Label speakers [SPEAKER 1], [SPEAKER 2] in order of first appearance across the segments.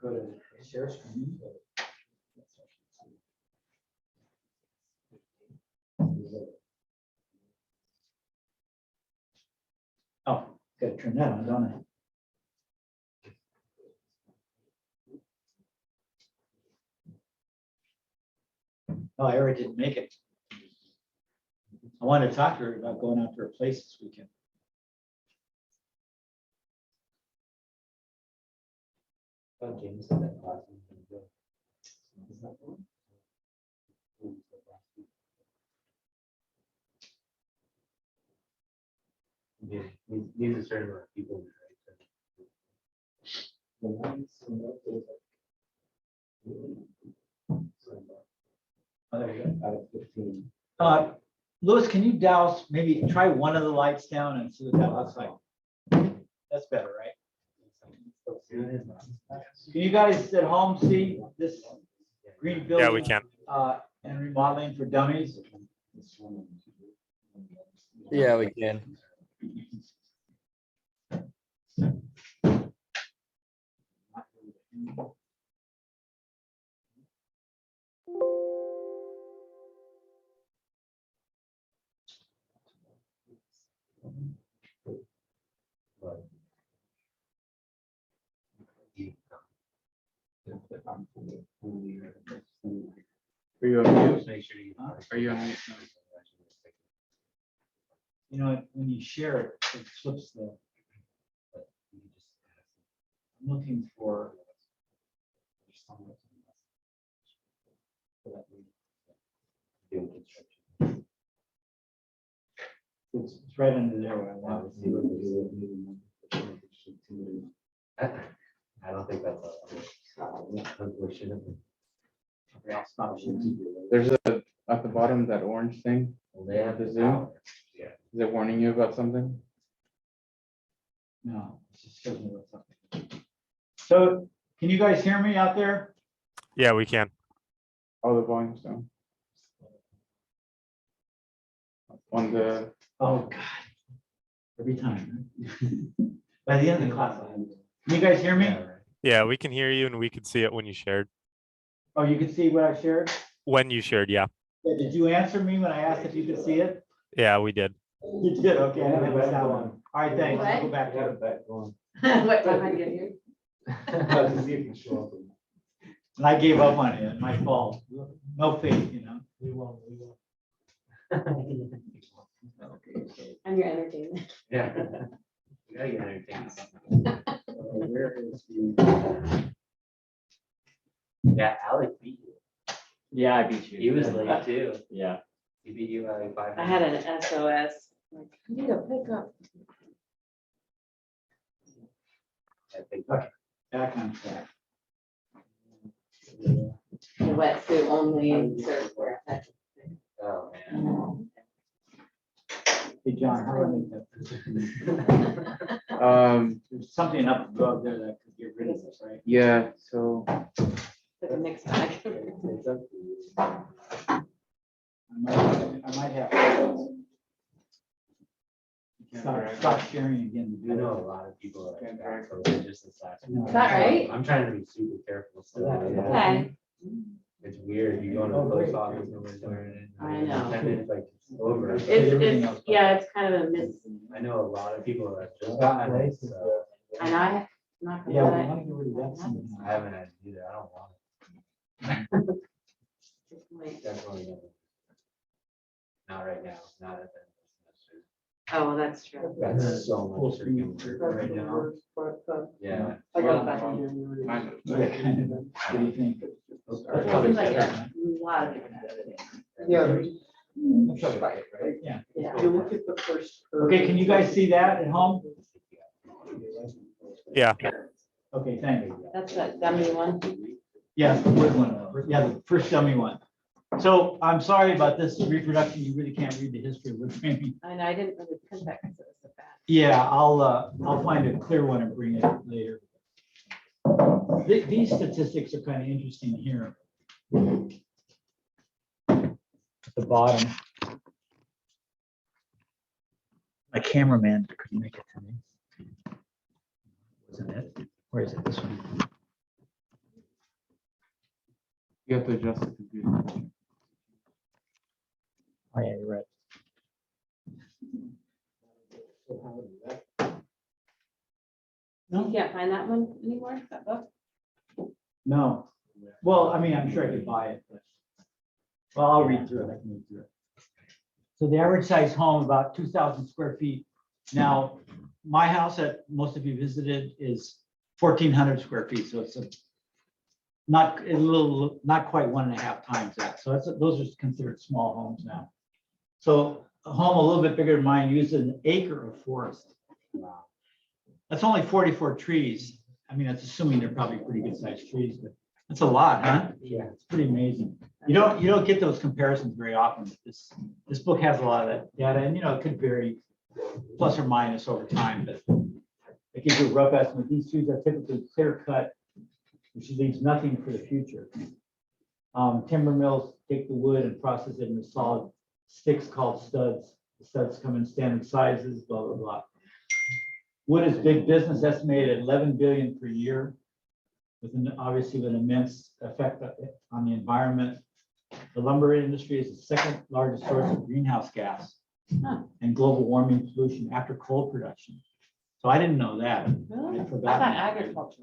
[SPEAKER 1] Go to share screen. Oh, gotta turn that on, don't I? Oh, I already didn't make it. I wanted to talk to her about going out to her place this weekend.
[SPEAKER 2] James said that class was gonna go. Yeah, needs a certain amount of people.
[SPEAKER 1] Oh, there you go.
[SPEAKER 2] Out of 15.
[SPEAKER 1] Louis, can you douse, maybe try one of the lights down and see what that looks like? That's better, right? Can you guys at home see this green building?
[SPEAKER 3] Yeah, we can.
[SPEAKER 1] And remodeling for dummies?
[SPEAKER 4] Yeah, we can.
[SPEAKER 5] Are you on mute?
[SPEAKER 2] Make sure you.
[SPEAKER 5] Are you on mute?
[SPEAKER 1] You know, when you share it, it flips the. I'm looking for. It's right under there where I want to see what it is.
[SPEAKER 2] I don't think that's unfortunately.
[SPEAKER 1] Okay, I'll stop sharing.
[SPEAKER 5] There's a, at the bottom, that orange thing.
[SPEAKER 2] Well, they have
[SPEAKER 5] The
[SPEAKER 2] the
[SPEAKER 5] Zoom?
[SPEAKER 2] power. Yeah.
[SPEAKER 5] Is it warning you about something?
[SPEAKER 1] No, it just shows me what's up. So can you guys hear me out there?
[SPEAKER 3] Yeah, we can.
[SPEAKER 5] Oh, the volume's down. On the,
[SPEAKER 1] Oh, God. Every time. Right? By the end of the class. Can you guys hear me?
[SPEAKER 2] Yeah, right.
[SPEAKER 3] Yeah, we can hear you and we can see it when you shared.
[SPEAKER 1] Oh, you can see what I shared?
[SPEAKER 3] When you shared, yeah.
[SPEAKER 1] Yeah, did you answer me when I asked if you could see it?
[SPEAKER 3] Yeah, we did.
[SPEAKER 1] You did, okay. I didn't miss that one. All right, thanks. I'll go back to it.
[SPEAKER 6] What time I get here?
[SPEAKER 1] And I gave up on it, my fault. No faith, you know?
[SPEAKER 2] We won't.
[SPEAKER 6] I'm your entertainment.
[SPEAKER 2] Yeah. You gotta get entertained.
[SPEAKER 1] Where is the?
[SPEAKER 2] Yeah, Alec beat you.
[SPEAKER 1] Yeah, I beat you.
[SPEAKER 2] He was late too.
[SPEAKER 1] Yeah.
[SPEAKER 2] He beat you by like 5
[SPEAKER 6] I had
[SPEAKER 2] minutes.
[SPEAKER 6] an SOS, like, I need a pickup.
[SPEAKER 2] I think.
[SPEAKER 1] Back on track.
[SPEAKER 6] The wetsuit only serves for a second.
[SPEAKER 2] Oh, man.
[SPEAKER 1] Hey, John, how do I make that? There's something up above there that could get rid of this, right?
[SPEAKER 5] yeah, so
[SPEAKER 6] For the next time.
[SPEAKER 2] It's up to you.
[SPEAKER 1] I might have. to Stop sharing again.
[SPEAKER 2] I know a lot of people are like that, so they're just as fast.
[SPEAKER 1] Is
[SPEAKER 6] that right?
[SPEAKER 2] I'm trying to be super careful still.
[SPEAKER 6] Okay.
[SPEAKER 2] It's weird. You go to the post office, nobody's wearing it.
[SPEAKER 6] I know.
[SPEAKER 2] 10 minutes, like, it's over.
[SPEAKER 6] It's, yeah, it's kind of a miss.
[SPEAKER 2] I know a lot of people that just got it, so
[SPEAKER 6] And I'm not
[SPEAKER 1] Yeah,
[SPEAKER 6] gonna
[SPEAKER 1] we
[SPEAKER 6] lie.
[SPEAKER 1] want to get rid of that somehow.
[SPEAKER 2] I haven't had it either. I don't want it.
[SPEAKER 6] Like,
[SPEAKER 2] Definitely not. Not right now, not at the end of the
[SPEAKER 6] oh, well, that's true.
[SPEAKER 2] semester. That's so much freaking work right now. Yeah.
[SPEAKER 6] I got that.
[SPEAKER 1] What do you think?
[SPEAKER 2] That's probably
[SPEAKER 6] Seems like
[SPEAKER 2] better.
[SPEAKER 6] a lot of different.
[SPEAKER 1] Yeah.
[SPEAKER 6] Yeah.
[SPEAKER 1] You look at the first. Okay, can you guys see that at home?
[SPEAKER 3] Yeah.
[SPEAKER 1] Okay, thank you.
[SPEAKER 6] That's that dummy one.
[SPEAKER 1] Yeah, the first one. Yeah, the first dummy one. So I'm sorry about this reproduction. You really can't read the history of wood framing.
[SPEAKER 6] I know, I didn't really print that because it was so bad.
[SPEAKER 1] Yeah, I'll find a clear one and bring it later. These statistics are kind of interesting here. At the bottom. My cameraman couldn't make it today. Wasn't it? Where is it? This one?
[SPEAKER 5] You have to adjust the computer.
[SPEAKER 1] Oh, yeah, you're right.
[SPEAKER 6] You can't find that one anymore, that book?
[SPEAKER 1] No. Well, I mean, I'm sure I could buy it, but. Well, I'll read through it. I can read through it. So the average size home, about 2,000 square feet. Now, my house that most of you visited is 1,400 square feet, so it's not quite 1.5 times that. So those are considered small homes now. So a home a little bit bigger than mine uses an acre of forest. Wow. That's only 44 trees. I mean, that's assuming they're probably pretty good sized trees, but that's a lot, huh? Yeah, it's pretty amazing. You don't get those comparisons very often. This book has a lot of that data, and it could vary plus or minus over time, but it gives you a rough estimate. These trees are typically clear cut, which leaves nothing for the future. Timber mills take the wood and process it into solid sticks called studs. The studs come in standard sizes, blah, blah, blah. Wood is big business, estimated at 11 billion per year, obviously with an immense effect on the environment. The lumber industry is the second largest source of greenhouse gas and global warming pollution after coal production. So I didn't know that.
[SPEAKER 6] Really?
[SPEAKER 1] I
[SPEAKER 6] I
[SPEAKER 1] forgot.
[SPEAKER 6] thought agriculture,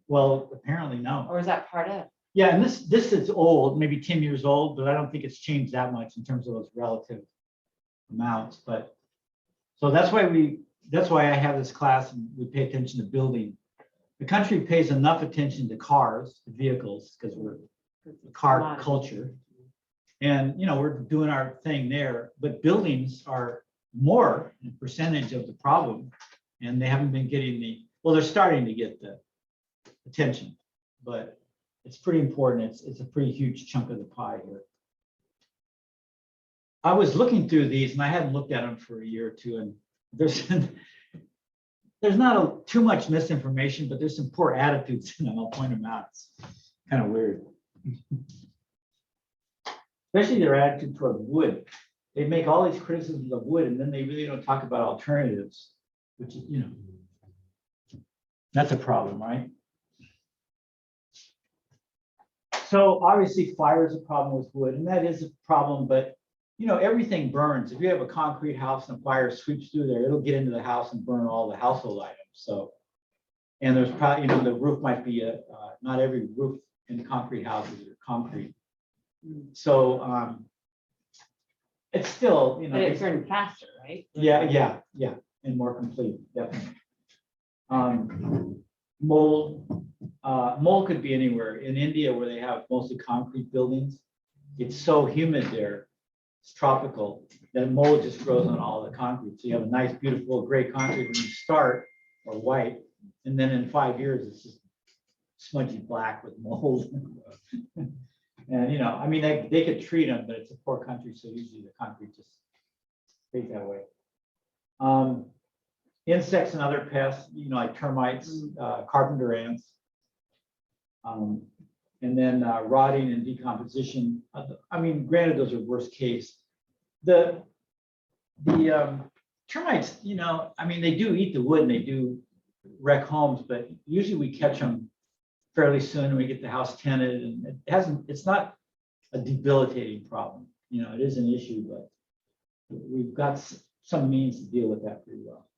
[SPEAKER 1] Well, apparently no.
[SPEAKER 6] or is that part of?
[SPEAKER 1] Yeah, and this is old, maybe 10 years old, but I don't think it's changed that much in terms of those relative amounts. But so that's why I have this class and we pay attention to building. The country pays enough attention to cars, to vehicles, because we're a car culture. And we're doing our thing there, but buildings are more in percentage of the problem. And they haven't been getting they're starting to get the attention, but it's pretty important. It's a pretty huge chunk of the pie here. I was looking through these and I hadn't looked at them for a year or two, and there's not too much misinformation, but there's some poor attitudes in them. I'll point them out. It's kind of weird. Especially their attitude toward wood. They make all these criticisms of wood and then they really don't talk about alternatives, which is, that's a problem, right? So obviously fire is a problem with wood, and that is a problem, but everything burns. If you have a concrete house and a fire sweeps through there, it'll get into the house and burn all the household items. So, and there's probably, the roof might be not every roof in concrete houses are concrete. So it's still,
[SPEAKER 6] But it burned faster, right?
[SPEAKER 1] yeah, and more complete, definitely. Mold could be anywhere. In India, where they have mostly concrete buildings, it's so humid there, it's tropical, that mold just grows on all the concrete. So you have a nice, beautiful gray concrete when you start, or white, and then in 5 years, it's just smudgy black with mold. And I mean, they could treat them, but it's a poor country, so usually the concrete just stays that way. Insects and other pests, like termites, carpenter ants, and then rotting and decomposition. I mean, granted, those are worst case. The termites, I mean, they do eat the wood and they do wreck homes, but usually we catch them fairly soon and we get the house tenanted, and it's not a debilitating problem. It is an issue, but we've got some means to deal with that pretty well.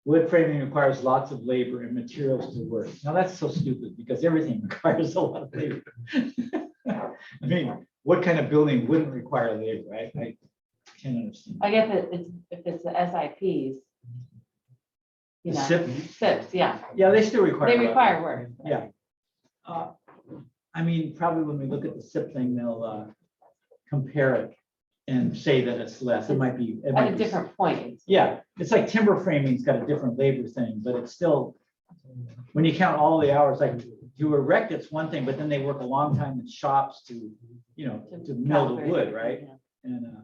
[SPEAKER 1] Wood framing requires lots of labor and materials to work. Now that's so stupid because everything requires a lot of labor. I mean, what kind of building wouldn't require labor, right? I can't understand.
[SPEAKER 6] I guess if it's the SIPs,
[SPEAKER 1] The SIP?
[SPEAKER 6] SIPs, yeah,
[SPEAKER 1] Yeah, they still require.
[SPEAKER 6] they
[SPEAKER 1] a lot of
[SPEAKER 6] require
[SPEAKER 1] labor.
[SPEAKER 6] work.
[SPEAKER 1] Yeah. I mean, probably when we look at the SIP thing, they'll compare it and say that it's less. It might be.
[SPEAKER 6] At a different point.
[SPEAKER 1] Yeah, it's like timber framing's got a different labor thing, but it's still, when you count all the hours, like to erect, it's one thing, but then they work a long time in shops to mill the wood, right?
[SPEAKER 6] Yeah.
[SPEAKER 1] And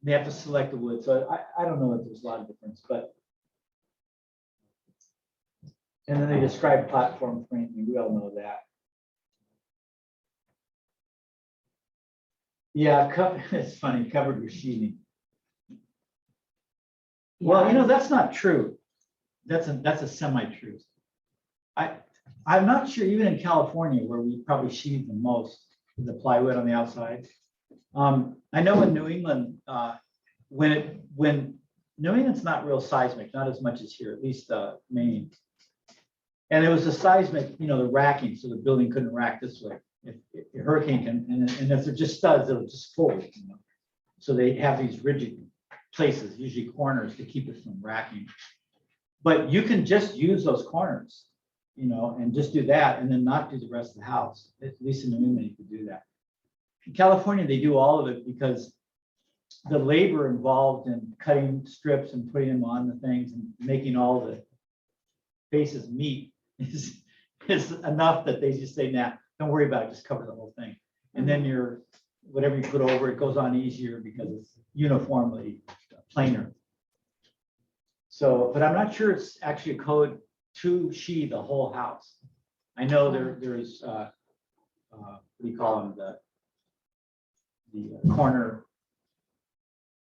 [SPEAKER 1] they have to select the wood. So I don't know if there's a lot of difference, but. And then they describe platform framing. We all know that. Yeah, it's funny, covered with sheeting. Well, you know, that's not true. That's a semi-truth. I'm not sure, even in California, where we probably sheathe the most, the plywood on the outside. I know in New England, when New England's not real seismic, not as much as here, at least Maine. And it was the seismic, you know, the racking, so the building couldn't rack this way. If a hurricane can, and if they're just studs, it'll just fold, you know. So they have these rigid places, usually corners, to keep it from racking. But you can just use those corners, you know, and just do that and then not do the rest of the house. At least in New England, you could do that. In California, they do all of it because the labor involved in cutting strips and putting them on the things and making all the faces meet is enough that they just say, nah, don't worry about it, just cover the whole thing. And then whatever you put over it goes on easier because it's uniformly planar. So, but I'm not sure it's actually a code to sheathe the whole house. I know there's what do you call them, the corner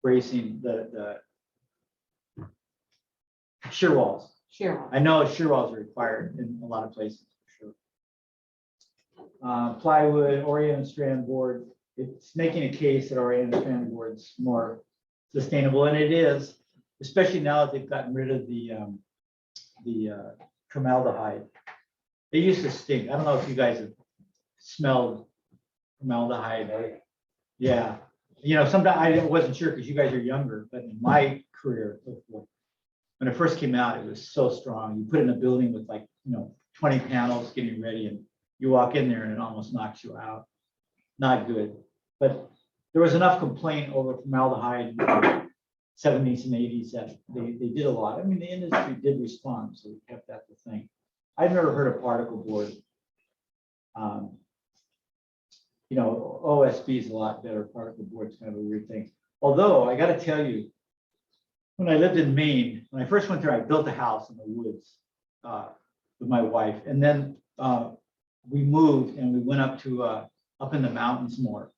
[SPEAKER 1] bracing, the shear walls.
[SPEAKER 6] Sure.
[SPEAKER 1] I know shear walls are required in a lot of places for sure. Plywood, oriented strand board. It's making a case that oriented strand board's more sustainable, and it is, especially now that they've gotten rid of the formaldehyde. They used to stink. I don't know if you guys have smelled formaldehyde. Yeah, you know, sometimes I wasn't sure because you guys are younger, but in my career, when it first came out, it was so strong. You put it in a building with like, you know, 20 panels getting ready, and you walk in there and it almost knocks you out. Not good. But there was enough complaint over formaldehyde in the 70s and 80s that they did a lot. I mean, the industry did respond, so we kept that the thing. I've never heard of particle board. You know, OSB is a lot better. Particle board is kind of a weird thing. Although I got to tell you, when I lived in Maine, when I first went there, I built a house in the woods with my wife, and then we moved and we went up to up in the mountains more,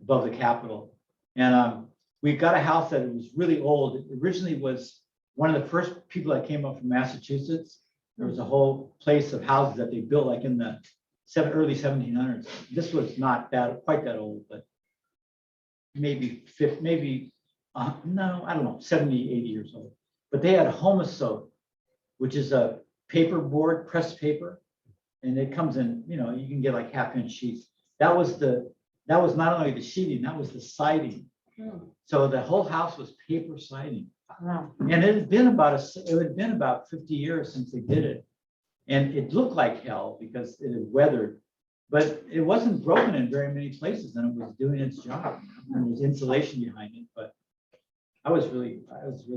[SPEAKER 1] above the capital, and we got a house that was really old. It originally was one of the first people that came up from Massachusetts. There was a whole place of houses that they built like in the early 1700s. This was not quite that old, but maybe no, I don't know, 70, 80 years old. But they had a homosote, which is a paper board, pressed paper, and it comes in, you know, you can get like half-inch sheets. That was not only the sheeting, that was the siding. So the whole house was paper siding.
[SPEAKER 6] Wow.
[SPEAKER 1] And it had been about 50 years since they did it. And it looked like hell because it had weathered, but it wasn't broken in very many places, and it was doing its job. And there was insulation behind it, but I was really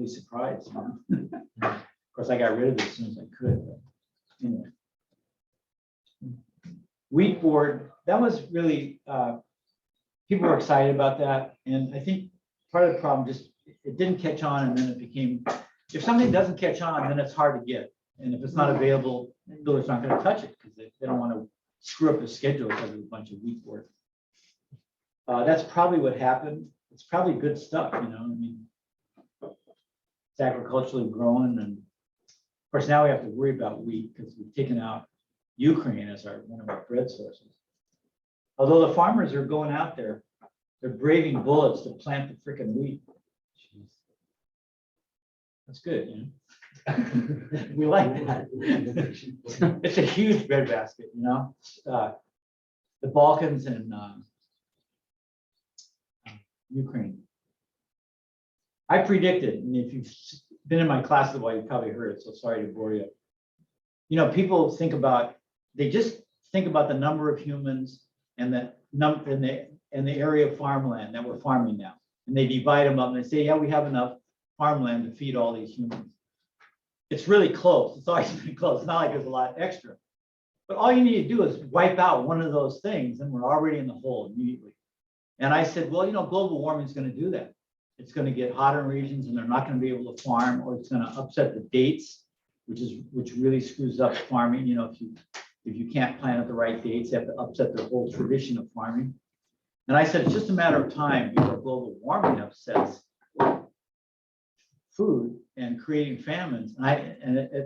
[SPEAKER 1] surprised. Of course, I got rid of it as soon as I could. But anyway. Wheat board, that was really, people were excited about that. And I think part of the problem just, it didn't catch on, and then it became, if something doesn't catch on, then it's hard to get. And if it's not available, builders aren't going to touch it because they don't want to screw up the schedule because of a bunch of wheat board. That's probably what happened. It's probably good stuff, you know. I mean, it's agriculturally grown, and of course now we have to worry about wheat because we've taken out Ukraine as one of our bread sources. Although the farmers are going out there, they're braving bullets to plant the freaking wheat. Jeez. That's good, you know. We like that. It's a huge breadbasket, you know. The Balkans and Ukraine. I predicted, and if you've been in my class a while, you probably heard it, so sorry to bore you. You know, people they just think about the number of humans and the area of farmland that we're farming now. And they divide them up and they say, yeah, we have enough farmland to feed all these humans. It's really close. It's always been close. It's not like there's a lot extra. But all you need to do is wipe out one of those things and we're already in the hole immediately. And I said, well, you know, global warming is going to do that. It's going to get hotter in regions and they're not going to be able to farm, or it's going to upset the dates, which really screws up farming. You know, if you can't plant at the right dates, you have to upset the whole tradition of farming. And I said, it's just a matter of time before global warming upsets food and creating famines.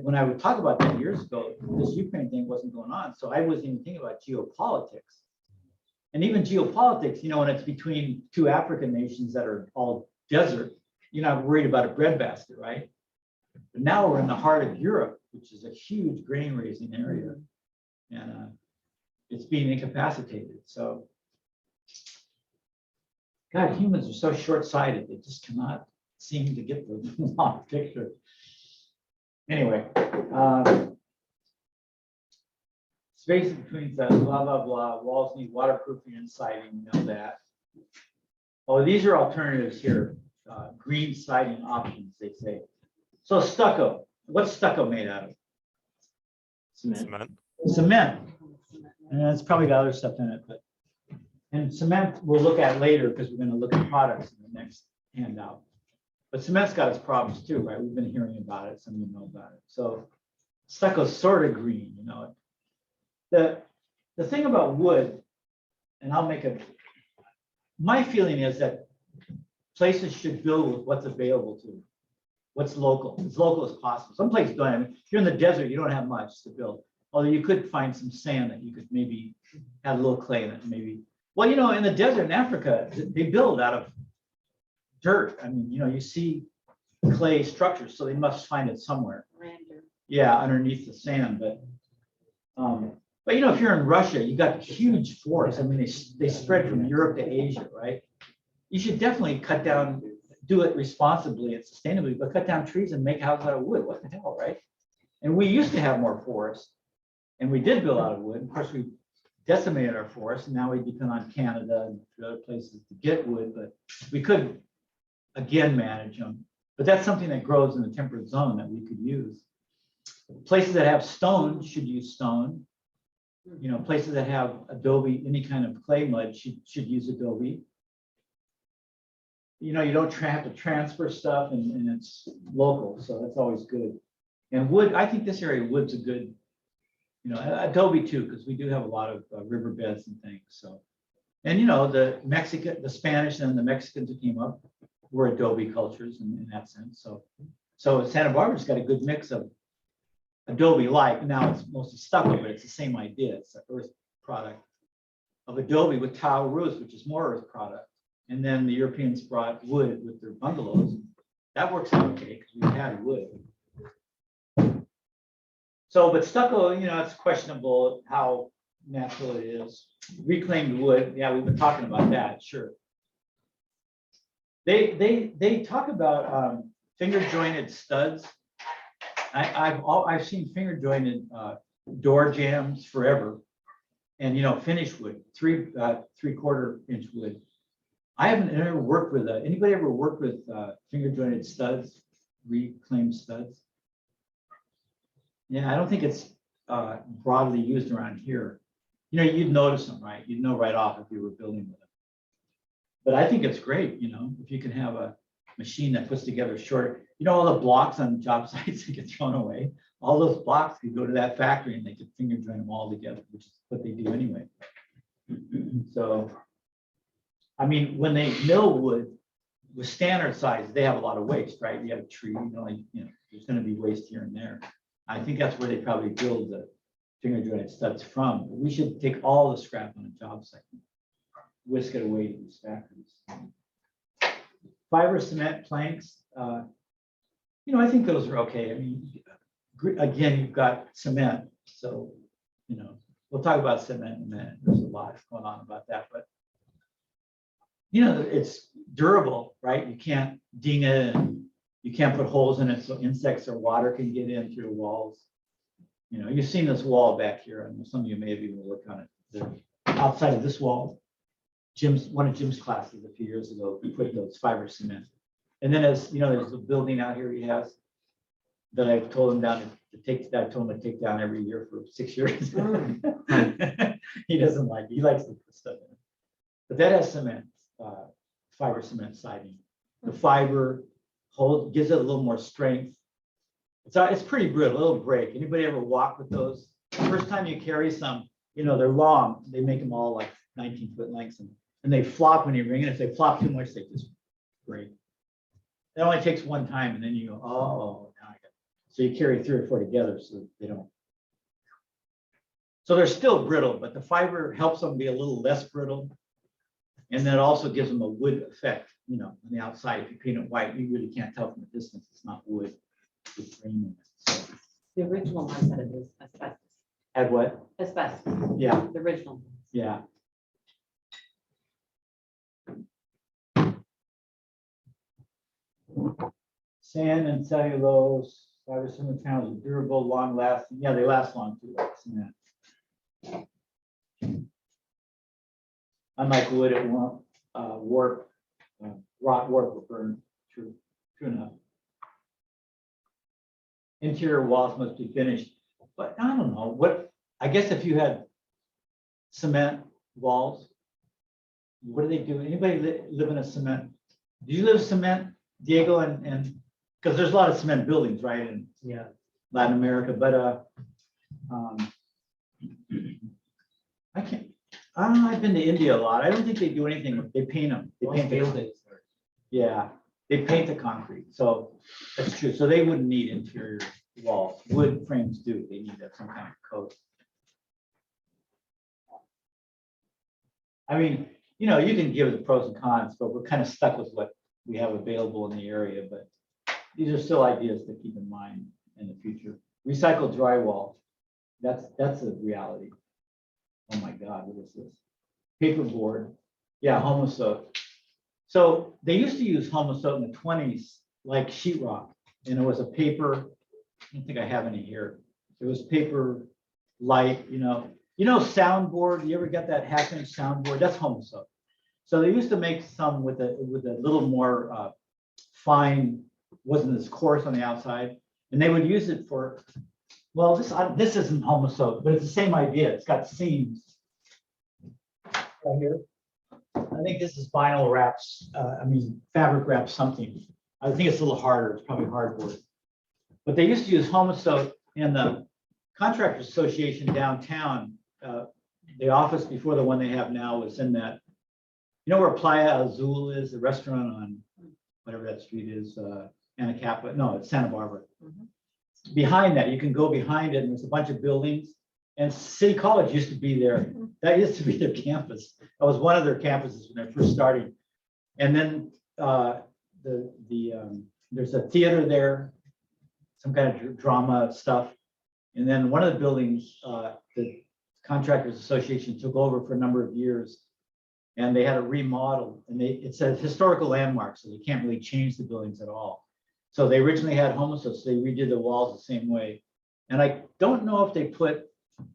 [SPEAKER 1] When I would talk about that years ago, this Ukraine thing wasn't going on. So I wasn't even thinking about geopolitics. And even geopolitics, when it's between two African nations that are all desert, you're not worried about a breadbasket, right? But now we're in the heart of Europe, which is a huge grain raising area. And it's being incapacitated. So, God, humans are so short-sighted. They just cannot seem to get the long picture. Anyway, space between the blah, blah, blah. Walls need waterproofing and siding. We know that. Oh, these are alternatives here. Green siding options, they say. So stucco. What's stucco made out of?
[SPEAKER 3] Cement.
[SPEAKER 1] Cement. And it's probably got other stuff in it, but and cement we'll look at later because we're going to look at products in the next handout. But cement's got its problems too, right? We've been hearing about it. Some of you know about it. So stucco's sort of green, The thing about wood, and I'll make it. My feeling is that places should build with what's available to them, what's local, as local as possible. Some places don't have. If you're in the desert, you don't have much to build. Although you could find some sand that you could maybe add a little clay in it, maybe. Well, in the desert in Africa, they build out of dirt. I mean, you see clay structures, so they must find it somewhere.
[SPEAKER 6] Random.
[SPEAKER 1] Yeah, underneath the sand. But if you're in Russia, you got huge forests. I mean, they spread from Europe to Asia, right? You should definitely cut down, do it responsibly and sustainably, but cut down trees and make houses out of wood. What the hell, right? And we used to have more forests. And we did build out of wood. Of course, we decimated our forests, and now we depend on Canada and other places to get wood, but we could, again, manage them. But that's something that grows in the temperate zone that we could use. Places that have stone should use stone. Places that have adobe, any kind of clay mud should use adobe. You don't have to transfer stuff, and it's local, so that's always good. And wood, I think this area, wood's a good, adobe too, because we do have a lot of riverbeds and things. So, and the Spanish and the Mexicans who came up were adobe cultures in that sense. So Santa Barbara's got a good mix of adobe-like. Now it's mostly stucco, but it's the same idea. It's an earth product of adobe with tile roofs, which is more earth product. And then the Europeans brought wood with their bungalows. That works out okay because we've had wood. So, but stucco, it's questionable how natural it is. Reclaimed wood, yeah, we've been talking about that, sure. They talk about finger jointed studs. I've seen finger jointed door jambs forever, and finished wood, 3/4 inch wood. I haven't ever worked with anybody ever worked with finger jointed studs, reclaimed studs. Yeah, I don't think it's broadly used around here. You'd notice them, right? You'd know right off if you were building with them. But I think it's great, if you can have a machine that puts together short, all the blocks on job sites that get thrown away, all those blocks could go to that factory and they could finger join them all together, which is what they do anyway. So, I mean, when they mill wood with standard size, they have a lot of waste, right? You have a tree, there's going to be waste here and there. I think that's where they probably build the finger jointed studs from. But we should take all the scrap on a job site, whisk it away to these factories. Fiber cement planks, I think those are okay. I mean, again, you've got cement, so we'll talk about cement in a minute. There's a lot going on about that, but it's durable, right? You can't ding it, and you can't put holes in it so insects or water can get in through the walls. You've seen this wall back here, and some of you may have even worked on it. Outside of this wall, one of Jim's classes a few years ago, we put those fiber cement. And then there's a building out here he has that I've told him I told him to take down every year for 6 years. He doesn't like it. He likes to put stuff in it. But that has cement, fiber cement siding. The fiber gives it a little more strength. It's pretty brittle, it'll break. Anybody ever walk with those? The first time you carry some, they're long. They make them all like 19-foot lengths, and they flop when you ring it. If they flop too much, they just break. It only takes one time and then you go, oh, now I got. So you carry 3 or 4 together so they don't. So they're still brittle, but the fiber helps them be a little less brittle. And then it also gives them a wood effect, you know, on the outside. If you paint it white, you really can't tell from a distance. It's not wood. It's green in it. So,
[SPEAKER 6] The original one said it was asbestos.
[SPEAKER 1] add what?
[SPEAKER 6] Asbestos,
[SPEAKER 1] Yeah,
[SPEAKER 6] the original.
[SPEAKER 1] yeah. Sand and cellulose, fiber cement panels are durable, long lasting. Yeah, they last long too, like cement. Unlike wood, it won't warp, rot, warp, or burn. True, true enough. Interior walls must be finished, but I don't know what. I guess if you had cement walls, what do they do? Anybody live in a cement? Do you live cement, Diego? And because there's a lot of cement buildings, right, in Latin America, but I can't. I don't know. I've been to India a lot. I don't think they do anything. They paint them. They paint the, yeah, they paint the concrete. So that's true. So they wouldn't need interior walls. Wood frames do. They need some kind of coat. I mean, you know, you can give the pros and cons, but we're kind of stuck with what we have available in the area. But these are still ideas to keep in mind in the future. Recycled drywall. That's a reality. Oh my God, what is this? Paperboard. Yeah, homosote. So they used to use homosote in the 20s, like sheetrock, and it was a paper. I don't think I have any here. It was paper light, you know. Soundboard. You ever get that 1/2-inch soundboard? That's homosote. So they used to make some with a little more fine, wasn't as coarse on the outside, and they would use it for. Well, this isn't homosote, but it's the same idea. It's got seams right here. I think this is vinyl wraps. Fabric wrap something. I think it's a little harder. It's probably hardboard. But they used to use homosote in the Contractors Association downtown. The office before the one they have now was in that. You know where Playa Azul is, the restaurant on whatever that street is, Anacapa. No, it's Santa Barbara. Behind that, you can go behind it, and there's a bunch of buildings. And City College used to be there. That used to be their campus. That was one of their campuses when they first started. And then there's a theater there, some kind of drama stuff. And then one of the buildings, the Contractors Association took over for a number of years, and they had a remodel. And it's a historical landmark, so they can't really change the buildings at all. So they originally had homosote, so they redid the walls the same way. And I don't know if they put,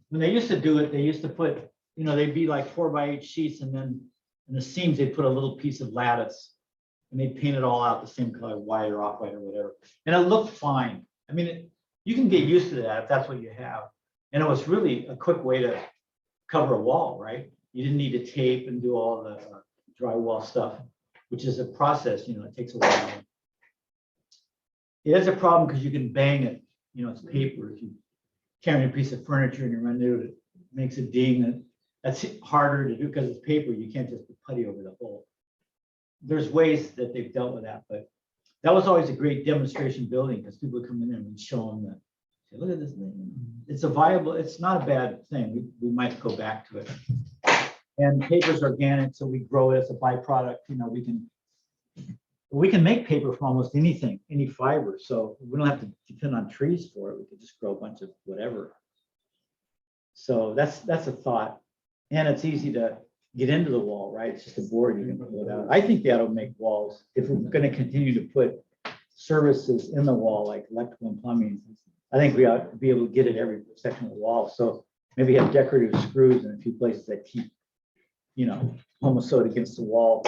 [SPEAKER 1] when they used to do it, they used to put, they'd be like 4x8 sheets, and then in the seams, they put a little piece of lattice, and they paint it all out the same color, white or off-white or whatever. And it looked fine. I mean, you can get used to that if that's what you have. And it was really a quick way to cover a wall, right? You didn't need to tape and do all the drywall stuff, which is a process, it takes a while. It is a problem because you can bang it, it's paper. If you carry a piece of furniture and you run into it, it makes a ding. That's harder to do because it's paper. You can't just put putty over the hole. There's ways that they've dealt with that, but that was always a great demonstration building because people would come in there and show them that, say, look at this thing. It's not a bad thing. We might go back to it. And paper's organic, so we grow it as a byproduct. We can make paper from almost anything, any fiber. So we don't have to depend on trees for it. We could just grow a bunch of whatever. So that's a thought. And it's easy to get into the wall, right? It's just a board you can pull it out. I think they ought to make walls. If we're going to continue to put services in the wall, like electrical and plumbing, I think we ought to be able to get at every section of the wall. So maybe have decorative screws in a few places that keep, homosote against the wall,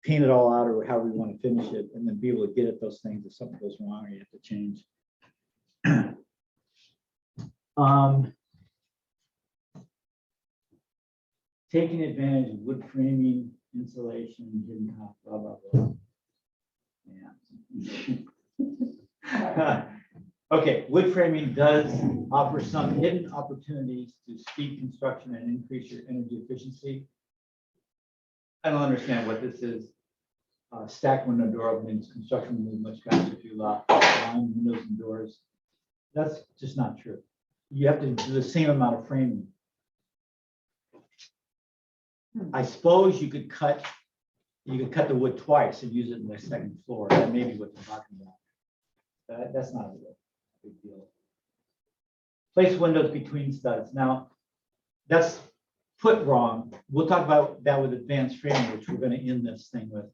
[SPEAKER 1] paint it all out or however you want to finish it, and then be able to get at those things if something goes wrong or you have to change. Taking advantage of wood framing, insulation, hidden top, blah, blah, blah. Yeah. Okay, wood framing does offer some hidden opportunities to speed construction and increase your energy efficiency. I don't understand what this is. stacked window door openings, construction will move much faster if you lock line windows and doors. That's just not true. You have to do the same amount of framing. I suppose you could cut the wood twice and use it in the second floor. That may be what they're talking about. That's not a big deal. Place windows between studs. Now, that's put wrong. We'll talk about that with advanced framing, which we're going to end this thing with.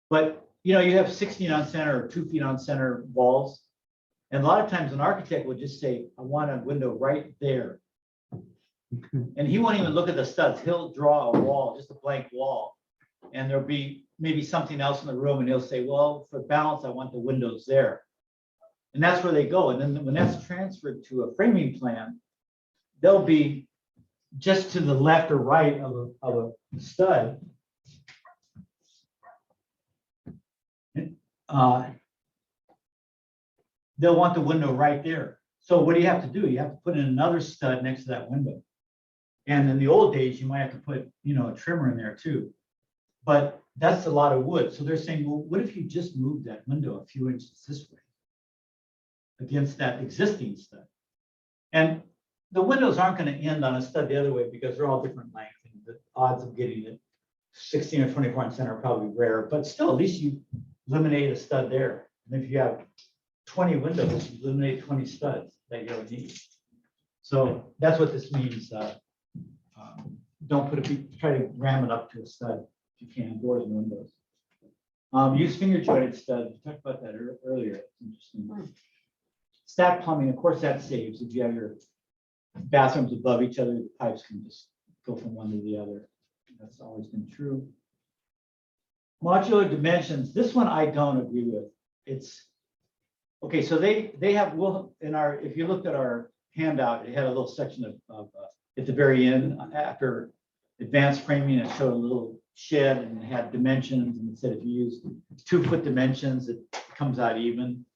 [SPEAKER 1] But you know, you have 16 on center or 2 feet on center walls. And a lot of times an architect would just say, I want a window right there. And he won't even look at the studs. He'll draw a wall, just a blank wall. And there'll be maybe something else in the room. And he'll say, well, for balance, I want the windows there. And that's where they go. And then when that's transferred to a framing plan, they'll be just to the left or right of a stud. They'll want the window right there. So what do you have to do? You have to put in another stud next to that window. And in the old days, you might have to put, you know, a trimmer in there too. But that's a lot of wood. So they're saying, well, what if you just move that window a few inches this way against that existing stud? And the windows aren't going to end on a stud the other way because they're all different lengths. And the odds of getting it 16 or 24 on center are probably rare, but still, at least you eliminate a stud there. And if you have 20 windows, you eliminate 20 studs that you don't need. So that's what this means. Don't put try to ram it up to a stud if you can, doors and windows. Use finger jointed studs. We talked about that earlier. It's interesting. Stack plumbing, of course, that saves. If you have your bathrooms above each other, the pipes can just go from one to the other. That's always been true. Modular dimensions. This one I don't agree with. It's okay. So they have, well, if you looked at our handout, it had a little section of at the very end after advanced framing, it showed a little shed and it had dimensions, and it said if you use 2 foot dimensions, it comes out even.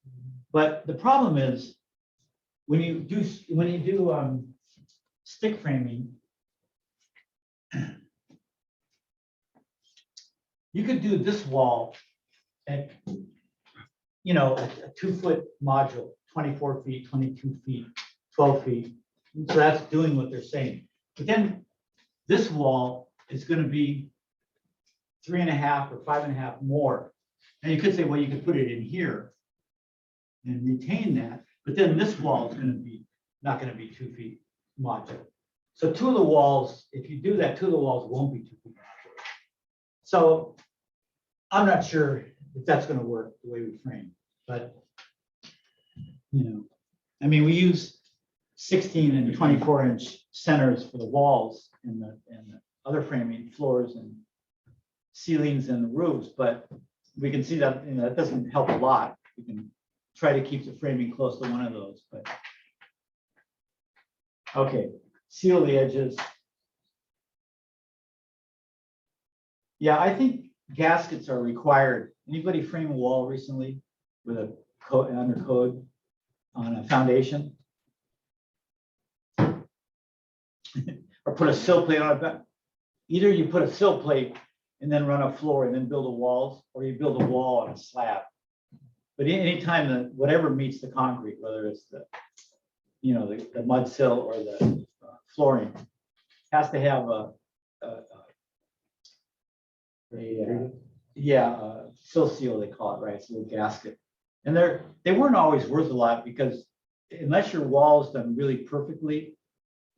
[SPEAKER 1] But the problem is when you do stick framing, you could do this wall at, you know, a 2 foot module, 24 feet, 22 feet, 12 feet. So that's doing what they're saying. But then this wall is going to be 3.5 or 5.5 more. And you could say, well, you could put it in here and retain that. But then this wall is going to be not going to be 2 feet modular. So 2 of the walls, if you do that, 2 of the walls won't be 2 feet modular. So I'm not sure if that's going to work the way we frame, but you know, I mean, we use 16 and 24-inch centers for the walls and the other framing, floors and ceilings and the roofs, but we can see that, you know, that doesn't help a lot. We can try to keep the framing close to one of those, but okay, seal the edges. Yeah, I think gaskets are required. Anybody frame a wall recently with a code under code on a foundation? Or put a sill plate on it? Either you put a sill plate and then run a floor and then build the walls, or you build a wall on a slab. But anytime that whatever meets the concrete, whether it's the, you know, the mud sill or the flooring, has to have a sill seal, they call it, right? So a gasket. And they weren't always worth a lot because unless your wall is done really perfectly,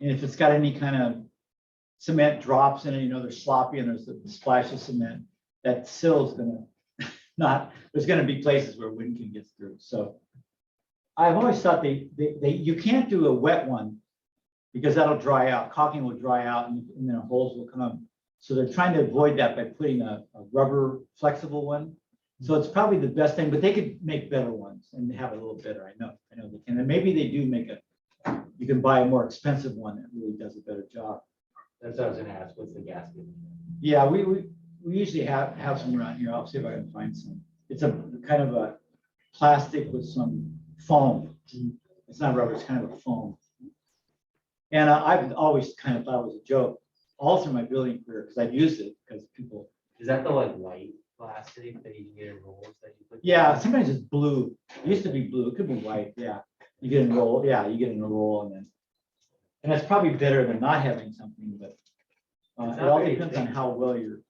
[SPEAKER 1] and if it's got any kind of cement drops in it, you know, they're sloppy and there's a splash of cement, that sill is gonna there's gonna be places where wind can get through. So I've always thought you can't do a wet one because that'll dry out, caulking will dry out and then holes will come. So they're trying to avoid that by putting a rubber flexible one. So it's probably the best thing, but they could make better ones and have it a little better. I know they can. And maybe they do make you can buy a more expensive one that really does a better job.
[SPEAKER 2] That's what I was gonna ask, what's the gasket?
[SPEAKER 1] Yeah, we usually have some around here. I'll see if I can find some. It's a kind of a plastic with some foam. It's not rubber, it's kind of a foam. And I've always kind of thought it was a joke all through my building career because I've used it because people.
[SPEAKER 2] Is that the like white plastic? capacity for the engineered rolls that you put?
[SPEAKER 1] Yeah,
[SPEAKER 2] down?
[SPEAKER 1] sometimes it's blue. It used to be blue. It could be white. Yeah. You get in a roll. Yeah, you get in a roll and then. And that's probably better than not having something, but
[SPEAKER 2] It's
[SPEAKER 1] it
[SPEAKER 2] not
[SPEAKER 1] all
[SPEAKER 2] very
[SPEAKER 1] depends on
[SPEAKER 2] thick.
[SPEAKER 1] how well you're.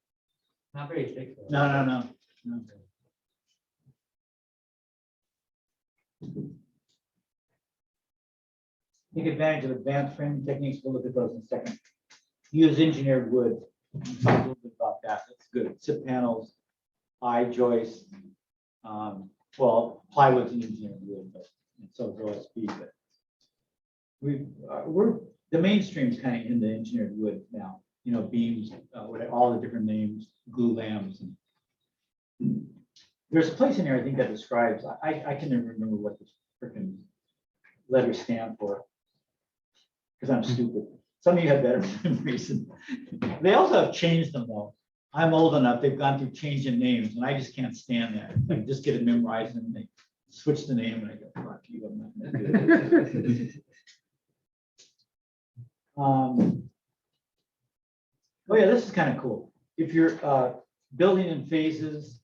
[SPEAKER 2] Not very thick. though.
[SPEAKER 1] No. Take advantage of advanced framing techniques. We'll look at those in a second. Use engineered wood. We'll talk a little bit about that. That's good. SIP panels, I joists. Well, plywood's an engineered wood, but and so is OSB. But we're the mainstream's kind of in the engineered wood now. You know, beams, all the different names, glue lambs. And there's a place in here I think that describes. I can never remember what the freaking letters stand for. Because I'm stupid. Some of you have better memories. They also have changed them though. I'm old enough, they've gone through changing names and I just can't stand that. I just get it memorized and they switch the name and I go, fuck you, I'm not gonna do it. Oh yeah, this is kind of cool. If you're building in phases,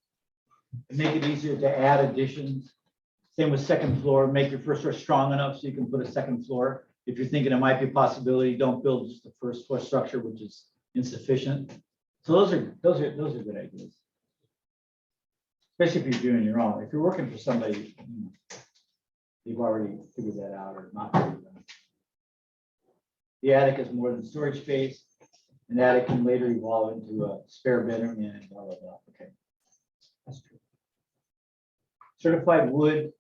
[SPEAKER 1] make it easier to add additions. Same with second floor, make your first floor strong enough so you can put a second floor. If you're thinking it might be a possibility, don't build just the first floor structure, which is insufficient. So those are good ideas. Especially if you're doing your own. If you're working for somebody, you've already figured that out or not figured it out. The attic is more than storage space. An attic can later evolve into a spare bedroom and blah, blah, blah. Okay. That's true. Certified wood.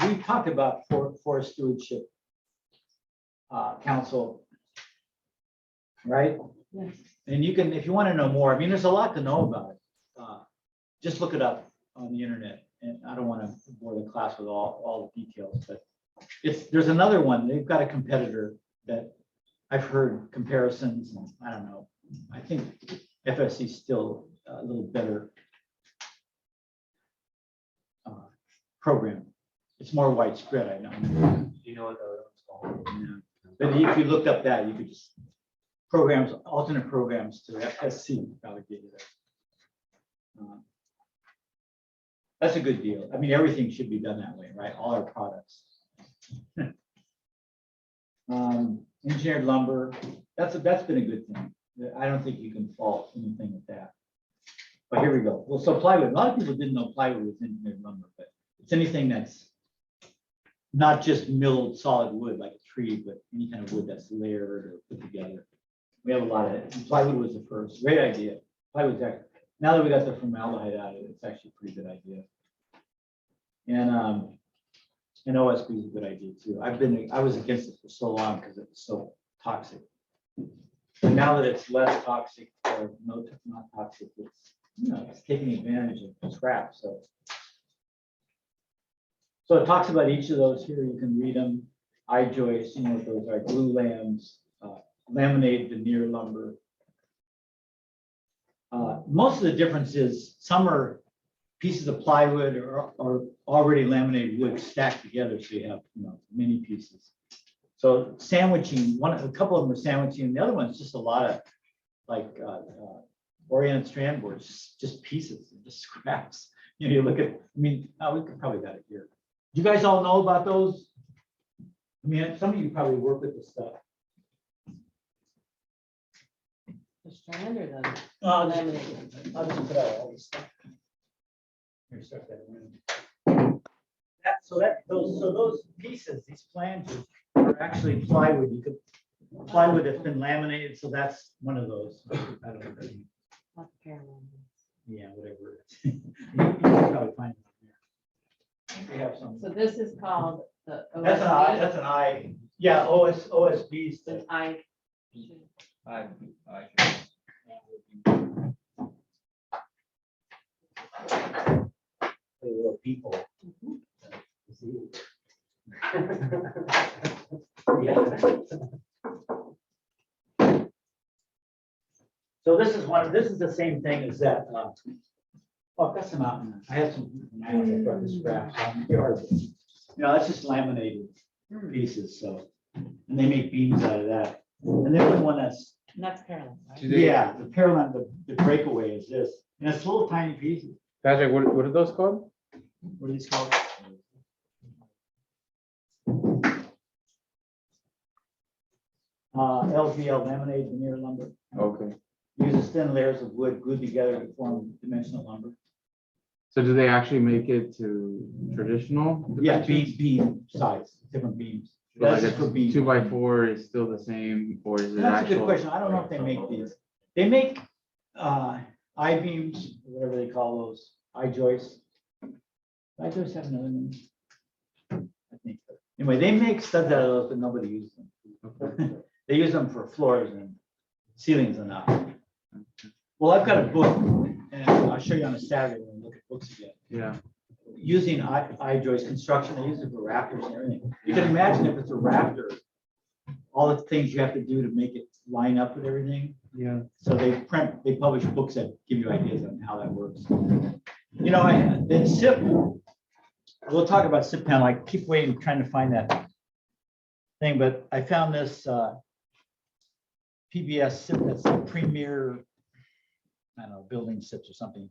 [SPEAKER 1] We talked about forest stewardship council, right?
[SPEAKER 6] Yes.
[SPEAKER 1] And you can, if you want to know more, I mean, there's a lot to know about it. Just look it up on the internet. And I don't want to bore the class with all the details, but there's another one. They've got a competitor that I've heard comparisons. And I don't know. I think FSC is still a little better program. It's more widespread, I know.
[SPEAKER 2] Do you know what the other one's called?
[SPEAKER 1] Yeah. But if you looked up that, you could just programs, alternate programs to FSC allocated. That's a good deal. I mean, everything should be done that way, right? All our products. Engineered lumber, that's been a good thing. I don't think you can fault anything with that. But here we go. Well, so plywood, a lot of people didn't know plywood was engineered lumber, but it's anything that's not just milled solid wood like a tree, but any kind of wood that's layered or put together. We have a lot of it. And plywood was the first. Great idea. Plywood's actually, now that we got the formaldehyde out of it, it's actually a pretty good idea. And OSB is a good idea too. I was against it for so long because it was so toxic. And now that it's less toxic or not toxic, it's taking advantage of scrap. So it talks about each of those here. You can read them. I joists, you know what those are, glue lambs, laminated veneer lumber. Most of the difference is some are pieces of plywood or already laminated wood stacked together, so you have many pieces. So sandwiching, a couple of them are sandwiching, and the other one's just a lot of like oriented strand boards, just pieces, just scraps. You look at, we could probably got it here. You guys all know about those? I mean, some of you probably work with this stuff.
[SPEAKER 6] The strand or the
[SPEAKER 1] I'll
[SPEAKER 6] laminated?
[SPEAKER 1] just put out all this stuff. Here, start that in. Those pieces, these flanges are actually plywood. Plywood that's been laminated, so that's one of those. I don't know.
[SPEAKER 6] Not parallel.
[SPEAKER 1] Yeah, whatever it is. You can probably find it on there. We have some.
[SPEAKER 6] So this is called the.
[SPEAKER 1] That's an I. Yeah, OSB's.
[SPEAKER 6] An I.
[SPEAKER 1] Little people. So this is the same thing as that. Oh, that's a mountain. I have some. I brought the scraps. That's just laminated pieces. So, and they make beams out of that. And the other one that's.
[SPEAKER 6] And that's parallel, right?
[SPEAKER 1] Yeah, the parallel, the breakaway is this, and it's little tiny pieces.
[SPEAKER 5] Patrick, what are those called?
[SPEAKER 1] What are these called? LVL, laminated veneer lumber.
[SPEAKER 5] Okay.
[SPEAKER 1] Uses thin layers of wood glued together to form dimensional lumber.
[SPEAKER 5] So do they actually make it to traditional?
[SPEAKER 1] Yeah,
[SPEAKER 5] dimensions?
[SPEAKER 1] beam size, different beams.
[SPEAKER 5] So like
[SPEAKER 1] That's just for
[SPEAKER 5] a
[SPEAKER 1] beams.
[SPEAKER 5] 2x4 is still the same, or is it
[SPEAKER 1] That's a good
[SPEAKER 5] actual?
[SPEAKER 1] question. I don't know if they make these. They make I-beams, whatever they call those, I-joists. I-joists have another name. I think. Anyway, they make studs out of those, but nobody uses them.
[SPEAKER 5] Okay.
[SPEAKER 1] They use them for floors and ceilings and that. Well, I've got a book, and I'll show you on a Saturday when we look at books again.
[SPEAKER 5] Yeah.
[SPEAKER 1] Using I-joist construction, they use it for rafters and everything. You can imagine if it's a rafter, all the things you have to do to make it line up with everything.
[SPEAKER 5] Yeah.
[SPEAKER 1] So they publish books that give you ideas on how that works. You know, the SIP, we'll talk about SIP panel. I keep waiting, trying to find that thing, but I found this PBS SIP that's a premier, I don't know, building SIPs or something.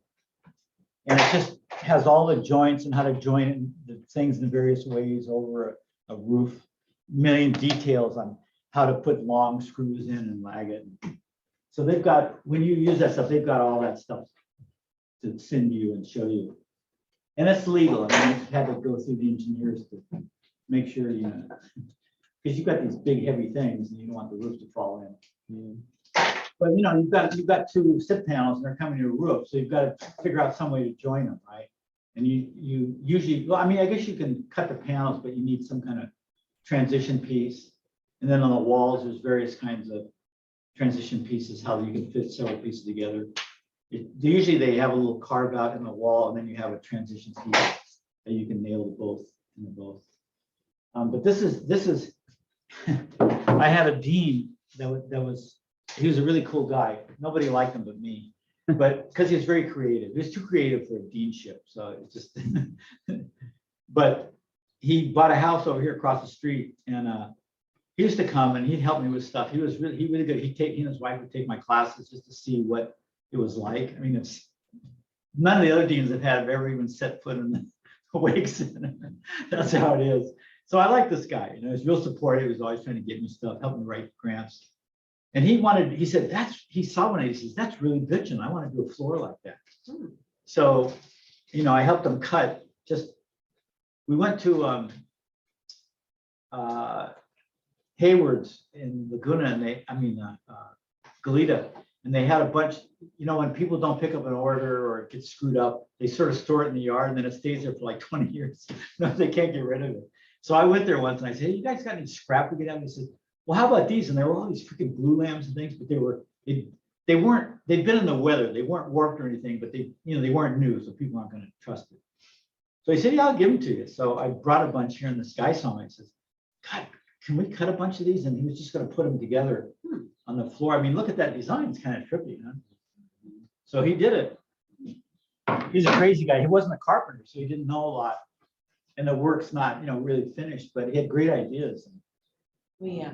[SPEAKER 1] And it just has all the joints and how to join the things in various ways over a roof, million details on how to put long screws in and lag it. So they've got, when you use that stuff, they've got all that stuff to send you and show you. And it's legal. I mean, you've had to go through the engineers to make sure, you know, because you've got these big heavy things and you don't want the roof to fall in. But you know, you've got two SIP panels and they're coming to a roof, so you've got to figure out some way to join them, right? And you usually, well, I mean, I guess you can cut the panels, but you need some kind of transition piece. And then on the walls, there's various kinds of transition pieces, how you can fit several pieces together. Usually they have a little carve out in the wall, and then you have a transition piece that you can nail to both in the both. But this is I had a dean that was he was a really cool guy. Nobody liked him but me, but because he was very creative. He was too creative for a deanship, so it's just. But he bought a house over here across the street, and he used to come and he'd help me with stuff. He really good. He and his wife would take my classes just to see what it was like. I mean, it's none of the other deans have ever even set foot in the Wake Center. That's how it is. So I like this guy. You know, he's real supportive. He was always trying to get me stuff, help me write grants. And he said, he saw one, he says, that's really bitchin'. I want to do a floor like that. So, you know, I helped him cut. We went to Hayward's in Laguna, and Goleta, and they had a bunch, you know, when people don't pick up an order or it gets screwed up, they sort of store it in the yard and then it stays there for like 20 years. No, they can't get rid of it. So I went there once and I said, hey, you guys got any scrap to get out? And he said, well, how about these? And there were all these freaking glue lamps and things, but they'd been in the weather. They weren't warped or anything, but they weren't new, so people aren't going to trust it. So he said, yeah, I'll give them to you. So I brought a bunch here, and this guy saw me and says, God, can we cut a bunch of these? And he was just going to put them together on the floor. I mean, look at that design. It's kind of trippy, huh? So he did it. He's a crazy guy. He wasn't a carpenter, so he didn't know a lot. And the work's not, really finished, but he had great ideas.
[SPEAKER 6] We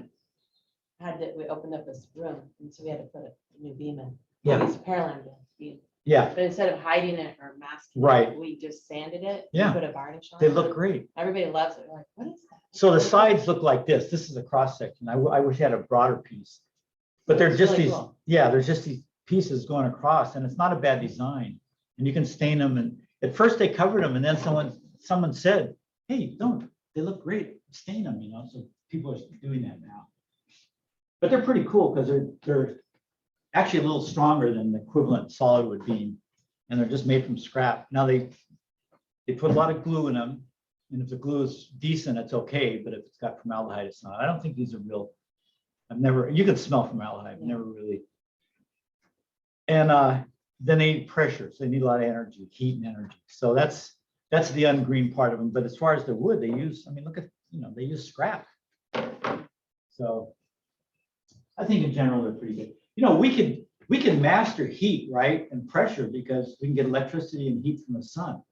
[SPEAKER 6] opened up this room, and so we had to put a new beam in.
[SPEAKER 1] Yeah.
[SPEAKER 6] It's Paraland beam.
[SPEAKER 1] Yeah,
[SPEAKER 6] But instead of hiding it or masking
[SPEAKER 1] Right.
[SPEAKER 6] it, we just sanded it.
[SPEAKER 1] Yeah.
[SPEAKER 6] Put a varnish on
[SPEAKER 1] they
[SPEAKER 6] it.
[SPEAKER 1] look great.
[SPEAKER 6] Everybody loves it. We're like, what is that?
[SPEAKER 1] So the sides look like this. This is a cross section. I wish I had a broader piece. But they're
[SPEAKER 6] It's
[SPEAKER 1] just
[SPEAKER 6] really
[SPEAKER 1] these,
[SPEAKER 6] cool.
[SPEAKER 1] there's just these pieces going across, and it's not a bad design. And you can stain them. And at first they covered them, and then someone said, hey, don't, they look great. Stain them, so people are doing that now. But they're pretty cool because they're actually a little stronger than the equivalent solid wood beam. And they're just made from scrap. Now they put a lot of glue in them. And if the glue is decent, it's okay. But if it's got formaldehyde, it's not. I don't think these are real. You can smell formaldehyde, never really. And then they need pressure. So they need a lot of energy, heat and energy. So that's the ungreen part of them. But as far as the wood, they use, look at, they use scrap. So I think in general, they're pretty good. We can master heat, right, and pressure because we can get electricity and heat from the sun.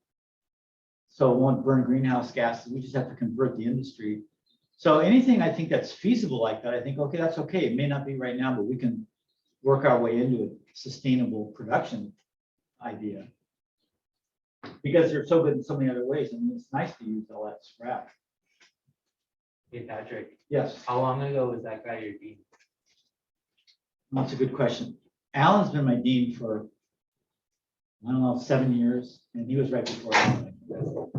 [SPEAKER 1] So it won't burn greenhouse gases. We just have to convert the industry. So anything I think that's feasible like that, I think, okay, that's okay. It may not be right now, but we can work our way into a sustainable production idea. because they're so good in so many other ways. I mean, it's nice to use all that scrap.
[SPEAKER 2] Hey, Patrick,
[SPEAKER 1] Yes,
[SPEAKER 2] how long ago was that guy your dean?
[SPEAKER 1] that's a good question. Alan's been my dean for, I don't know, 7 years, and he was right before Alan. So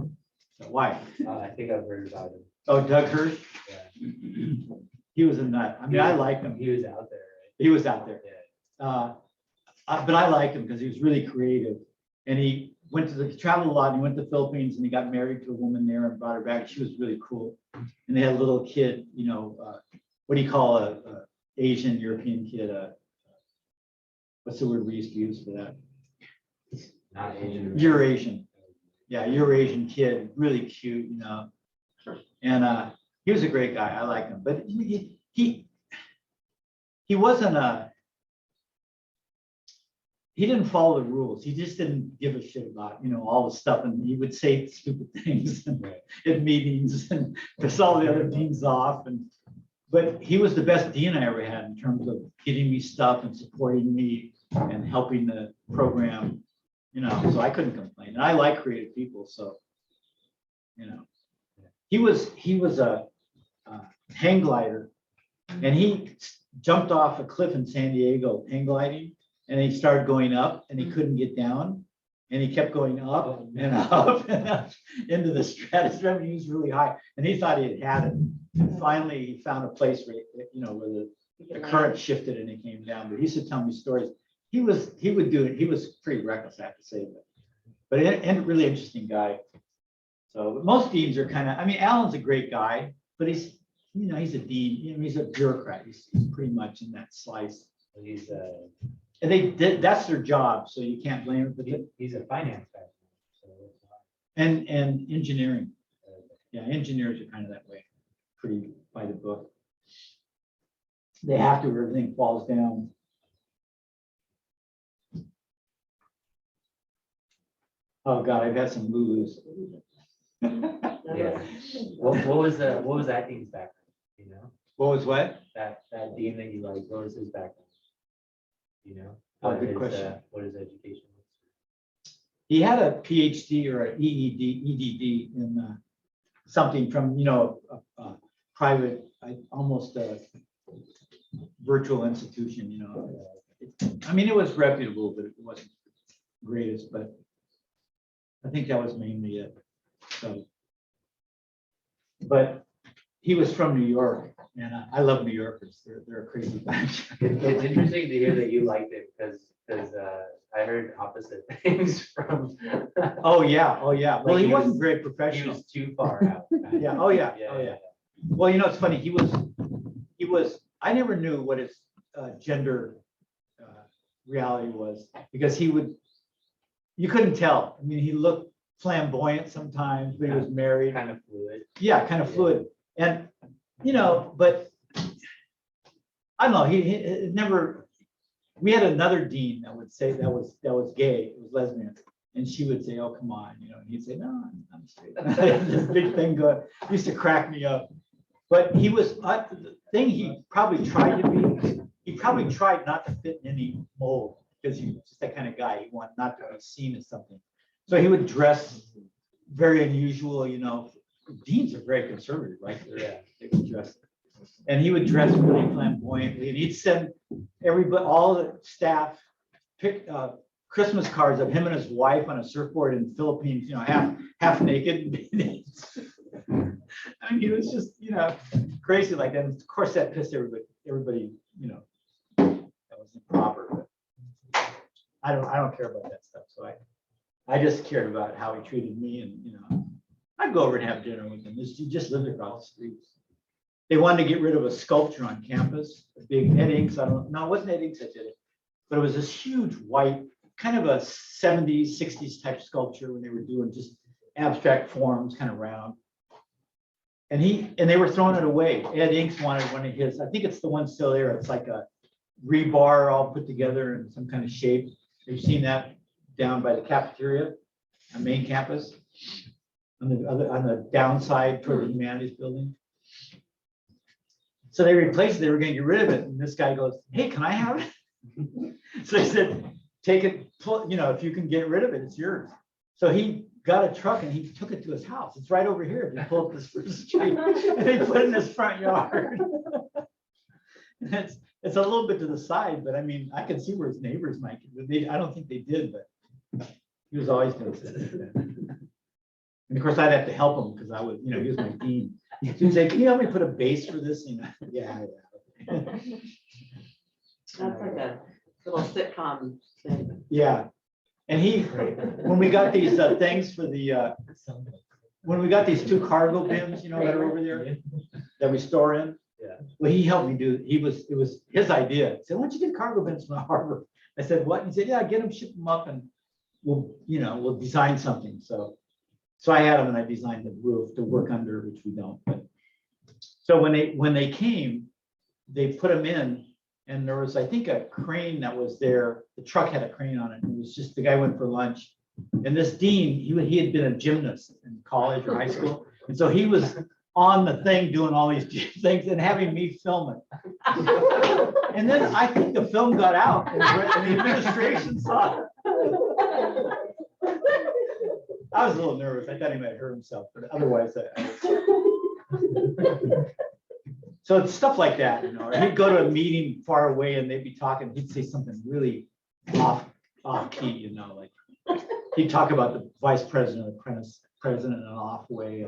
[SPEAKER 1] why?
[SPEAKER 2] I think I've heard about him.
[SPEAKER 1] Oh, Doug Hirsch?
[SPEAKER 2] Yeah.
[SPEAKER 1] He was a nut. I mean, I liked him.
[SPEAKER 2] He was out there,
[SPEAKER 1] He was out there.
[SPEAKER 2] right? Yeah.
[SPEAKER 1] But I liked him because he was really creative. And he traveled a lot, and he went to the Philippines, and he got married to a woman there and brought her back. She was really cool. And they had a little kid, what do you call a Asian European kid? What's the word we used to use for that?
[SPEAKER 2] Not Asian.
[SPEAKER 1] Eurasian. Yeah, Eurasian kid, really cute, And he was a great guy. I liked him. But he wasn't he didn't follow the rules. He just didn't give a shit about, all the stuff. And he would say stupid things at meetings and piss all the other deans off. But he was the best dean I ever had in terms of giving me stuff and supporting me and helping the program, so I couldn't complain. And I like creative people, so, he was a hang glider, and he jumped off a cliff in San Diego, hang gliding. And he started going up, and he couldn't get down, and he kept going up and up and up into the stratosphere. I mean, he was really high, and he thought he had it. And finally, he found a place where, where the current shifted and he came down. But he used to tell me stories. He would do it. He was pretty reckless, I have to say, but a really interesting guy. So most deans are kind of. I mean, Alan's a great guy, but he's a dean. He's a bureaucrat. He's pretty much in that slice.
[SPEAKER 2] He's
[SPEAKER 1] And that's their job, so you can't blame it. But
[SPEAKER 2] he's a finance guy. So
[SPEAKER 1] and engineering. Yeah, engineers are kind of that way, pretty by the book. They have to, or everything falls down. Oh God, I've had some lose.
[SPEAKER 2] yeah. What was that dean's background?
[SPEAKER 1] What was what?
[SPEAKER 2] That dean that you like, what was his background?
[SPEAKER 1] Oh,
[SPEAKER 2] What
[SPEAKER 1] good
[SPEAKER 2] his,
[SPEAKER 1] question.
[SPEAKER 2] What his education was?
[SPEAKER 1] He had a PhD or an EDD in something from, a private, almost a virtual institution, I mean, it was reputable, but it wasn't greatest, but I think that was mainly it. So, but he was from New York, and I love New Yorkers. They're a crazy bunch.
[SPEAKER 2] It's interesting to hear that you liked it because I heard opposite things from.
[SPEAKER 1] Oh yeah. Well,
[SPEAKER 2] Like
[SPEAKER 1] he
[SPEAKER 2] he
[SPEAKER 1] wasn't
[SPEAKER 2] was-
[SPEAKER 1] very
[SPEAKER 2] He
[SPEAKER 1] professional.
[SPEAKER 2] was too far out.
[SPEAKER 1] Yeah. Oh yeah. Oh yeah. Well, it's funny. He was. I never knew what his gender reality was because you couldn't tell. I mean, he looked flamboyant sometimes, but he was married.
[SPEAKER 2] Kind of fluid.
[SPEAKER 1] Yeah, kind of fluid. And, but I don't know, he never, we had another dean that would say that was gay, it was lesbian. And she would say, oh, come on, and he'd say, no, I'm straight. This big thing going, used to crack me up. But he was, the thing he probably tried to be, he probably tried not to fit in any mold because he was just that kind of guy. He wanted not to be seen as something. So he would dress very unusual, Deans are very conservative, right?
[SPEAKER 2] Yeah.
[SPEAKER 1] They would dress. And he would dress really flamboyantly, and he'd send all the staff pick Christmas cards of him and his wife on a surfboard in the Philippines, half naked. I mean, he was just, crazy like that. And of course, that pissed everybody, that was improper. But I don't care about that stuff. So I just cared about how he treated me, and I'd go over and have dinner with him. He just lived across the street. They wanted to get rid of a sculpture on campus, a big Ed Inks. It wasn't Ed Inks that did it, but it was this huge white, kind of a 70s, 60s type sculpture when they were doing just abstract forms, kind of round. And they were throwing it away. Ed Inks wanted one of his. I think it's the one still there. It's like a rebar all put together in some kind of shape. You've seen that down by the cafeteria on main campus, on the downside toward the humanities building. So they replaced it. They were going to get rid of it, and this guy goes, "Hey, can I have it?" So they said, "Take it. If you can get rid of it, it's yours." So he got a truck and he took it to his house. It's right over here. He pulled up this first street and he put it in his front yard. And it's a little bit to the side, but I mean, I can see where his neighbors might, I don't think they did, but he was always doing something like that. And of course, I'd have to help him because I would, he was my dean. He'd say, can you help me put a base for this? Yeah.
[SPEAKER 6] That's like a little sitcom thing.
[SPEAKER 1] Yeah. And when we got these things for the, when we got these 2 cargo bins, that are over there that we store in.
[SPEAKER 2] Yeah.
[SPEAKER 1] Well, he helped me do, it was his idea. He said, why don't you get cargo bins from the harbor? I said, what? And he said, yeah, get them, ship them up and we'll design something. So I had them and I designed the roof to work under, which we don't. But so when they came, they put them in and there was, I think, a crane that was there. The truck had a crane on it. And it was just, the guy went for lunch. And this dean, he had been a gymnast in college or high school. And so he was on the thing doing all these things and having me film it. And then I think the film got out and the administration saw it. I was a little nervous. I thought he might hurt himself, but otherwise, so it's stuff like that, Or he'd go to a meeting far away and they'd be talking. He'd say something really off key, like he'd talk about the vice president or president in an off way.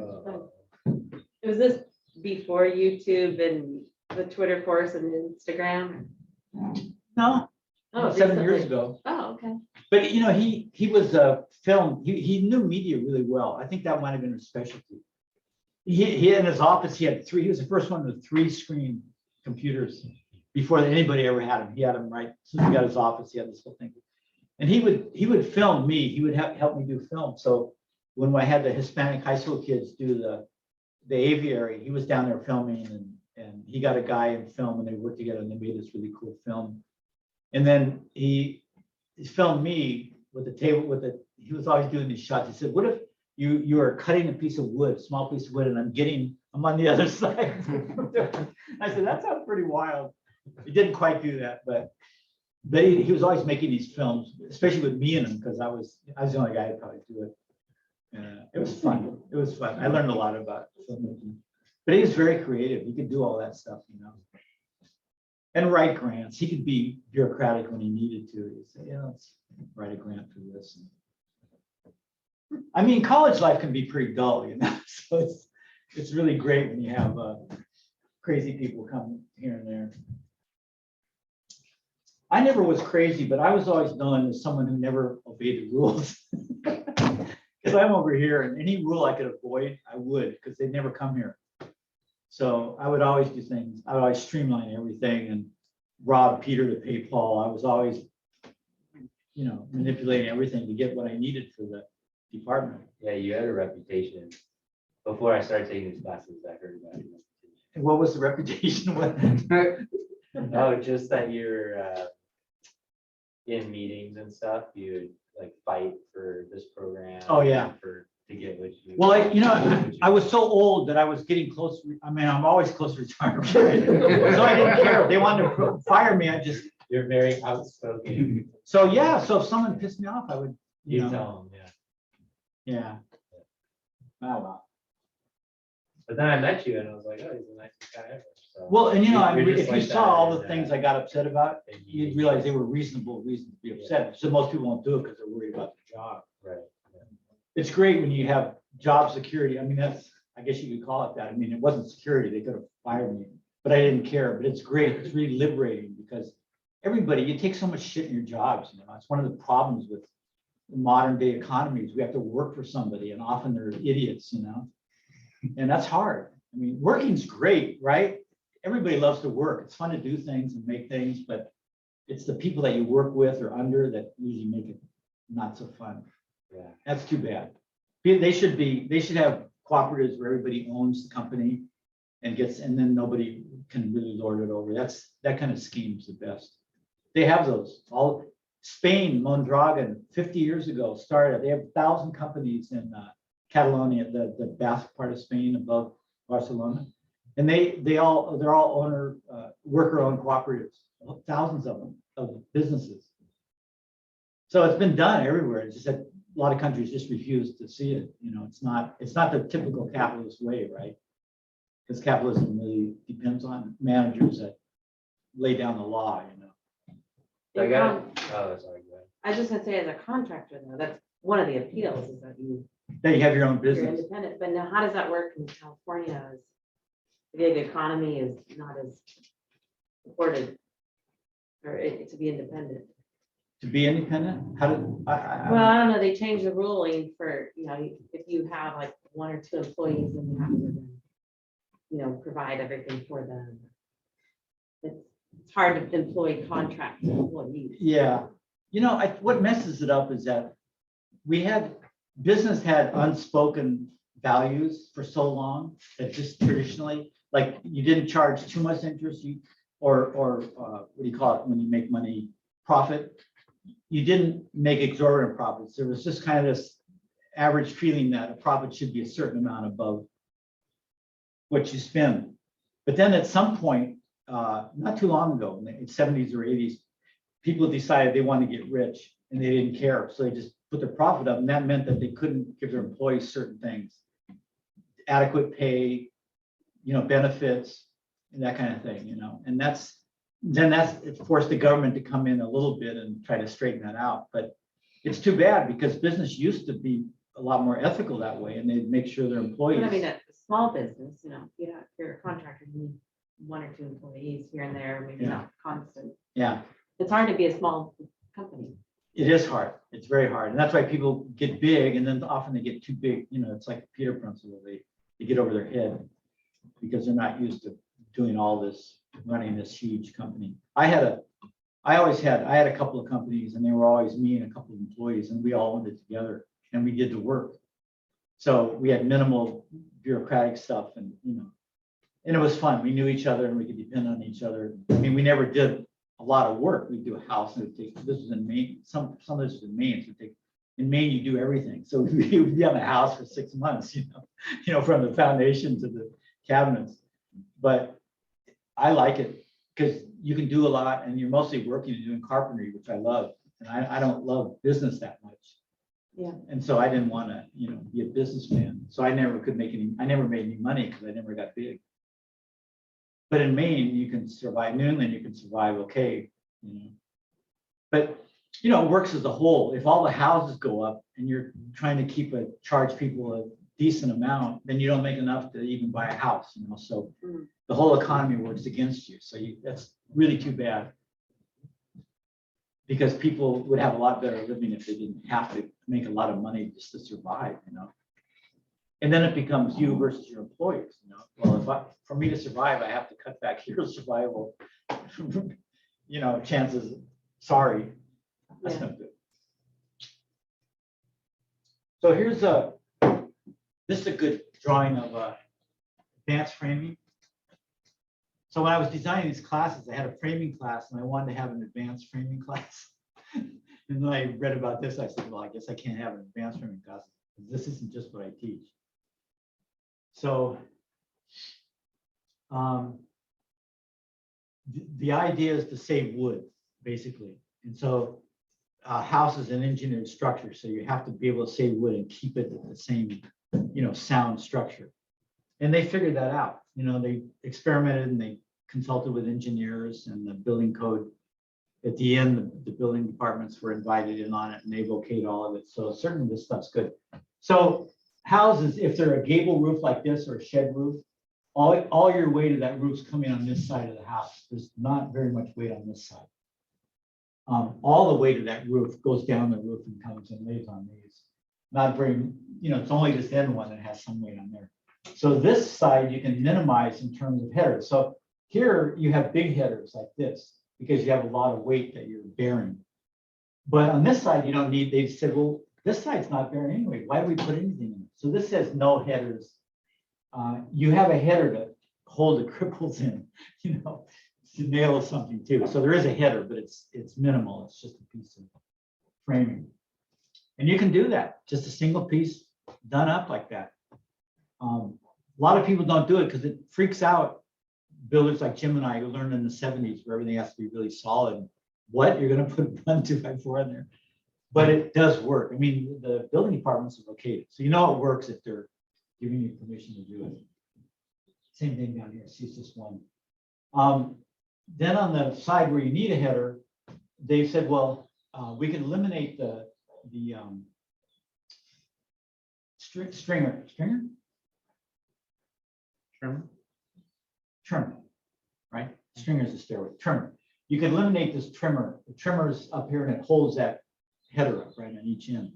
[SPEAKER 6] Was this before YouTube and the Twitter course and Instagram?
[SPEAKER 1] No,
[SPEAKER 6] Oh,
[SPEAKER 1] 7 years
[SPEAKER 6] recently.
[SPEAKER 1] ago.
[SPEAKER 6] Oh, okay.
[SPEAKER 1] But he was a film. He knew media really well. I think that might have been his specialty. He in his office he had 3. He was the first one with 3-screen computers before anybody ever had them. He had them right since he got his office. He had this whole thing, and he would film me. He would help me do film. So when I had the Hispanic high school kids do the aviary, he was down there filming, and he got a guy in film, and they worked together and they made this really cool film. And then he filmed me with the table he was always doing these shots. He said, what if you are cutting a piece of wood, small piece of wood, and I'm on the other side. I said, that sounds pretty wild. He didn't quite do that, but he was always making these films, especially with me in them, because I was the only guy who probably do it. It was fun. It was fun. I learned a lot about filmmaking, but he was very creative. He could do all that stuff, and write grants. He could be bureaucratic when he needed to. He'd say, yeah, let's write a grant for this. I mean, college life can be pretty dull, so it's really great when you have crazy people come here and there. I never was crazy, but I was always known as someone who never obeyed the rules. Because I'm over here, and any rule I could avoid, I would, because they'd never come here. So I would always do things. I would always streamline everything and rob Peter to pay Paul. I was always, manipulating everything to get what I needed for the department.
[SPEAKER 2] Yeah, you had a reputation. Before I started taking these classes, I heard about it.
[SPEAKER 1] And what was the reputation with?
[SPEAKER 2] Oh, just that you're in meetings and stuff, you would like fight for this program.
[SPEAKER 1] Oh, yeah.
[SPEAKER 2] To get what you.
[SPEAKER 1] Well, I was so old that I was getting close. I mean, I'm always close to retirement. So I didn't care. If they wanted to fire me,
[SPEAKER 2] You're very outspoken.
[SPEAKER 1] So yeah, so if someone pissed me off, I would,
[SPEAKER 2] You tell them, yeah.
[SPEAKER 1] Yeah. Oh, wow.
[SPEAKER 2] But then I met you and I was like, oh, he's the nicest guy ever. So
[SPEAKER 1] Well, and
[SPEAKER 2] you're
[SPEAKER 1] if
[SPEAKER 2] just
[SPEAKER 1] you
[SPEAKER 2] like
[SPEAKER 1] saw
[SPEAKER 2] that,
[SPEAKER 1] all the
[SPEAKER 2] and,
[SPEAKER 1] things I got upset about,
[SPEAKER 2] and
[SPEAKER 1] you'd realize they were reasonable reasons to be upset. So most people won't do it because they're worried about the job.
[SPEAKER 2] Right.
[SPEAKER 1] It's great when you have job security. I mean, I guess you could call it that. I mean, it wasn't security. They could have fired me, but I didn't care. But it's great. It's really liberating because you take so much shit in your jobs. It's one of the problems with the modern day economies. We have to work for somebody and often they're idiots, and that's hard. I mean, working's great, right? Everybody loves to work. It's fun to do things and make things, but it's the people that you work with or under that usually make it not so fun.
[SPEAKER 2] Yeah.
[SPEAKER 1] That's too bad. They should have cooperatives where everybody owns the company and then nobody can really lord it over. That kind of scheme is the best. They have those. Spain, Mondragon, 50 years ago started. They have 1,000 companies in Catalonia, the Basque part of Spain above Barcelona, and they're all worker-owned cooperatives. Thousands of them, of businesses. So it's been done everywhere. It's just that a lot of countries just refuse to see it. You know, it's not the typical capitalist way, right? Because capitalism really depends on managers that lay down the law, you know.
[SPEAKER 2] I got, oh, sorry, go ahead.
[SPEAKER 6] I was just gonna say, as a contractor though, that's one of the appeals is that
[SPEAKER 1] That you have your own
[SPEAKER 6] you're
[SPEAKER 1] business.
[SPEAKER 6] independent, but now how does that work in California? Is the gig economy is not as supported or to be independent.
[SPEAKER 1] To be independent, how did,
[SPEAKER 6] Well, I don't know, they changed the ruling for, you know, if you have like 1 or 2 employees, then you have to, then, you know, provide everything for them. It's hard to employ contract employees.
[SPEAKER 1] yeah, you know, what messes it up is that business had unspoken values for so long that just traditionally, like you didn't charge too much interest, or what do you call it when you make money, profit? You didn't make exorbitant profits. There was just kind of this average feeling that a profit should be a certain amount above what you spend. But then at some point, not too long ago, in the 70s or 80s, people decided they wanted to get rich and they didn't care. So they just put their profit up, and that meant that they couldn't give their employees certain things, adequate pay, you know, benefits, and that kind of thing, you know. And it forced the government to come in a little bit and try to straighten that out. But it's too bad because business used to be a lot more ethical that way, and they'd make sure their employees.
[SPEAKER 6] But I mean, a small business, you know, if you're a contractor, you need 1 or 2 employees here and there, maybe
[SPEAKER 1] Yeah.
[SPEAKER 6] not constant.
[SPEAKER 1] Yeah,
[SPEAKER 6] It's hard to be a small company.
[SPEAKER 1] it is hard. It's very hard. And that's why people get big, and then often they get too big. You know, it's like the Peter principle. They get over their head because they're not used to doing all this, running this huge company. I had a couple of companies, and they were always me and a couple of employees, and we all went it together and we did the work. So we had minimal bureaucratic stuff, and you know, and it was fun. We knew each other and we could depend on each other. I mean, we never did a lot of work. We'd do a house, and this was in Maine. Some of this was in Maine. So in Maine, you do everything. So we would be on the house for 6 months, you know, from the foundation to the cabinets. But I like it because you can do a lot, and you're mostly working and doing carpentry, which I love. And I don't love business that much.
[SPEAKER 6] Yeah.
[SPEAKER 1] And so I didn't want to, you know, be a businessman. So I never made any money because I never got big. But in Maine, you can survive. New England, you can survive okay, you know. But you know, it works as a whole. If all the houses go up and you're trying to charge people a decent amount, then you don't make enough to even buy a house, you know. So the whole economy works against you. So that's really too bad. Because people would have a lot better living if they didn't have to make a lot of money just to survive, you know. And then it becomes you versus your employers, you know. Well, for me to survive, I have to cut back your survival, you know, chances. Sorry, that's not good. So this is a good drawing of advanced framing. So when I was designing these classes, I had a framing class and I wanted to have an advanced framing class. And then I read about this. I said, well, I guess I can't have an advanced framing class. This isn't just what I teach. So the idea is to save wood, basically. And so a house is an engineered structure. So you have to be able to save wood and keep it at the same, you know, sound structure. And they figured that out. You know, they experimented and they consulted with engineers and the building code. At the end, the building departments were invited in on it and they okayed all of it. So certainly this stuff's good. So houses, if they're a gable roof like this or a shed roof, all your weight of that roof's coming on this side of the house. There's not very much weight on this side. All the weight of that roof goes down the roof and comes and lays on these. Not very, you know, it's only this end one that has some weight on there. So this side you can minimize in terms of headers. So here you have big headers like this because you have a lot of weight that you're bearing. But on this side, you don't need, they said, well, this side's not bearing anyway. Why do we put anything in it? So this says no headers. You have a header to hold the cripples in, you know, to nail something too. So there is a header, but it's minimal. It's just a piece of framing. And you can do that, just a single piece done up like that. A lot of people don't do it because it freaks out builders like Jim and I who learned in the 70s where everything has to be really solid. What? You're going to put 1 2 by 4 in there? But it does work. I mean, the building departments are located, so you know it works if they're giving you permission to do it. Same thing down here, see, it's just one. Then on the side where you need a header, they said, well, we can eliminate the stringer, trimmer, right? Stringer is a stairway, trimmer. You can eliminate this trimmer. The trimmer's up here and it holds that header up right on each end.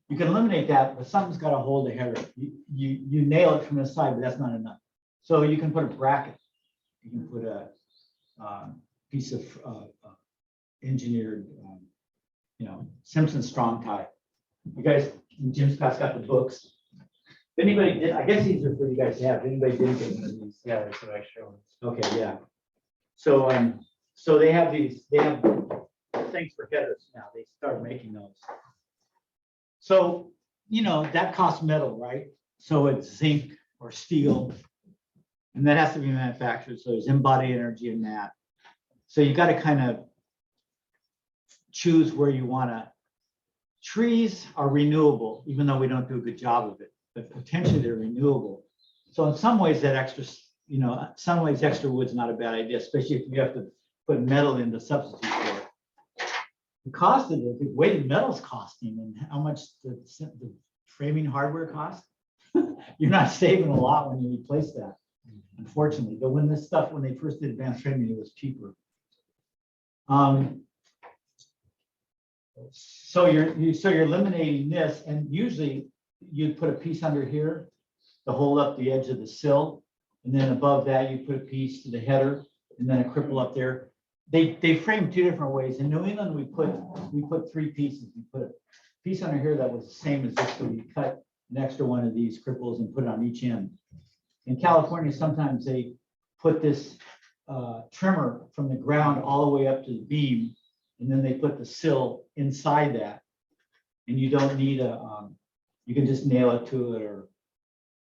[SPEAKER 1] You can eliminate that, but something's got to hold the header. You nail it from the side, but that's not enough. So you can put a bracket. You can put a piece of engineered, Simpson strong tie. You guys, Jim's got the books. If anybody did, I guess these are for you guys to have. If anybody didn't get one of these.
[SPEAKER 2] Yeah, there's some extra ones.
[SPEAKER 1] Okay, yeah. So, so they have things for headers now. They started making those. So, that costs metal, right? So it's zinc or steel, and that has to be manufactured. So there's embodied energy in that. So you got to kind of choose where you want to. Trees are renewable, even though we don't do a good job of it, but potentially they're renewable. So in some ways that extra, some ways extra wood's not a bad idea, especially if you have to put metal in to substitute for it. The cost of it, the way the metal's costing and how much the framing hardware costs, you're not saving a lot when you replace that, unfortunately. But when they first did advanced framing, it was cheaper. So you're eliminating this, and usually you'd put a piece under here to hold up the edge of the sill, and then above that you put a piece to the header, and then a cripple up there. They frame two different ways. In New England, we put three pieces. We put a piece under here that was the same as this, so we cut an extra one of these cripples and put it on each end. In California, sometimes they put this trimmer from the ground all the way up to the beam, and then they put the sill inside that, and you don't need you can just nail it to it or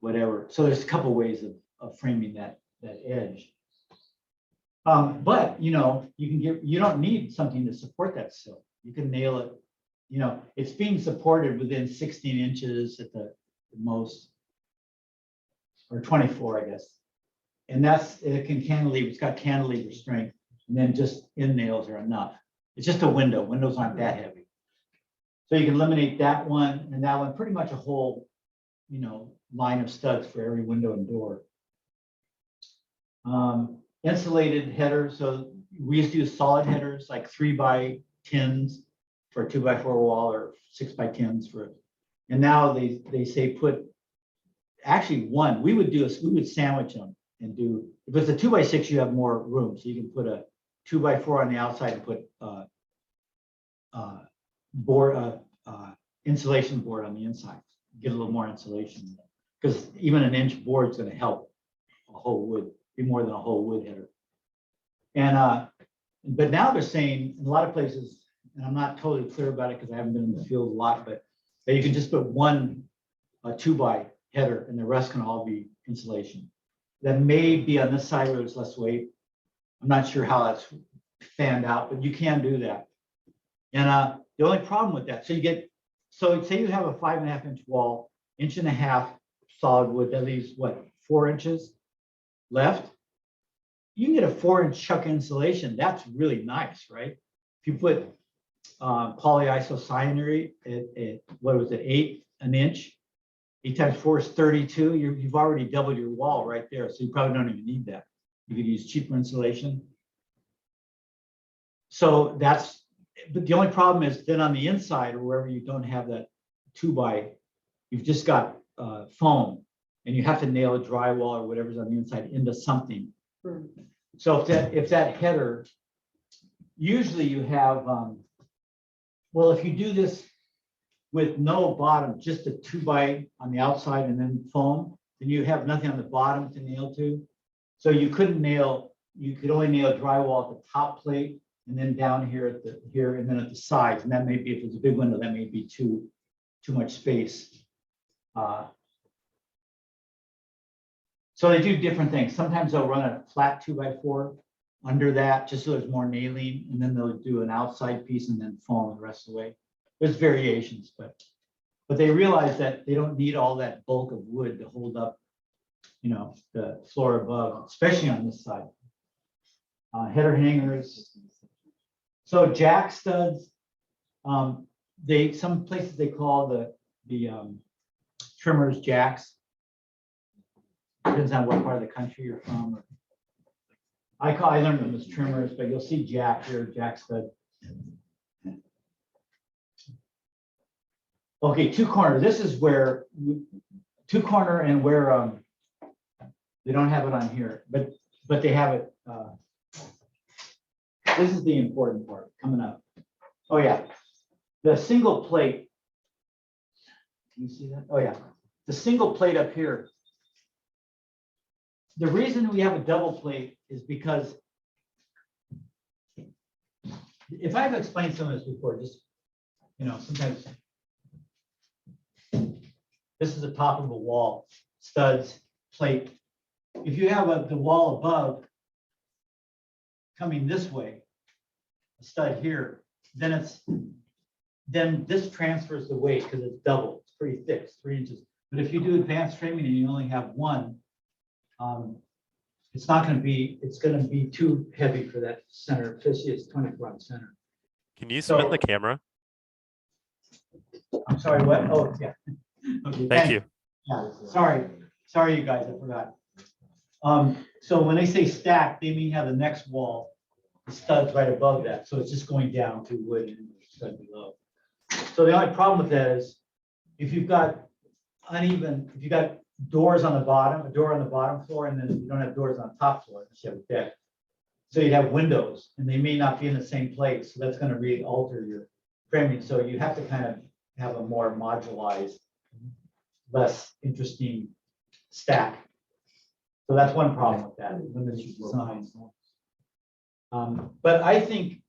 [SPEAKER 1] whatever. So there's a couple ways of framing that edge. But you don't need something to support that sill. You can nail it. It's being supported within 16 inches at the most, or 24, I guess. And it can cantilever. It's got cantilever strength, and then just end nails are enough. It's just a window. Windows aren't that heavy. So you can eliminate that one and that one, pretty much a whole, line of studs for every window and door. Insulated headers. So we used to use solid headers, like 3x10s for a 2x4 wall or 6x10s for it. And now they say put actually one. We would sandwich them and do, if it's a 2x6, you have more room. So you can put a 2x4 on the outside and put insulation board on the inside. Get a little more insulation, because even an inch board is going to help a whole wood, be more than a whole wood header. And but now they're saying in a lot of places, and I'm not totally clear about it because I haven't been in the field a lot, but that you can just put one 2x header and the rest can all be insulation. That may be on this side where it's less weight. I'm not sure how that's fanned out, but you can do that. And the only problem with that, so say you have a 5.5 inch wall, 1.5 inches solid wood, that leaves what, 4 inches left? You can get a 4-inch chuck insulation. That's really nice, right? If you put polyisocyanate at what was it, 8 an inch, 8 times 4 is 32. You've already doubled your wall right there, so you probably don't even need that. You could use cheaper insulation. So but the only problem is then on the inside or wherever you don't have that 2x, you've just got foam, and you have to nail a drywall or whatever's on the inside into something. So if that header, usually you have, well, if you do this with no bottom, just a 2x on the outside and then foam, then you have nothing on the bottom to nail to. So you could only nail drywall at the top plate, and then down here and then at the sides. And that may be, if it's a big window, that may be too much space. So they do different things. Sometimes they'll run a flat 2x4 under that, just so there's more nailing, and then they'll do an outside piece and then foam the rest of the way. there's variations, but they realize that they don't need all that bulk of wood to hold up, the floor above, especially on this side. Header hangers. So jack studs, some places they call the trimmers jacks. Depends on what part of the country you're from. I learned them as trimmers, but you'll see jack here, jack stud. Okay, two corner. This is where two corner and where they don't have it on here, but they have it. This is the important part coming up. Oh yeah, the single plate. Can you see that? Oh yeah, the single plate up here. The reason we have a double plate is because if I've explained some of this before, just sometimes this is the top of a wall, studs, plate. If you have the wall above coming this way, a stud here, then this transfers the weight because it's double. It's pretty thick, it's 3 inches. But if you do advanced framing and you only have one, it's not going to be. It's going to be too heavy for that center. Especially it's 24 on center.
[SPEAKER 3] Can you submit the camera?
[SPEAKER 1] I'm sorry. What? Oh yeah. Okay.
[SPEAKER 3] Thank you.
[SPEAKER 1] Yeah. Sorry, you guys. I forgot. So when they say stack, they mean have the next wall, the studs right above that. So it's just going down to wood and stud below. So the only problem with that is if you've got uneven, if you got doors on the bottom, a door on the bottom floor, and then you don't have doors on the top floor, you have a deck. So you'd have windows, and they may not be in the same place. So that's going to really alter your framing. So you have to kind of have a more modularized, less interesting stack. So that's one problem with that. It limits your design. But I think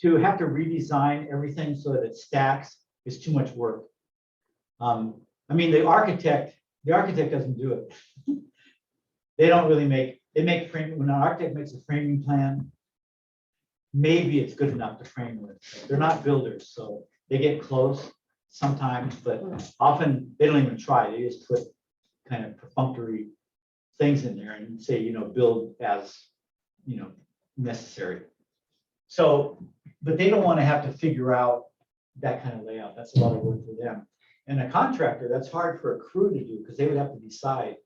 [SPEAKER 1] to have to redesign everything so that it stacks is too much work. I mean, the architect doesn't do it. They don't really they make framing. When an architect makes a framing plan, maybe it's good enough to frame with. They're not builders, so they get close sometimes, but often they don't even try. They just put kind of perfunctory things in there and say, build as, necessary. So, but they don't want to have to figure out that kind of layout. That's a lot of work for them. And a contractor, that's hard for a crew to do because they would have to decide,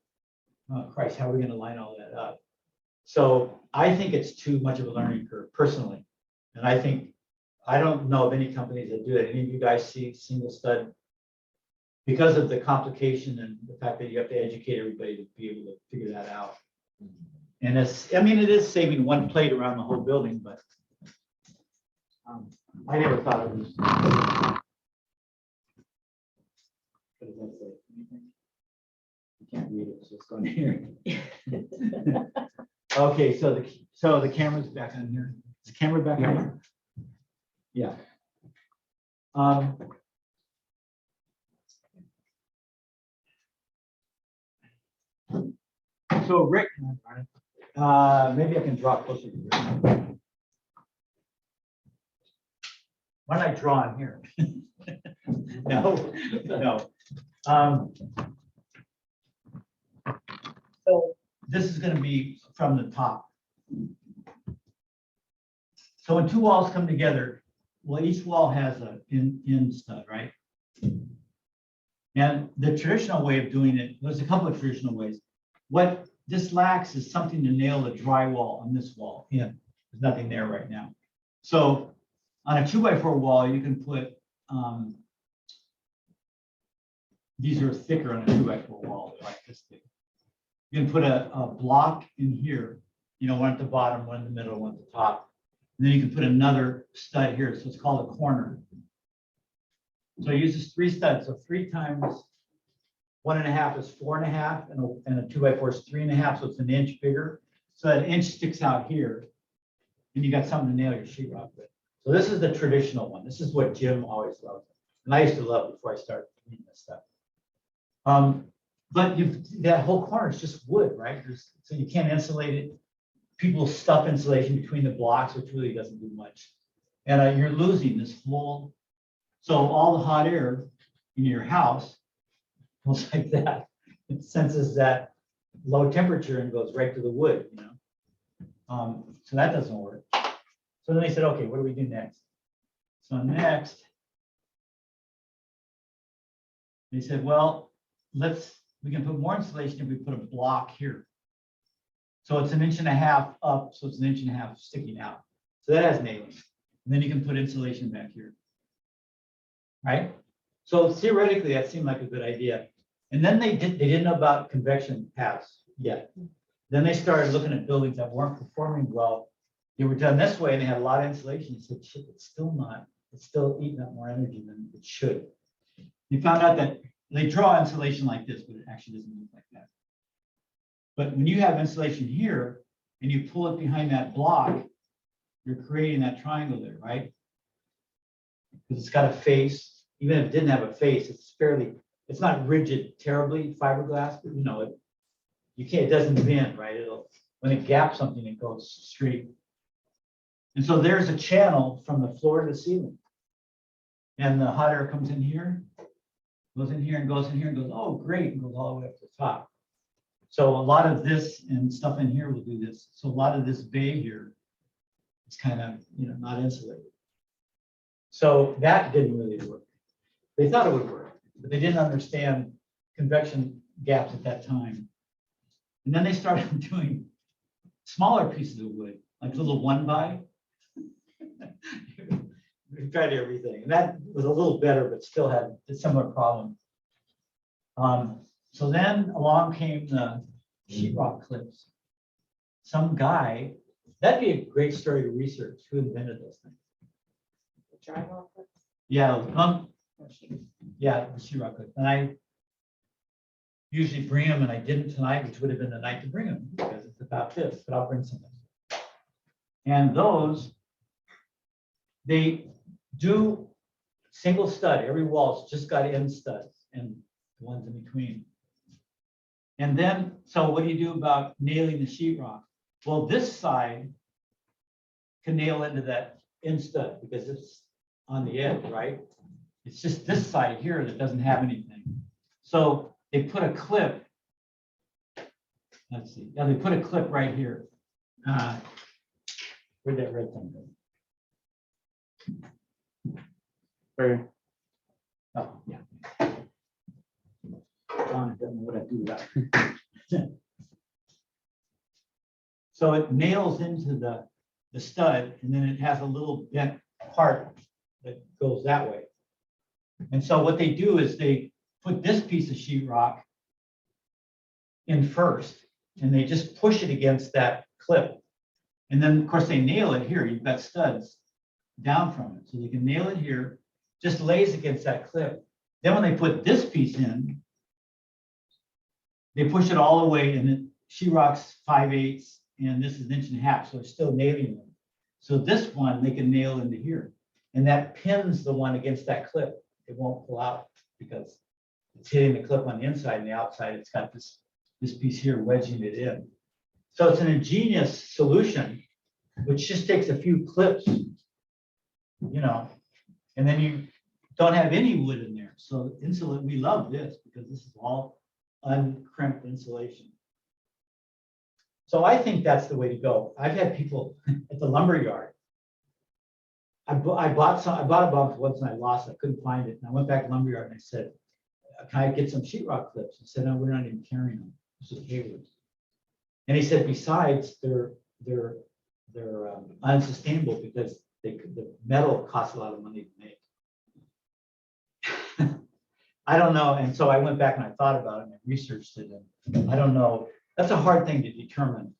[SPEAKER 1] oh Christ, how are we going to line all that up? So I think it's too much of a learning curve personally. And I don't know of any companies that do it. Any of you guys see single stud? Because of the complication and the fact that you have to educate everybody to be able to figure that out. And it is saving one plate around the whole building, but I never thought it was. What does that say? You can't read it, so it's going here. Okay, so the camera's back on here. Is the camera back on here? Yeah. So Rick, maybe I can draw closer to Rick. Why don't I draw on here? No. So this is going to be from the top. So when two walls come together, well, each wall has an in stud, right? And the traditional way of doing it, there's a couple of traditional ways. What this lacks is something to nail the drywall on this wall. Yeah, there's nothing there right now. So on a 2x4 wall, you can put, these are thicker on a 2x4 wall, they're like this thick. You can put a block in here, one at the bottom, one in the middle, one at the top. And then you can put another stud here. So it's called a corner. So it uses 3 studs. So 3 times 1.5 is 4.5, and a 2x4 is 3.5. So it's an inch bigger. So that inch sticks out here, and you got something to nail your sheetrock with. So this is the traditional one. This is what Jim always loved, and I used to love before I started reading this stuff. But that whole corner is just wood, right? So you can't insulate it. People stuff insulation between the blocks, which really doesn't do much. And you're losing this whole So all the hot air in your house goes like that. It senses that low temperature and goes right to the wood, you know? So that doesn't work. So then they said, okay, what do we do next? So next, they said, well, we can put more insulation if we put a block here. So it's 1.5 inches up, so it's 1.5 inches sticking out. So that has nailing. And then you can put insulation back here. Right? So theoretically, that seemed like a good idea. And then they didn't know about convection paths yet. Then they started looking at buildings that weren't performing well. They were done this way and they had a lot of insulation. They said, shit, it's still eating up more energy than it should. They found out that they draw insulation like this, but it actually doesn't look like that. But when you have insulation here and you pull it behind that block, you're creating that triangle there, right? Because it's got a face. Even if it didn't have a face, it's not rigid terribly, fiberglass, but you know, it doesn't bend, right? When it gaps something, it goes straight. And so there's a channel from the floor to the ceiling. And the hot air comes in here, goes in here and goes in here and goes, oh, great, and goes all the way up to the top. So a lot of this and stuff in here will do this. So a lot of this bay here is kind of, you know, not insulated. So that didn't really work. They thought it would work, but they didn't understand convection gaps at that time. And then they started doing smaller pieces of wood, like little 1x. We tried everything, and that was a little better, but still had a similar problem. So then along came the sheetrock clips. Some guy, that'd be a great story to research. Who invented those things?
[SPEAKER 6] The drywall clips
[SPEAKER 1] Yeah,
[SPEAKER 6] or sheet?
[SPEAKER 1] yeah, the sheetrock clip. And I usually bring them, and I didn't tonight, which would have been the night to bring them because it's about this, but I'll bring something. And those, they do single stud. Every wall's just got end studs and the ones in between. And then, so what do you do about nailing the sheetrock? Well, this side can nail into that end stud because it's on the edge, right? It's just this side here that doesn't have anything. So they put a clip. Let's see. Yeah, they put a clip right here. Where'd that red thing go?
[SPEAKER 5] Or
[SPEAKER 1] Oh, yeah. I don't know what I do with that. So it nails into the stud, and then it has a little bent part that goes that way. And so what they do is they put this piece of sheetrock in first, and they just push it against that clip. And then, of course, they nail it here. You've got studs down from it. So they can nail it here, just lays against that clip. Then when they put this piece in, they push it all the way, and then sheetrock's 5/8, and this is 1.5 inches, so it's still nailing them. So this one they can nail into here, and that pins the one against that clip. It won't pull out because it's hitting the clip on the inside, and the outside it's got this piece here wedging it in. So it's an ingenious solution, which just takes a few clips, you know, and then you don't have any wood in there. So we love this because this is all uncrimped insulation. So I think that's the way to go. I've had people at the lumber yard. I bought a box once and I lost it. I couldn't find it. And I went back to lumber yard and I said, can I get some sheetrock clips? He said, no, we're not even carrying them. This is Hayward's. And he said, besides, they're unsustainable because the metal costs a lot of money to make. I don't know. And so I went back and I thought about it and I researched it. And I don't know. That's a hard thing to determine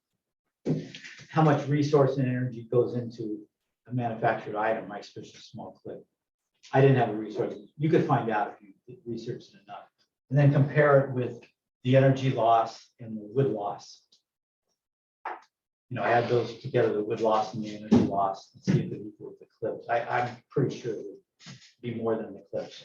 [SPEAKER 1] how much resource and energy goes into a manufactured item, right? Especially a small clip. I didn't have the resources. You could find out if you researched it enough. And then compare it with the energy loss and the wood loss. You know, add those together, the wood loss and the energy loss, and see if it equals the clips. I'm pretty sure it would be more than the clips.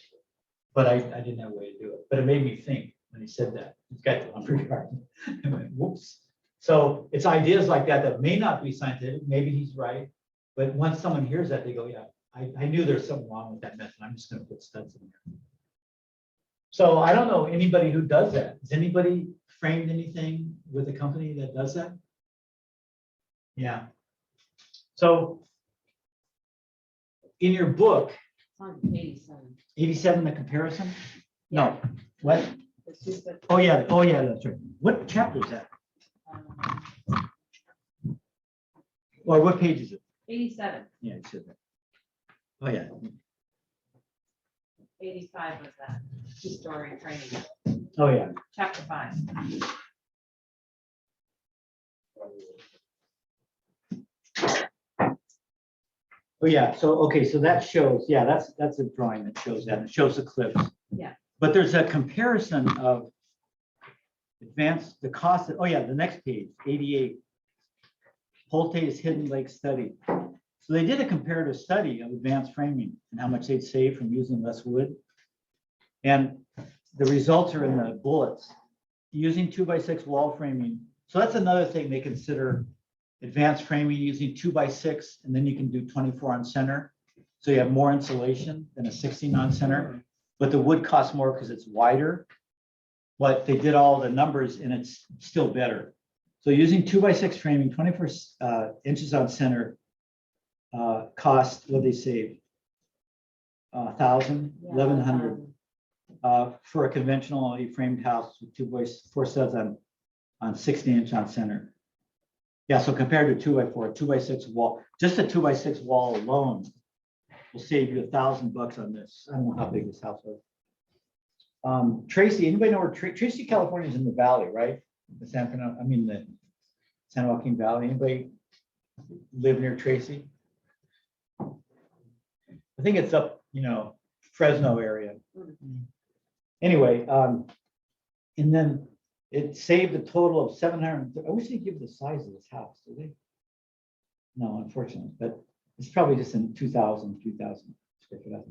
[SPEAKER 1] But I didn't have a way to do it. But it made me think when he said that. He's got the lumber yard. I went, whoops. So it's ideas like that that may not be scientific. Maybe he's right. But once someone hears that, they go, yeah, I knew there's something wrong with that method. I'm just gonna put studs in there. So I don't know anybody who does that. Has anybody framed anything with a company that does that? Yeah. So in your book,
[SPEAKER 6] It's on 87.
[SPEAKER 1] 87, the comparison? No, what?
[SPEAKER 6] It's just that,
[SPEAKER 1] Oh, yeah, that's right. What chapter is that? Or what page is it?
[SPEAKER 6] 87,
[SPEAKER 1] Yeah, it said that. Oh, yeah.
[SPEAKER 6] 85 was that, two-story training,
[SPEAKER 1] Oh, yeah.
[SPEAKER 6] chapter 5.
[SPEAKER 1] Oh, yeah. So, okay, so that shows, yeah, that's a drawing that shows that. It shows the clips.
[SPEAKER 6] Yeah.
[SPEAKER 1] But there's a comparison of the cost, oh, yeah, the next page, 88. Holte's Hidden Lake Study. So they did a comparative study of advanced framing and how much they'd save from using less wood. And the results are in the bullets. Using 2x6 wall framing. So that's another thing they consider advanced framing using 2x6, and then you can do 24 on center. So you have more insulation than a 16 on center, but the wood costs more because it's wider. But they did all the numbers and it's still better. So using 2x6 framing, 24 inches on center, cost, what they save? 1,000, 1,100 for a conventional framed house with 2x4 studs on 16-inch on center. Yeah, so compared to 2x4, 2x6 wall, just a 2x6 wall alone will save you $1,000 on this. I don't know how big this house was. Tracy, anybody know where Tracy, California is in the valley, right? The the San Joaquin Valley. Anybody live near Tracy? I think it's up, Fresno area. Anyway, and then it saved a total of 700. I wish they'd give the size of this house, do they? No, unfortunately, but it's probably just in 2,000 square foot.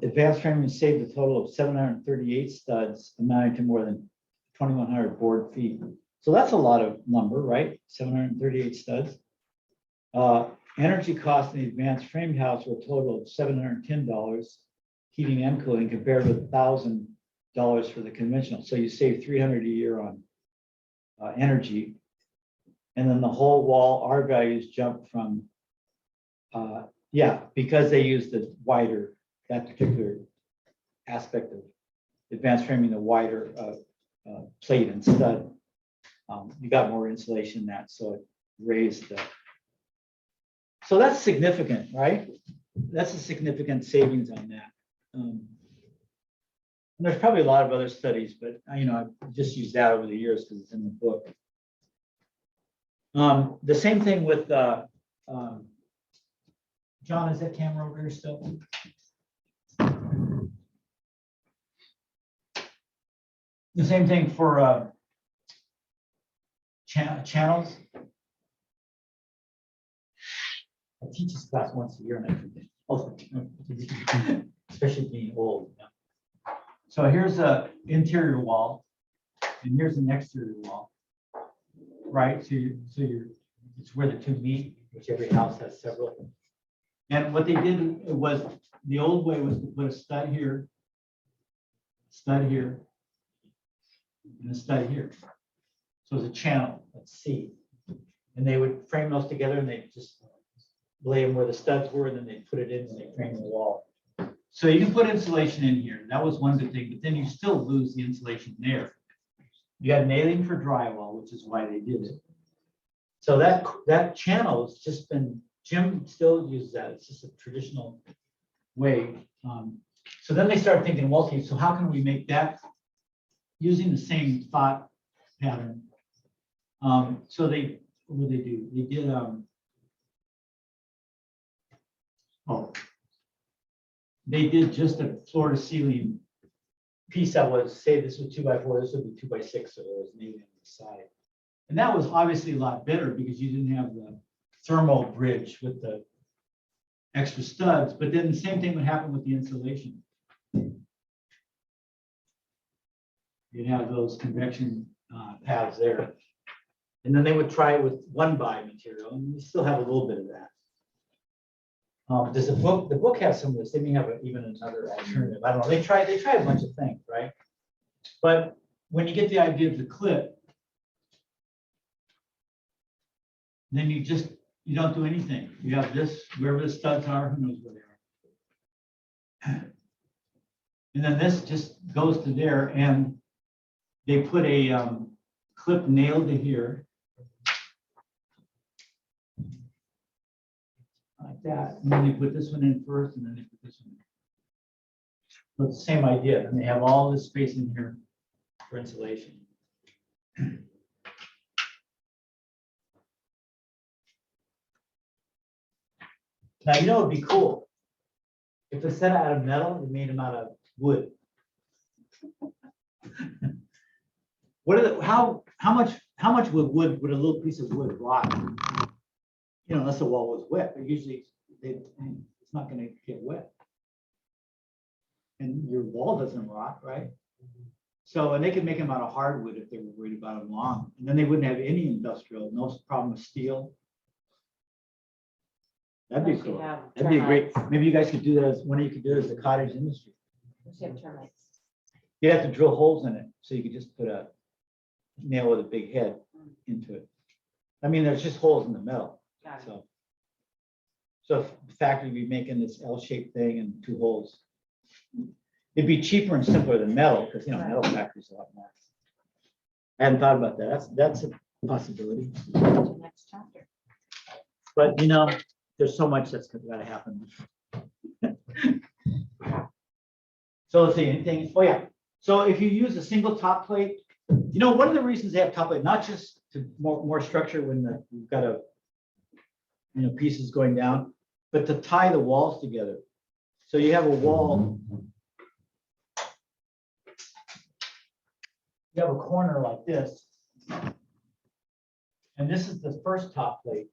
[SPEAKER 1] Advanced framing saved a total of 738 studs, amounting to more than 2,100 board feet. So that's a lot of lumber, right? 738 studs. Energy costs in the advanced framed house were a total of $710, heating and cooling, compared with $1,000 for the conventional. So you save $300 a year on energy. And then the whole wall, R values jumped from, because they used the wider, that particular aspect of advanced framing, the wider plate and stud. You got more insulation in that, so it raised the. So that's significant, right? That's a significant savings on that. And there's probably a lot of other studies, but I've just used that over the years because it's in the book. The same thing with John, is that camera over here still? The same thing for channels. I teach this class once a year and I forget. Oh, especially being old. So here's an interior wall, and here's an exterior wall, right? So it's where the two meet, which every house has several. And what they did was, the old way was to put a stud here, and a stud here. So it's a channel, let's see. And they would frame those together and they just lay them where the studs were, and then they put it in and they frame the wall. So you can put insulation in here. That was one good thing, but then you still lose the insulation there. You got nailing for drywall, which is why they did it. So that channel has just been, Jim still uses that. It's just a traditional way. So then they started thinking, well, okay, so how can we make that using the same thought pattern? So what did they do? They did, they did just a floor to ceiling piece that was, say this was 2x4, this would be 2x6, so there was nailing on the side. And that was obviously a lot better because you didn't have the thermal bridge with the extra studs, but then the same thing would happen with the insulation. You'd have those convection pads there. And then they would try it with 1x material, and we still have a little bit of that. Does the book has some of this? They may have even another alternative. I don't know. They try a bunch of things, right? But when you get the idea of the clip, then you don't do anything. You have this, wherever the studs are, who knows where they are. And then this just goes to there, and they put a clip nailed to here. Like that, and then they put this one in first, and then they put this one in. So it's the same idea, and they have all this space in here for insulation. Now, you know, it'd be cool if instead of out of metal, we made them out of wood. What are how much wood would a little piece of wood rot? You know, unless the wall was wet, but usually it's not going to get wet. And your wall doesn't rot, right? So, and they could make them out of hardwood if they were worried about them long. And then they wouldn't have any industrial, no problem with steel. That'd be
[SPEAKER 6] Unless you
[SPEAKER 1] cool.
[SPEAKER 6] have
[SPEAKER 1] That'd be a great,
[SPEAKER 6] termites.
[SPEAKER 1] maybe you guys could do that as, one of you could do it as the cottage industry.
[SPEAKER 6] Unless you have termites.
[SPEAKER 1] You'd have to drill holes in it, so you could just put a nail with a big head into it. I mean, there's just holes in the metal,
[SPEAKER 6] Got it.
[SPEAKER 1] so if the factory would be making this L-shaped thing and 2 holes. It'd be cheaper and simpler than metal, because, you know, metal factories a lot more. I hadn't thought about that. That's a possibility.
[SPEAKER 6] The next chapter.
[SPEAKER 1] But, you know, there's so much that's gotta happen. So let's see, anything, oh yeah, so if you use a single top plate, you know, one of the reasons they have top plate, not just to more structure when you've got a, you know, pieces going down, but to tie the walls together. So you have a wall. You have a corner like this. And this is the first top plate.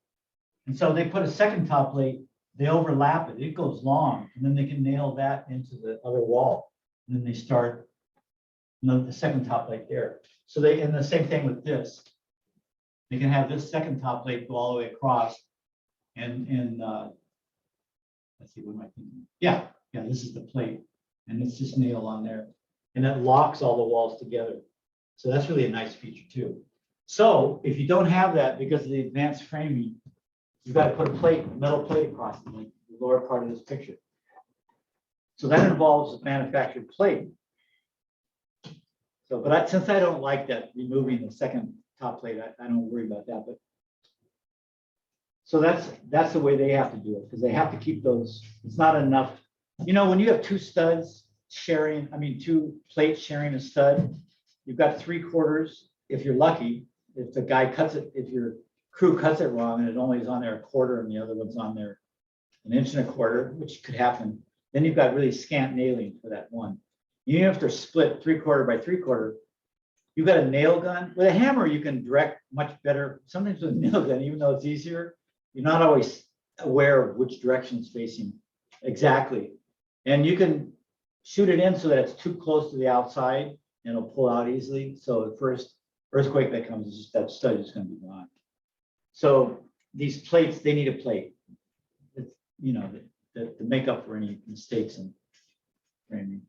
[SPEAKER 1] And so they put a second top plate, they overlap it, it goes long, and then they can nail that into the other wall. And then they start the second top plate there. So and the same thing with this. They can have this second top plate go all the way across. And let's see, what am I thinking? Yeah, this is the plate. And it's just nailed on there. And it locks all the walls together. So that's really a nice feature too. So if you don't have that because of the advanced framing, you've got to put a metal plate across it, like the lower part of this picture. So that involves a manufactured plate. So, but since I don't like that, removing the second top plate, I don't worry about that. But so that's the way they have to do it, because they have to keep those. It's not enough. You know, when you have 2 studs sharing, 2 plates sharing a stud, you've got 3/4. If you're lucky, if the guy cuts it, if your crew cuts it wrong and it only is on there 1/4 and the other one's on there 1 1/4 inch, which could happen, then you've got really scant nailing for that one. Even if they're split 3/4 by 3/4, you've got a nail gun. With a hammer, you can direct much better. Sometimes with a nail gun, even though it's easier, you're not always aware of which direction it's facing exactly. And you can shoot it in so that it's too close to the outside and it'll pull out easily. So the first earthquake that comes, is just that stud is going to be gone. So these plates, they need a plate. It's, you know, to make up for any mistakes in framing.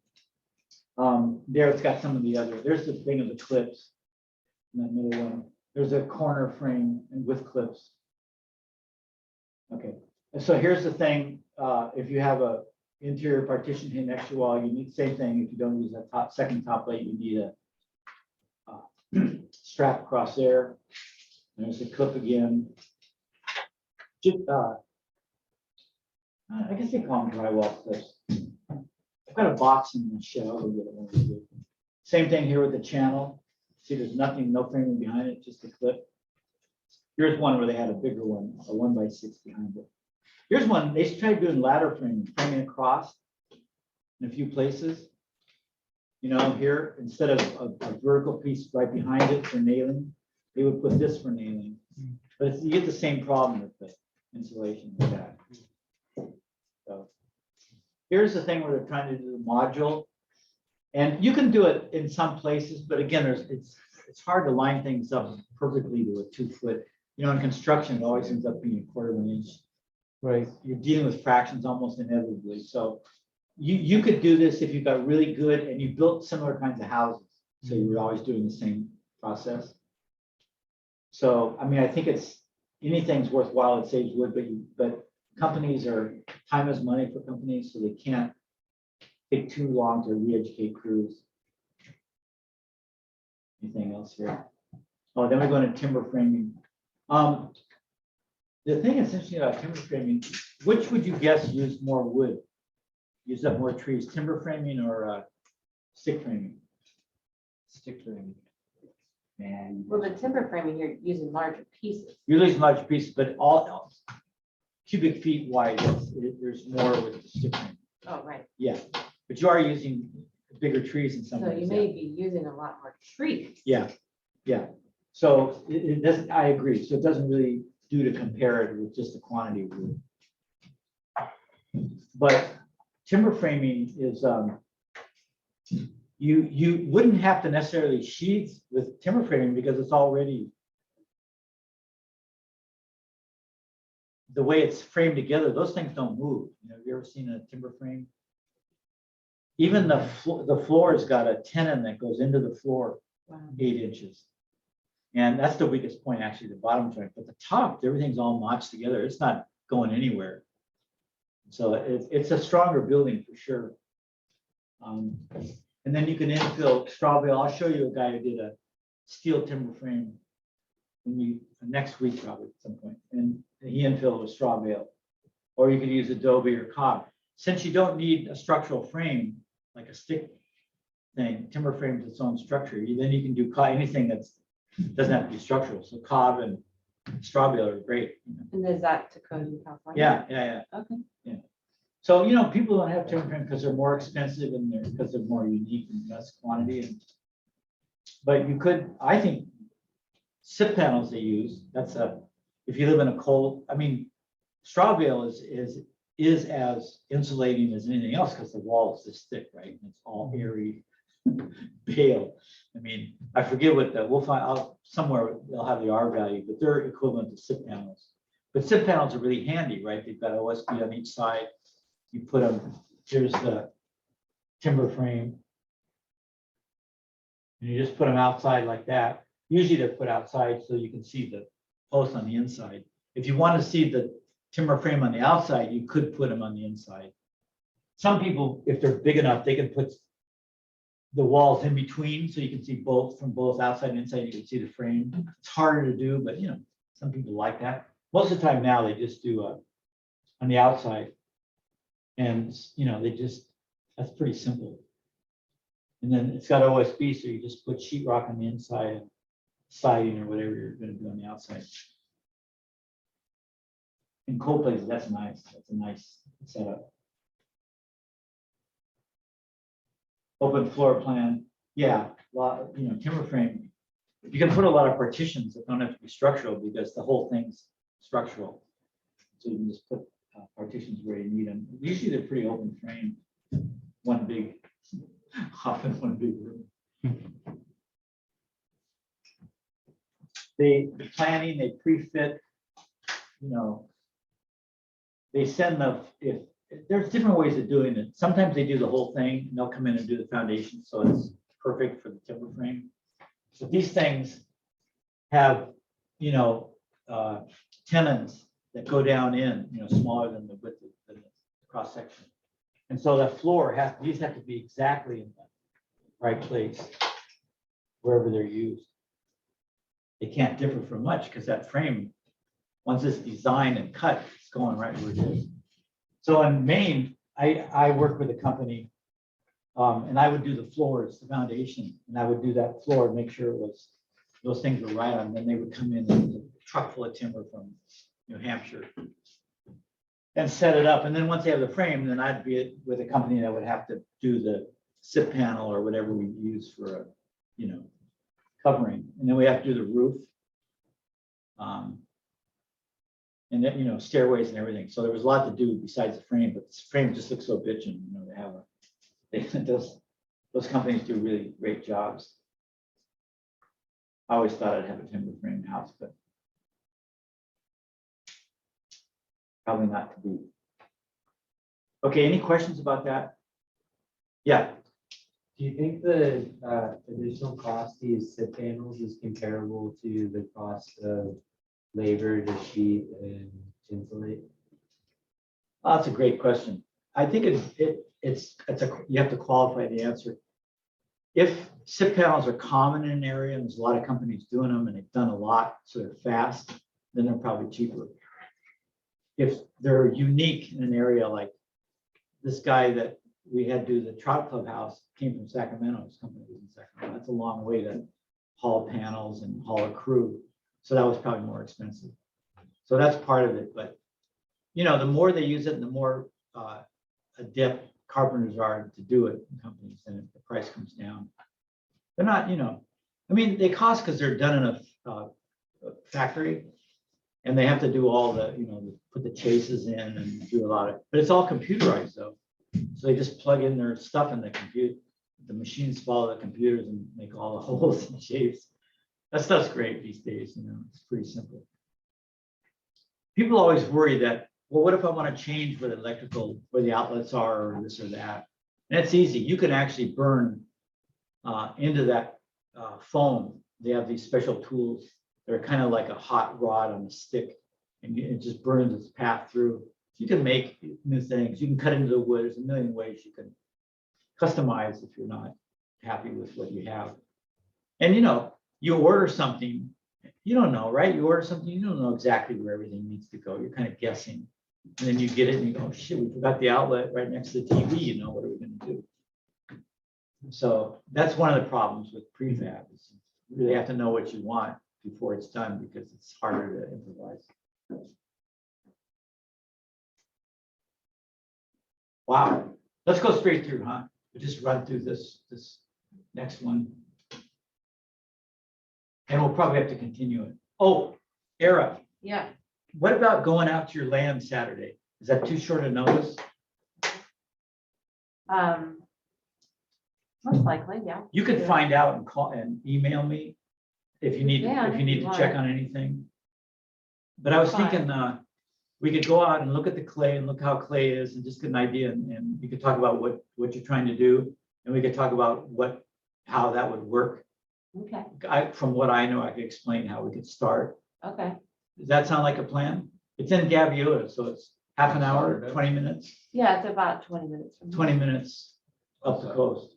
[SPEAKER 1] There it's got some of the other, there's the thing of the clips. In that middle one, there's a corner frame and with clips. Okay, and so here's the thing, if you have a interior partition here next to your wall, you need the same thing. If you don't use that second top plate, you need a strap across there. There's a clip again. I guess they call them drywall clips. I've got a box in the shed. I'll go get it when we do. Same thing here with the channel. See, there's nothing, no framing behind it, just a clip. Here's one where they had a bigger one, a 1x6 behind it. Here's one, they tried doing ladder framing across in a few places. You know, here, instead of a vertical piece right behind it for nailing, they would put this for nailing. But you get the same problem with the insulation with that. So here's the thing where they're trying to do the module. And you can do it in some places, but again, it's hard to line things up perfectly to a 2 foot. You know, in construction, it always ends up being 1/4 inch.
[SPEAKER 5] Right.
[SPEAKER 1] You're dealing with fractions almost inevitably. So you could do this if you got really good and you built similar kinds of houses. So you were always doing the same process. So, I mean, I think anything's worthwhile, it saves wood, but companies time is money for companies, so they can't take too long to re-educate crews. Anything else here? Oh, then we go into timber framing. The thing that's interesting about timber framing, which would you guess used more wood? Use up more trees, timber framing or stick framing?
[SPEAKER 2] Stick framing.
[SPEAKER 1] Man,
[SPEAKER 6] Well, the timber framing, you're using larger pieces.
[SPEAKER 1] you're using large pieces, but all cubic feet wide, there's more with the stick framing.
[SPEAKER 6] Oh, right.
[SPEAKER 1] Yeah, but you are using bigger trees in some
[SPEAKER 6] So you
[SPEAKER 1] ways.
[SPEAKER 6] may be using a lot more trees.
[SPEAKER 1] Yeah, yeah. So it doesn't, I agree. So it doesn't really do to compare it with just the quantity of wood. But timber framing is, you wouldn't have to necessarily sheath with timber framing because it's already the way it's framed together. Those things don't move. You know, have you ever seen a timber frame? Even the floor has got a tenon that goes into the floor
[SPEAKER 6] Wow.
[SPEAKER 1] 8 inches. And that's the weakest point, actually, the bottom joint. But the top, everything's all notched together. It's not going anywhere. So it's a stronger building for sure. And then you can infill straw bale. I'll show you a guy who did a steel timber frame next week probably at some point. And he infilled with straw bale. Or you could use adobe or cob. Since you don't need a structural frame, like a stick thing, timber frame is its own structure. Then you can do anything that doesn't have to be structural. So cob and straw bale are great. You know?
[SPEAKER 6] And is that to code in California?
[SPEAKER 1] Yeah.
[SPEAKER 6] Okay.
[SPEAKER 1] So, you know, people don't have timber frame because they're more expensive and because they're more unique and less quantity. But you could, I think, SIP panels they use, if you live in a cold, I mean, straw bale is as insulating as anything else because the wall is this thick, right? It's all airy bale. I mean, I forget what we'll find out somewhere they'll have the R value, but they're equivalent to SIP panels. But SIP panels are really handy, right? They've got OSB on each side. You put them, here's the timber frame. And you just put them outside like that. Usually they're put outside so you can see the post on the inside. If you want to see the timber frame on the outside, you could put them on the inside. Some people, if they're big enough, they can put the walls in between so you can see both from both outside and inside. You can see the frame. It's harder to do, but you know, some people like that. Most of the time now they just do on the outside. And you know, that's pretty simple. And then it's got OSB, so you just put sheetrock on the inside and siding or whatever you're going to do on the outside. In cold places, that's nice. That's a nice setup. Open floor plan. Yeah, timber frame. You can put a lot of partitions that don't have to be structural because the whole thing's structural. So you can just put partitions where you need them. Usually they're pretty open frame. Often one big room. The planning, they pre-fit, you know, they send if there's different ways of doing it. Sometimes they do the whole thing and they'll come in and do the foundation. So it's perfect for the timber frame. So these things have, you know, tenons that go down in, you know, smaller than the width of the cross section. And so the floor these have to be exactly in the right place wherever they're used. They can't differ from much because that frame, once it's designed and cut, it's going right where it is. So in Maine, I worked with a company and I would do the floors, the foundation, and I would do that floor and make sure those things were right on. Then they would come in with a truck full of timber from New Hampshire and set it up. And then once they have the frame, then I'd be with a company that would have to do the SIP panel or whatever we use for a, you know, covering. And then we have to do the roof. And then, you know, stairways and everything. So there was a lot to do besides the frame, but the frame just looks so bitchin', you know, those companies do really great jobs. I always thought I'd have a timber frame house, but probably not to be. Okay, any questions about that? Yeah,
[SPEAKER 2] Do you think the additional cost to use SIP panels is comparable to the cost of labor to sheet and insulate?
[SPEAKER 1] that's a great question. I think you have to qualify the answer. If SIP panels are common in an area and there's a lot of companies doing them and they've done a lot, so they're fast, then they're probably cheaper. If they're unique in an area like this guy that we had do the trout clubhouse came from Sacramento, his company was in Sacramento. That's a long way to haul panels and haul a crew. So that was probably more expensive. So that's part of it. But, you know, the more they use it, the more adept carpenters are to do it in companies, and the price comes down. They're not, you know, I mean, they cost because they're done in a factory and they have to do all the, you know, put the chases in and do a lot of, but it's all computerized though. So they just plug in their stuff in the computer. The machines follow the computers and make all the holes and shapes. That stuff's great these days, you know, it's pretty simple. People always worry that, well, what if I want to change where the electrical, where the outlets are or this or that? And it's easy. You can actually burn into that foam. They have these special tools. They're kind of like a hot rod on a stick, and it just burns its path through. You can make new things. You can cut into the wood. There's a million ways you can customize if you're not happy with what you have. And you know, you order something, you don't know, right? You order something, you don't know exactly where everything needs to go. You're kind of guessing. And then you get it and you go, oh, shit, we forgot the outlet right next to the TV, you know, what are we going to do? So that's one of the problems with prefab is you really have to know what you want before it's done because it's harder to improvise. Wow, let's go straight through, huh? We'll just run through this next one. And we'll probably have to continue it. Oh, Era,
[SPEAKER 6] Yeah.
[SPEAKER 1] what about going out to your land Saturday? Is that too short a notice?
[SPEAKER 6] Most likely, yeah.
[SPEAKER 1] You can find out and call and email me if you need,
[SPEAKER 6] Yeah,
[SPEAKER 1] if you need to
[SPEAKER 6] if you
[SPEAKER 1] check
[SPEAKER 6] want.
[SPEAKER 1] on anything. But I was
[SPEAKER 6] Fine.
[SPEAKER 1] thinking, we could go out and look at the clay and look how clay is and just get an idea. And we could talk about what you're trying to do. And we could talk about how that would work.
[SPEAKER 6] Okay,
[SPEAKER 1] From what I know, I could explain how we could start.
[SPEAKER 6] okay.
[SPEAKER 1] Does that sound like a plan? It's in Gaviota, so it's half an hour, 20 minutes,
[SPEAKER 6] Yeah, it's about 20 minutes from here.
[SPEAKER 1] 20 minutes up the coast,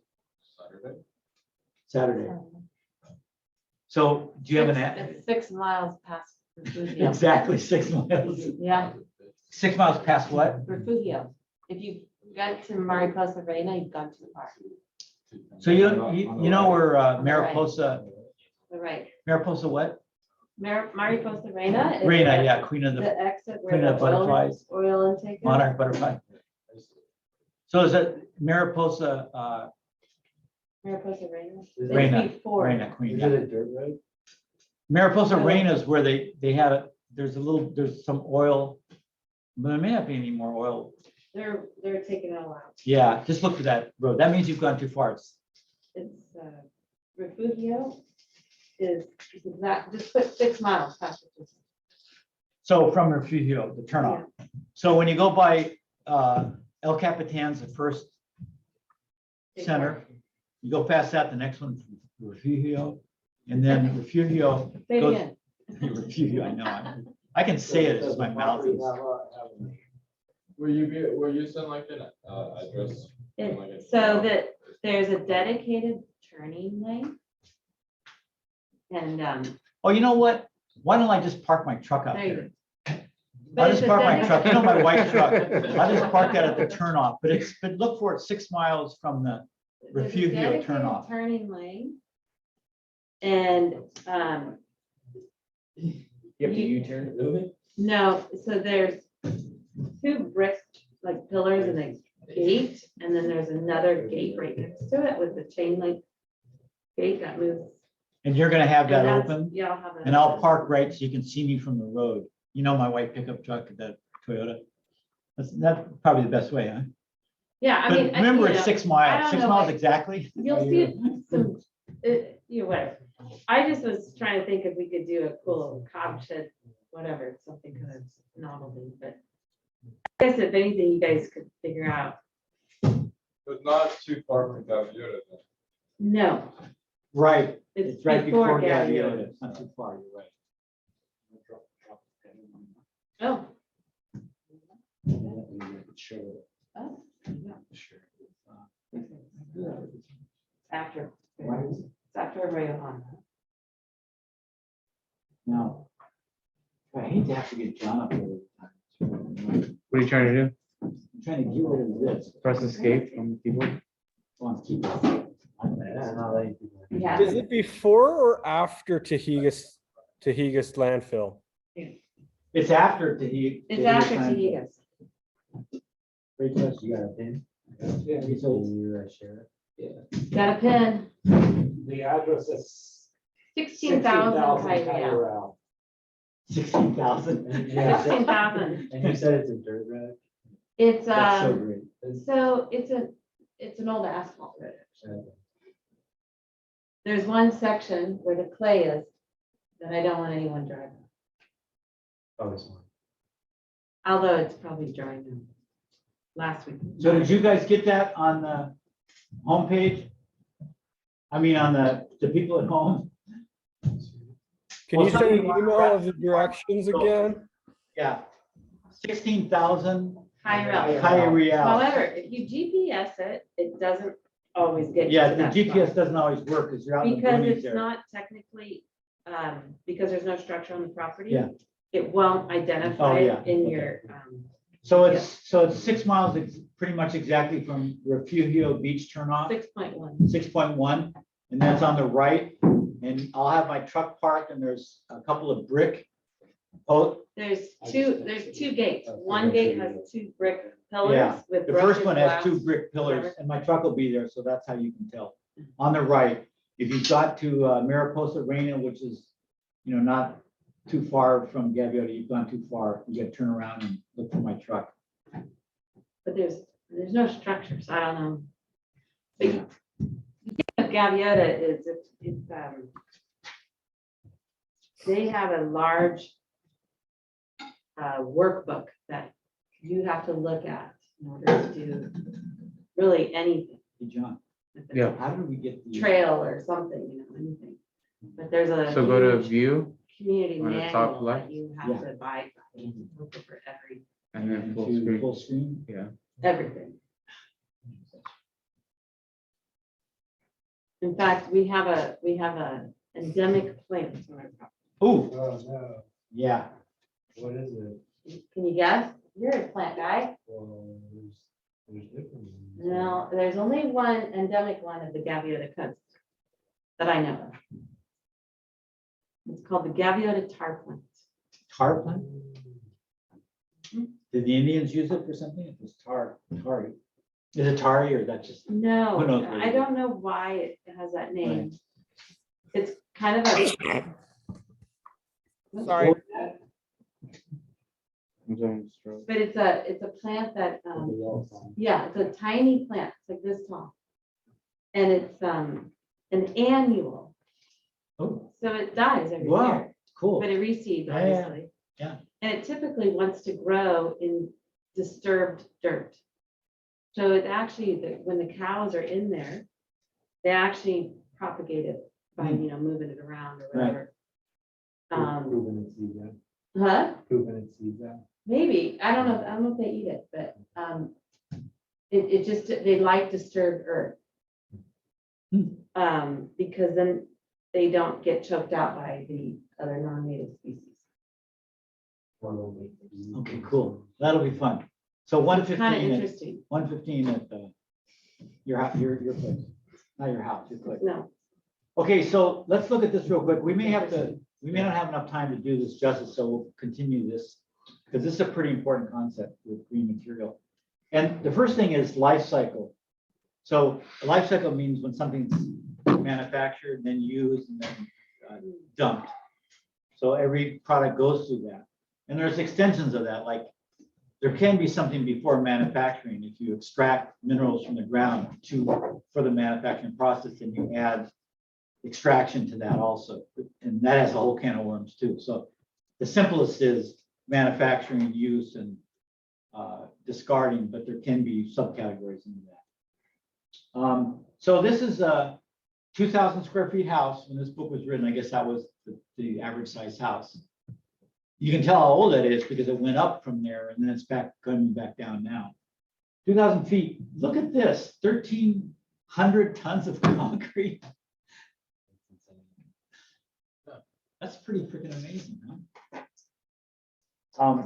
[SPEAKER 1] Saturday. So do you have an,
[SPEAKER 6] It's 6 miles past Refugio.
[SPEAKER 1] exactly 6 miles?
[SPEAKER 6] Yeah,
[SPEAKER 1] 6 miles past what?
[SPEAKER 6] Refugio. If you got to Mariposa Reina, you've gone too far.
[SPEAKER 1] So you know where Mariposa,
[SPEAKER 6] Right.
[SPEAKER 1] Mariposa what?
[SPEAKER 6] Mariposa Reina. is
[SPEAKER 1] Reina,
[SPEAKER 6] the-
[SPEAKER 1] yeah, Queen of the
[SPEAKER 6] The exit where
[SPEAKER 1] Queen
[SPEAKER 6] the
[SPEAKER 1] of Butterflies.
[SPEAKER 6] oil intake. is.
[SPEAKER 1] Monarch Butterfly. So is it Mariposa,
[SPEAKER 6] Mariposa Reina. It's
[SPEAKER 1] Reina,
[SPEAKER 6] before.
[SPEAKER 1] Reina, Queen?
[SPEAKER 2] Is it a dirt road?
[SPEAKER 1] Mariposa Reina is where they had a, there's some oil, but there may not be any more oil.
[SPEAKER 6] They're taking it all out.
[SPEAKER 1] Yeah, just look for that road. That means you've gone too far.
[SPEAKER 6] It's Refugio is exact, just put 6 miles past it.
[SPEAKER 1] So from Refugio, the turnoff. So when you go by El Capitan's, the first center, you go past that, the next one's Refugio, and then Refugio
[SPEAKER 6] Say it
[SPEAKER 1] goes.
[SPEAKER 6] again.
[SPEAKER 1] Refugio, I know. I can say it as my mouth is.
[SPEAKER 4] Will you send like an address?
[SPEAKER 6] So that there's a dedicated turning lane. And
[SPEAKER 1] Oh, you know what? Why don't I just park my truck out
[SPEAKER 6] there you
[SPEAKER 1] there?
[SPEAKER 6] go.
[SPEAKER 1] I'll
[SPEAKER 6] But
[SPEAKER 1] just
[SPEAKER 6] it's a
[SPEAKER 1] park my
[SPEAKER 6] dedicated-
[SPEAKER 1] truck, you know, my white truck. I'll just park that at the turnoff, but look for it 6 miles from the
[SPEAKER 6] There's a
[SPEAKER 1] Refugio
[SPEAKER 6] dedicated
[SPEAKER 1] turnoff.
[SPEAKER 6] Turning lane. And
[SPEAKER 2] You have to U-turn, really?
[SPEAKER 6] no, so there's 2 brick like pillars and a gate, and then there's another gate right next to it with the chain link gate that moves.
[SPEAKER 1] And you're gonna have that
[SPEAKER 6] And that's-
[SPEAKER 1] open,
[SPEAKER 6] Yeah, I'll have that.
[SPEAKER 1] and I'll
[SPEAKER 6] open.
[SPEAKER 1] park right so you can see me from the road. You know, my white pickup truck, that Toyota. That's probably the best way, huh?
[SPEAKER 6] Yeah, I
[SPEAKER 1] But
[SPEAKER 6] mean.
[SPEAKER 1] remember,
[SPEAKER 6] you
[SPEAKER 1] it's
[SPEAKER 6] know,
[SPEAKER 1] 6
[SPEAKER 6] I
[SPEAKER 1] miles,
[SPEAKER 6] don't
[SPEAKER 1] 6
[SPEAKER 6] know,
[SPEAKER 1] miles
[SPEAKER 6] like,
[SPEAKER 1] exactly.
[SPEAKER 6] You'll see some, whatever. I just was trying to think if we could do a cool cob shed, whatever, something kind of novelty, but I guess if anything, you guys could figure out,
[SPEAKER 4] But not too far from Gaviota then.
[SPEAKER 6] no,
[SPEAKER 1] Right,
[SPEAKER 6] it's
[SPEAKER 1] it's right before
[SPEAKER 6] Gaviota.
[SPEAKER 1] Gaviota, it's not too far, you're right.
[SPEAKER 6] Oh. Oh, after, it's after Rayohan.
[SPEAKER 1] Now, I hate to have to get John up here. I'm
[SPEAKER 5] What are you trying to do?
[SPEAKER 1] trying to get rid of this.
[SPEAKER 5] Press escape from the keyboard?
[SPEAKER 1] Want to keep it.
[SPEAKER 2] Yeah, not letting people-
[SPEAKER 6] Yeah.
[SPEAKER 7] Is it before or after Tahigas landfill?
[SPEAKER 1] It's after Tahiti.
[SPEAKER 6] It's after Tahigas.
[SPEAKER 2] Rachel, you got a pin?
[SPEAKER 1] Yeah,
[SPEAKER 2] Can
[SPEAKER 1] so
[SPEAKER 2] you share it?
[SPEAKER 6] Got a pin,
[SPEAKER 8] The address is
[SPEAKER 6] 16,000
[SPEAKER 8] 16,000
[SPEAKER 6] Tyrell.
[SPEAKER 1] 16,000.
[SPEAKER 2] And you said-
[SPEAKER 6] 16,000.
[SPEAKER 2] and you said it's a dirt road?
[SPEAKER 6] It's,
[SPEAKER 1] That's so great.
[SPEAKER 6] so it's an old asphalt road.
[SPEAKER 2] Okay.
[SPEAKER 6] There's one section where the clay is that I don't want anyone driving,
[SPEAKER 2] Oh, this one.
[SPEAKER 6] although it's probably dry now. Last week.
[SPEAKER 1] So did you guys get that on the homepage? I mean, on the people at home?
[SPEAKER 7] Can
[SPEAKER 1] Well,
[SPEAKER 7] you send an
[SPEAKER 1] something-
[SPEAKER 7] email of the directions again?
[SPEAKER 1] Yeah. 16,000
[SPEAKER 6] Tyrell.
[SPEAKER 1] Tyrell.
[SPEAKER 6] However, if you GPS it, it doesn't always get. you
[SPEAKER 1] Yeah,
[SPEAKER 6] to
[SPEAKER 1] the
[SPEAKER 6] that
[SPEAKER 1] GPS
[SPEAKER 6] spot.
[SPEAKER 1] doesn't always work because you're out in the
[SPEAKER 6] Because
[SPEAKER 1] boonies
[SPEAKER 6] it's
[SPEAKER 1] there.
[SPEAKER 6] not technically, because there's no structure on the property.
[SPEAKER 1] Yeah.
[SPEAKER 6] It won't identify
[SPEAKER 1] yeah,
[SPEAKER 6] it in
[SPEAKER 1] okay.
[SPEAKER 6] your,
[SPEAKER 1] So it's 6 miles, pretty much exactly from Refugio Beach turnoff,
[SPEAKER 6] 6.1.
[SPEAKER 1] 6.1, and that's on the right. And I'll have my truck parked and there's a couple of brick. Oh,
[SPEAKER 6] There's two gates. One gate has 2 brick pillars
[SPEAKER 1] Yeah,
[SPEAKER 6] with.
[SPEAKER 1] the first
[SPEAKER 6] broken
[SPEAKER 1] one has
[SPEAKER 6] glass.
[SPEAKER 1] 2 brick pillars
[SPEAKER 6] whatever.
[SPEAKER 1] and my truck will be there, so that's how you can tell. On the right, if you've got to Mariposa Reina, which is, not too far from Gaviota, you've gone too far, you gotta turn around and look for my truck.
[SPEAKER 6] But there's no structure, so I don't know. But the thing with Gaviota is it's, they have a large workbook that you have to look at in order to do really anything.
[SPEAKER 1] Hey, John,
[SPEAKER 6] If it's
[SPEAKER 5] Yeah.
[SPEAKER 1] how did we get the?
[SPEAKER 6] Trail or something, anything. But there's a.
[SPEAKER 5] So go to
[SPEAKER 6] huge
[SPEAKER 5] view
[SPEAKER 6] Community
[SPEAKER 5] on the top
[SPEAKER 6] manual
[SPEAKER 5] left.
[SPEAKER 6] that you have
[SPEAKER 1] Yeah.
[SPEAKER 6] to abide by, and look for
[SPEAKER 5] and then full
[SPEAKER 1] to
[SPEAKER 5] screen.
[SPEAKER 1] Full screen?
[SPEAKER 5] Yeah.
[SPEAKER 6] everything. In fact, we have a endemic plant on our property.
[SPEAKER 1] Ooh,
[SPEAKER 2] Oh, no.
[SPEAKER 1] yeah,
[SPEAKER 2] What is it?
[SPEAKER 6] Can you guess? You're a plant guy.
[SPEAKER 2] Well, there's different ones.
[SPEAKER 6] No, there's only one endemic one of the Gaviota coast that I know of. It's called the Gaviota tar plant.
[SPEAKER 1] tar plant? Did the Indians use it for something? It was tarry. Is it tarry or that's just?
[SPEAKER 6] No,
[SPEAKER 1] Who knows what
[SPEAKER 6] I
[SPEAKER 1] it
[SPEAKER 6] don't know why it has that name. It's kind of a.
[SPEAKER 7] Sorry.
[SPEAKER 5] I'm going to stroke.
[SPEAKER 6] But it's a plant that, yeah, it's a tiny plant, it's like this tall. And it's an annual,
[SPEAKER 1] Oh,
[SPEAKER 6] so it dies every
[SPEAKER 1] wow,
[SPEAKER 6] year,
[SPEAKER 1] cool.
[SPEAKER 6] but it reseeds,
[SPEAKER 1] Yeah, yeah,
[SPEAKER 6] obviously.
[SPEAKER 1] yeah.
[SPEAKER 6] And it typically wants to grow in disturbed dirt. So it actually, when the cows are in there, they actually propagate it by, moving it around or
[SPEAKER 1] Hmm. Right.
[SPEAKER 6] whatever.
[SPEAKER 2] Pooping its seeds out.
[SPEAKER 6] Huh?
[SPEAKER 2] Pooping its seeds out.
[SPEAKER 6] Maybe, I don't know if they eat it, but, it just, they like disturbed earth. Because then they don't get choked out by the other non-native species.
[SPEAKER 1] Okay, cool. That'll be fun. So
[SPEAKER 6] Kind of
[SPEAKER 1] 115
[SPEAKER 6] interesting,
[SPEAKER 1] 115 at your place, not your house, your place.
[SPEAKER 6] no,
[SPEAKER 1] Okay, so let's look at this real quick. We may not have enough time to do this justice, so we'll continue this. Because this is a pretty important concept with green material. And the first thing is life cycle. So a life cycle means when something's manufactured, then used, and then dumped. So every product goes through that. And there's extensions of that, like there can be something before manufacturing. If you extract minerals from the ground for the manufacturing process, and you add extraction to that also. And that has a whole can of worms too. So the simplest is manufacturing, use, and discarding, but there can be subcategories into that. So this is a 2,000 square feet house. When this book was written, I guess that was the average size house. You can tell how old that is because it went up from there and then it's coming back down now. 2,000 feet. Look at this, 1,300 tons of concrete. That's pretty freaking amazing, huh?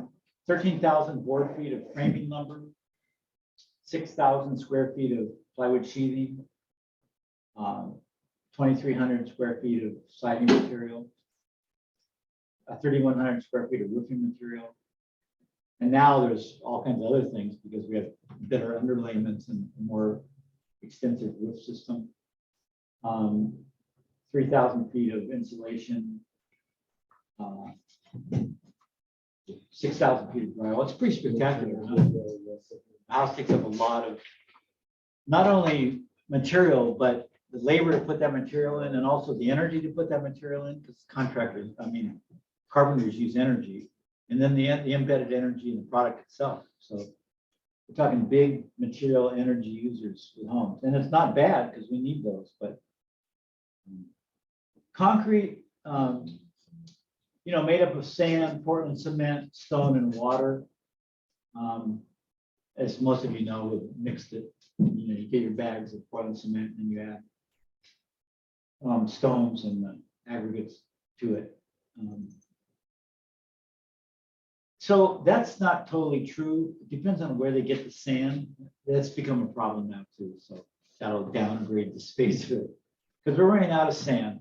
[SPEAKER 1] 13,000 board feet of framing lumber, 6,000 square feet of plywood sheathing, 2,300 square feet of siding material, 3,100 square feet of roofing material. And now there's all kinds of other things because we have better underlayments and more extensive roof system. 3,000 feet of insulation, 6,000 feet of drywall. It's pretty spectacular. Huh? The house takes up a lot of not only material, but the labor to put that material in and also the energy to put that material in because contractors, carpenters use energy and then the embedded energy in the product itself. So we're talking big material energy users with homes. And it's not bad because we need those, but concrete, made up of sand, Portland cement, stone, and water. As most of you know, we've mixed it. You get your bags of Portland cement and you add stones and aggregates to it. So that's not totally true. It depends on where they get the sand. That's become a problem now too. So that'll downgrade the space of it because we're running out of sand.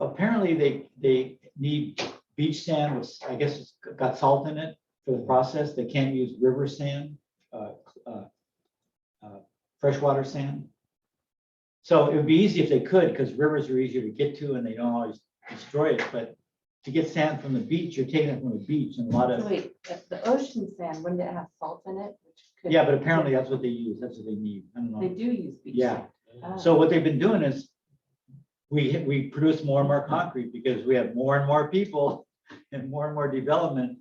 [SPEAKER 1] Apparently they need beach sand, which I guess it's got salt in it for the process. They can't use river sand, freshwater sand. So it would be easy if they could because rivers are easier to get to and they don't always destroy it. But to get sand from the beach, you're taking it from the beach and a lot
[SPEAKER 6] So
[SPEAKER 1] of,
[SPEAKER 6] wait, if the ocean sand, wouldn't it have salt in it? Which could-
[SPEAKER 1] yeah, but apparently that's what they use. That's what they need. I don't
[SPEAKER 6] They
[SPEAKER 1] know.
[SPEAKER 6] do use beach
[SPEAKER 1] Yeah.
[SPEAKER 6] sand. Ah.
[SPEAKER 1] So what they've been doing is we produce more and more concrete because we have more and more people and more development.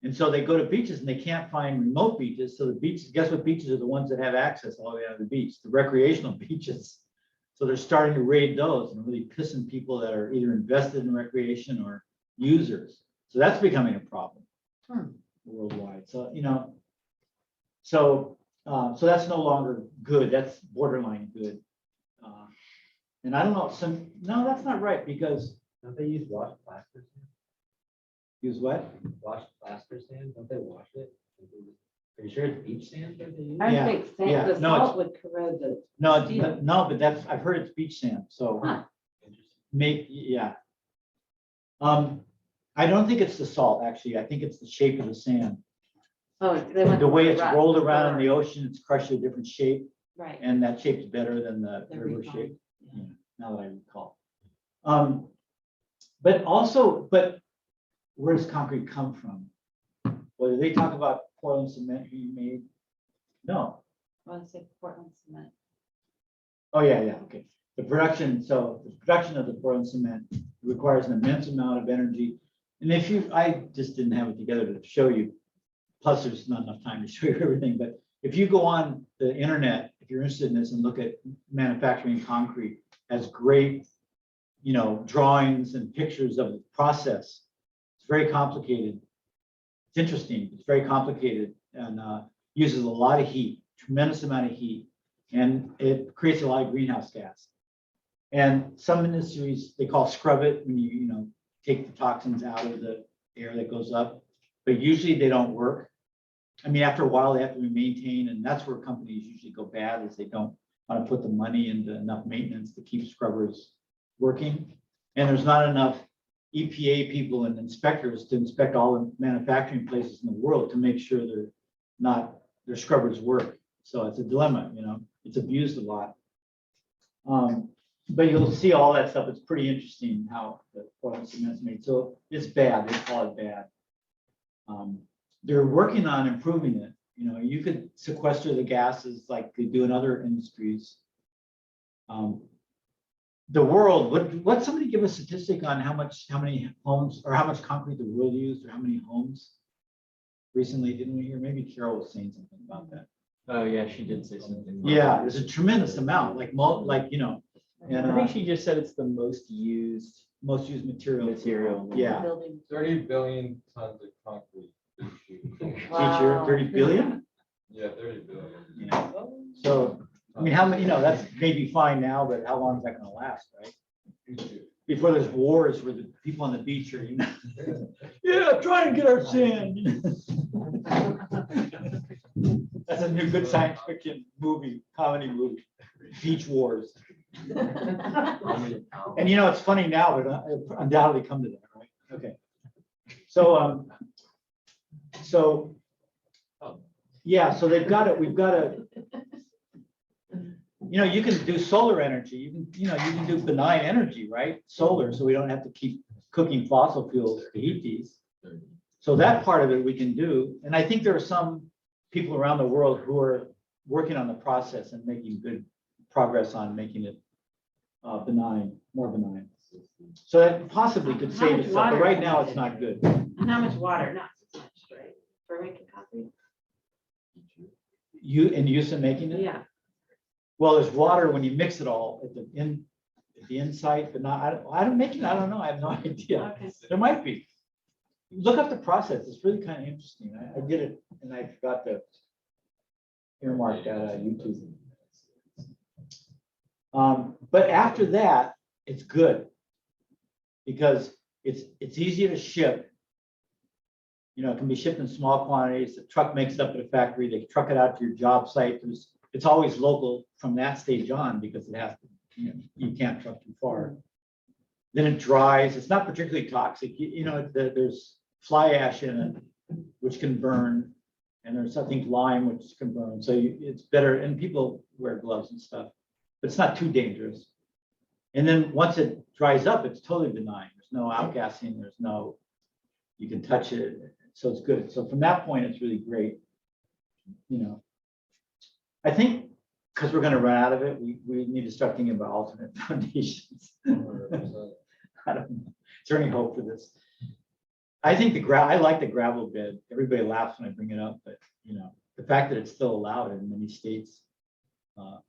[SPEAKER 1] And so they go to beaches and they can't find remote beaches. So the beaches, guess what beaches are the ones that have access all the way out to the beach? The recreational beaches. So they're starting to raid those and really pissing people that are either invested in recreation or users. So that's becoming a problem worldwide. So, so that's no longer good. That's borderline good. And I don't know, no, that's not right because
[SPEAKER 2] Don't they use washed plaster sand?
[SPEAKER 1] use what?
[SPEAKER 2] Washed plaster sand, don't they wash it? Are you sure it's beach sand that they use?
[SPEAKER 6] I
[SPEAKER 1] Yeah,
[SPEAKER 6] think
[SPEAKER 1] yeah,
[SPEAKER 6] sand, the
[SPEAKER 1] no,
[SPEAKER 6] salt would corrode the.
[SPEAKER 1] No,
[SPEAKER 6] Steel.
[SPEAKER 1] no, but I've heard it's beach sand. So
[SPEAKER 6] Huh.
[SPEAKER 1] yeah. I don't think it's the salt, actually. I think it's the shape of the sand.
[SPEAKER 6] Oh, they went
[SPEAKER 1] The way it's
[SPEAKER 6] rough,
[SPEAKER 1] rolled around in the
[SPEAKER 6] or-
[SPEAKER 1] ocean, it's crushed to a different shape,
[SPEAKER 6] Right.
[SPEAKER 1] and that shape's better than the
[SPEAKER 6] The
[SPEAKER 1] river
[SPEAKER 6] refined,
[SPEAKER 1] shape.
[SPEAKER 6] yeah.
[SPEAKER 1] Yeah, now that I recall. But where does concrete come from? Well, do they talk about Portland cement being made? No.
[SPEAKER 6] I want to say Portland cement.
[SPEAKER 1] Oh, yeah, okay. The production of the Portland cement requires an immense amount of energy. And I just didn't have it together to show you. Plus, there's not enough time to show you everything. But if you go on the internet, if you're interested in this and look at manufacturing concrete, has great, drawings and pictures of the process. It's very complicated. It's interesting. It's very complicated and uses a lot of heat, tremendous amount of heat, and it creates a lot of greenhouse gas. And some industries, they call scrub it when you take the toxins out of the air that goes up, but usually they don't work. I mean, after a while, they have to be maintained, and that's where companies usually go bad, is they don't want to put the money into enough maintenance to keep scrubbers working. And there's not enough EPA people and inspectors to inspect all the manufacturing places in the world to make sure their scrubbers work. So it's a dilemma, it's abused a lot. But you'll see all that stuff. It's pretty interesting how the Portland cement is made. So it's bad. They call it bad. They're working on improving it. You could sequester the gases like they do in other industries. The world, what somebody give a statistic on how many homes or how much concrete the world used or how many homes? recently, didn't we hear? Maybe Carol was saying something about that.
[SPEAKER 2] Oh, yeah, she did say something.
[SPEAKER 1] Yeah, there's a tremendous amount, like, you know, and
[SPEAKER 9] I think she just said it's the most used
[SPEAKER 1] most used material.
[SPEAKER 9] material.
[SPEAKER 1] Yeah,
[SPEAKER 6] Building.
[SPEAKER 4] 30 billion tons of concrete.
[SPEAKER 1] each year,
[SPEAKER 6] Wow.
[SPEAKER 1] 30 billion.
[SPEAKER 4] Yeah, 30 billion.
[SPEAKER 1] Yeah. So, I mean, how many, you know, that's maybe fine now, but how long is that gonna last, right? Before there's wars where the people on the beach are, you know, yeah, try and get our sand. That's a new good science fiction movie, comedy movie, Beach Wars. And you know, it's funny now, but it'll undoubtedly come to that, right? Okay. So, yeah, so they've got it, we've got to, you know, you can do solar energy, you can do benign energy, right? Solar, so we don't have to keep cooking fossil fuels to heat these. So that part of it we can do. And I think there are some people around the world who are working on the process and making good progress on making it benign, more benign. So that possibly could save us, but right now it's not good.
[SPEAKER 6] And how much water? Not so much, right? For making coffee?
[SPEAKER 1] You, in use in making it?
[SPEAKER 6] Yeah.
[SPEAKER 1] Well, there's water when you mix it all at the inside, but not, I don't make it, I don't know, I have no idea.
[SPEAKER 6] Okay.
[SPEAKER 1] There might be. Look up the process, it's really kind of interesting. I did it and I forgot to earmark that YouTube. But after that, it's good. Because it's easier to ship. You know, it can be shipped in small quantities. The truck makes it up at a factory. They truck it out to your job site. It's always local from that stage on because it has to, you can't truck too far. Then it dries. It's not particularly toxic. You know, there's fly ash in it, which can burn. And there's something lime, which can burn. So it's better. And people wear gloves and stuff, but it's not too dangerous. And then once it dries up, it's totally benign. There's no outgassing. There's no, you can touch it. So it's good. So from that point, it's really great. You know, I think because we're going to run out of it, we need to start thinking about alternate foundations. I don't know. Is there any hope for this? I think I like the gravel bed. Everybody laughs when I bring it up, but you know, the fact that it's still allowed in many states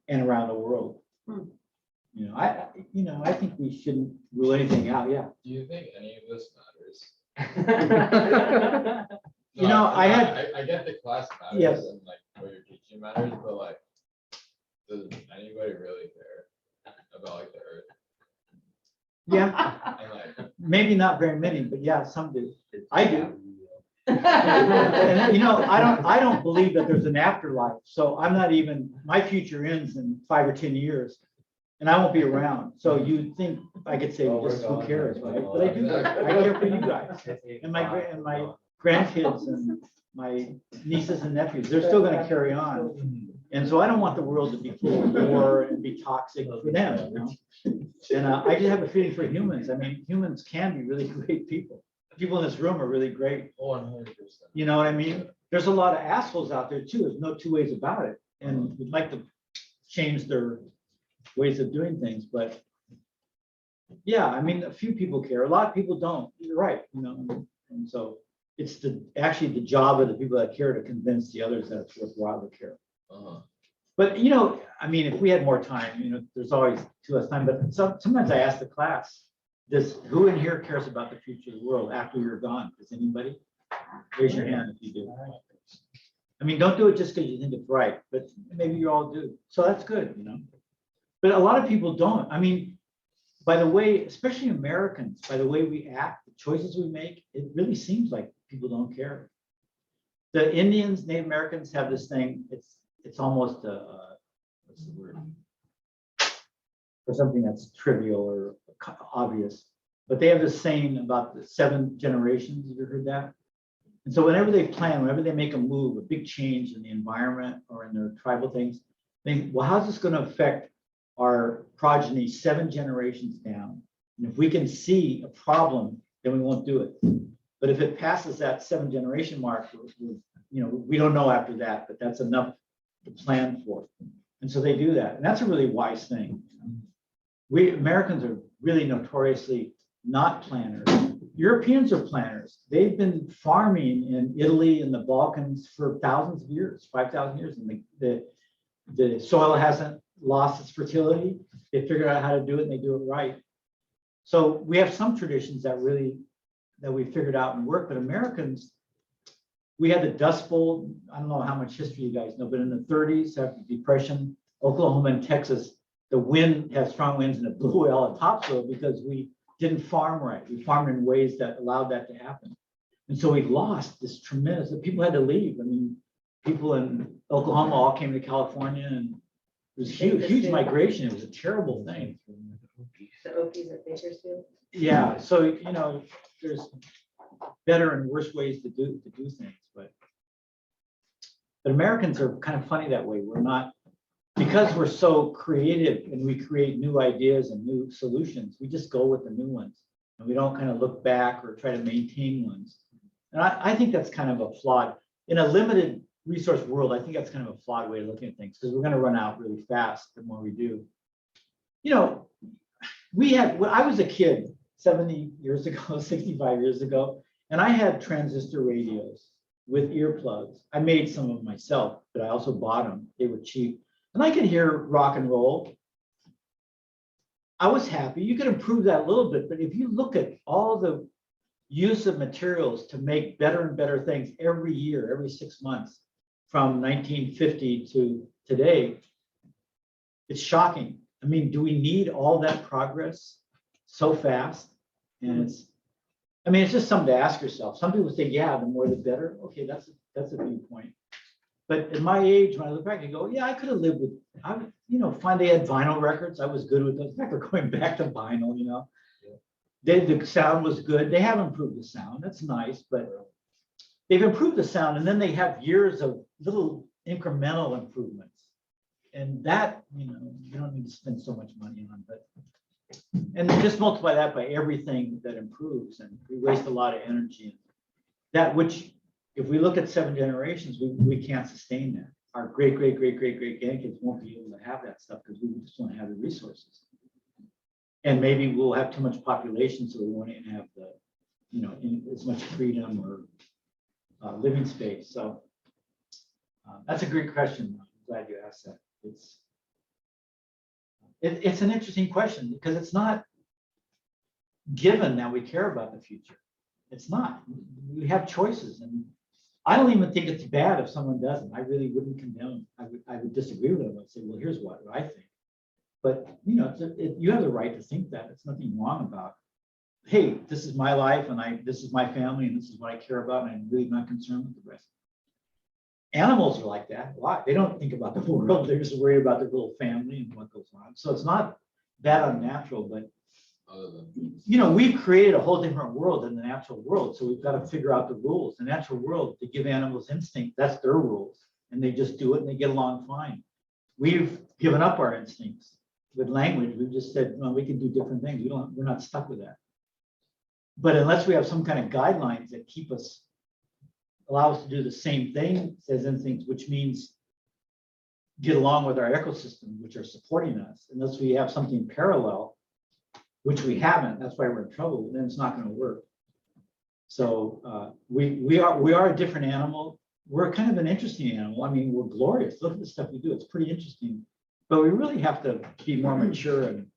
[SPEAKER 1] and around the world. You know, I think we shouldn't rule anything out. Yeah.
[SPEAKER 4] Do you think any of this matters?
[SPEAKER 1] You know,
[SPEAKER 4] I get the class matters
[SPEAKER 1] Yes.
[SPEAKER 4] and like what you're teaching matters, but like, does anybody really care about like the earth?
[SPEAKER 1] Yeah,
[SPEAKER 4] And like,
[SPEAKER 1] maybe not very many, but yeah, some do. I do. And you know, I don't believe that there's an afterlife. So I'm not even, my future ends in 5 or 10 years. And I won't be around. So you'd think I could say, just who cares, right? But I do. I care for you guys and my grandkids and my nieces and nephews. They're still going to carry on. And so I don't want the world to be full of war and be toxic for them. You know? And I just have a feeling for humans. I mean, humans can be really great people. People in this room are really great.
[SPEAKER 4] 100%.
[SPEAKER 1] You know what I mean? There's a lot of assholes out there too. There's no two ways about it. And we'd like to change their ways of doing things, but yeah, I mean, a few people care. A lot of people don't. You're right, you know. And so it's actually the job of the people that care to convince the others that it's worthwhile to care. But you know, I mean, if we had more time, you know, there's always too less time. But sometimes I ask the class, who in here cares about the future of the world after you're gone? Does anybody? Raise your hand if you do. I mean, don't do it just because you think it's right, but maybe you all do. So that's good, you know. But a lot of people don't. I mean, by the way, especially Americans, by the way we act, the choices we make, it really seems like people don't care. The Indians, Native Americans have this thing. It's almost what's the word? For something that's trivial or obvious. But they have this saying about the 7 generations. Have you heard that? And so whenever they plan, whenever they make a move, a big change in the environment or in their tribal things, they think, well, how's this going to affect our progeny 7 generations down? And if we can see a problem, then we won't do it. But if it passes that 7 generation mark, you know, we don't know after that, but that's enough to plan for. And so they do that. And that's a really wise thing. We Americans are really notoriously not planners. Europeans are planters. They've been farming in Italy and the Balkans for thousands of years, 5,000 years, and the soil hasn't lost its fertility. They figured out how to do it and they do it right. So we have some traditions that we figured out and work, but Americans, we had the Dust Bowl. I don't know how much history you guys know, but in the 30s, after the Depression, Oklahoma and Texas, the wind had strong winds and it blew away all the topsoil because we didn't farm right. We farmed in ways that allowed that to happen. And so we lost this tremendous, people had to leave. I mean, people in Oklahoma all came to California and it was huge migration. It was a terrible thing.
[SPEAKER 6] The Okies at Bakersfield.
[SPEAKER 1] Yeah, so, there's better and worse ways to do things, but Americans are kind of funny that way. We're not, because we're so creative and we create new ideas and new solutions, we just go with the new ones and we don't kind of look back or try to maintain ones. And I think that's kind of a flawed, in a limited resource world, I think that's kind of a flawed way of looking at things because we're going to run out really fast the more we do. When I was a kid, 70 years ago, 65 years ago, and I had transistor radios with earplugs. I made some of them myself, but I also bought them. They were cheap. And I could hear rock and roll. I was happy. You could improve that a little bit, but if you look at all the use of materials to make better and better things every year, every 6 months, from 1950 to today, it's shocking. I mean, do we need all that progress so fast? And it's just something to ask yourself. Some people say, yeah, the more the better. Okay, that's a viewpoint. But at my age, when I look back, I go, yeah, I could have lived with, find they had vinyl records. I was good with those. In fact, we're going back to vinyl, The sound was good. They have improved the sound. That's nice, but they've improved the sound. And then they have years of little incremental improvements. And that, you don't need to spend so much money on, and just multiply that by everything that improves, and we waste a lot of energy. That which, if we look at 7 generations, we can't sustain that. Our great grandkids won't be able to have that stuff because we just don't have the resources. And maybe we'll have too much population, so we won't even have as much freedom or living space. So that's a great question. I'm glad you asked that. It's an interesting question because it's not given that we care about the future. It's not. We have choices, and I don't even think it's bad if someone doesn't. I really wouldn't condemn. I would disagree with them. I'd say, well, here's what I think. But you have the right to think that. There's nothing wrong about, hey, this is my life, and this is my family, and this is what I care about, and I'm really not concerned with the rest. Animals are like that. Why? They don't think about the world. They're just worried about their little family and what goes on. So it's not that unnatural, but we've created a whole different world than the natural world. So we've got to figure out the rules. The natural world, to give animals instinct, that's their rules. And they just do it and they get along fine. We've given up our instincts with language. We've just said, well, we can do different things. We're not stuck with that. But unless we have some kind of guidelines that allow us to do the same thing as instincts, which means get along with our ecosystem, which are supporting us, unless we have something parallel, which we haven't, that's why we're in trouble, then it's not going to work. So we are a different animal. We're kind of an interesting animal. I mean, we're glorious. Look at the stuff we do. It's pretty interesting. But we really have to be more mature and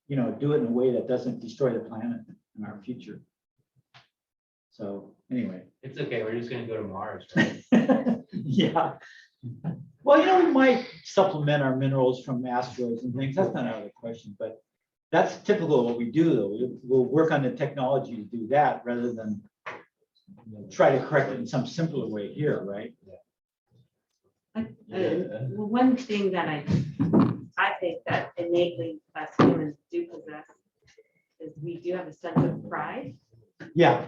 [SPEAKER 1] do it in a way that doesn't destroy the planet and our future. So anyway.
[SPEAKER 2] It's okay. We're just going to go to Mars, right?
[SPEAKER 1] Yeah. Well, we might supplement our minerals from asteroids and things. That's not out of the question, but that's typical of what we do, though. We'll work on the technology to do that rather than try to correct it in some simpler way here, right?
[SPEAKER 6] Well, one thing that I think that innately us humans do possess is we do have a sense of pride.
[SPEAKER 1] Yeah.